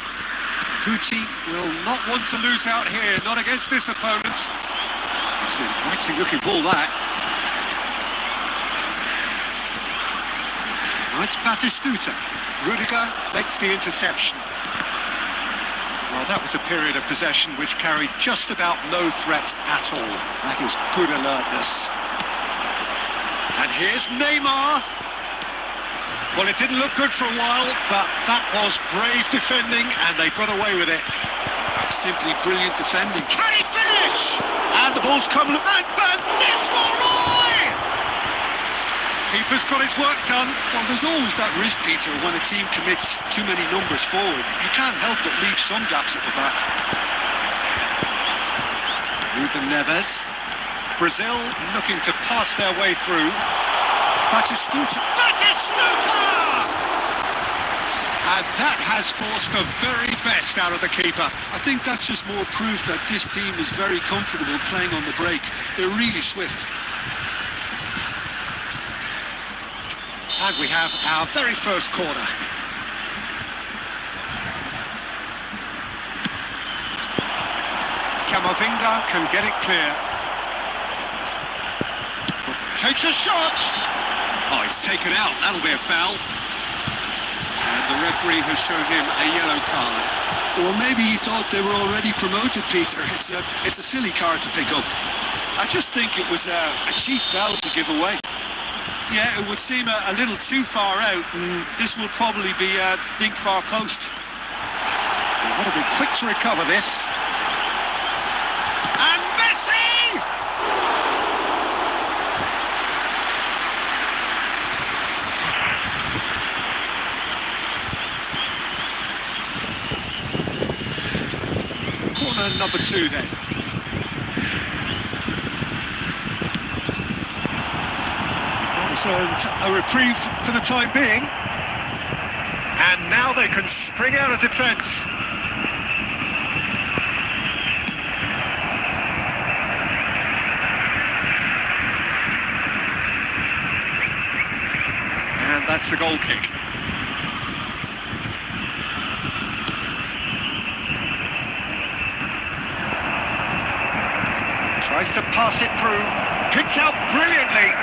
Gucci will not want to lose out here, not against this opponent. It's an inviting looking ball, that. Now it's Batistuta. Rudiger makes the interception. Well, that was a period of possession which carried just about no threat at all. That is good alertness. And here's Neymar. Well, it didn't look good for a while, but that was brave defending, and they got away with it. That's simply brilliant defending. Can he finish? And the ball's come... And Van Nistelrooy! Keeper's got his work done. Well, there's always that risk, Peter, when a team commits too many numbers forward. You can't help but leave some gaps at the back. Ruben Neves. Brazil looking to pass their way through. Batistuta! And that has forced the very best out of the keeper. I think that's just more proof that this team is very comfortable playing on the break. They're really swift. And we have our very first corner. Camavinga can get it clear. Takes a shot. Oh, it's taken out. That'll be a foul. And the referee has shown him a yellow card. Well, maybe he thought they were already promoted, Peter. It's a silly card to pick up. I just think it was a cheap foul to give away. Yeah, it would seem a little too far out, and this will probably be a think far post. They want to be quick to recover this. And Messi! Corner number 2 then. Earned a reprieve for the time being, and now they can spring out of defence. And that's a goal kick. Tries to pass it through, picked out brilliantly.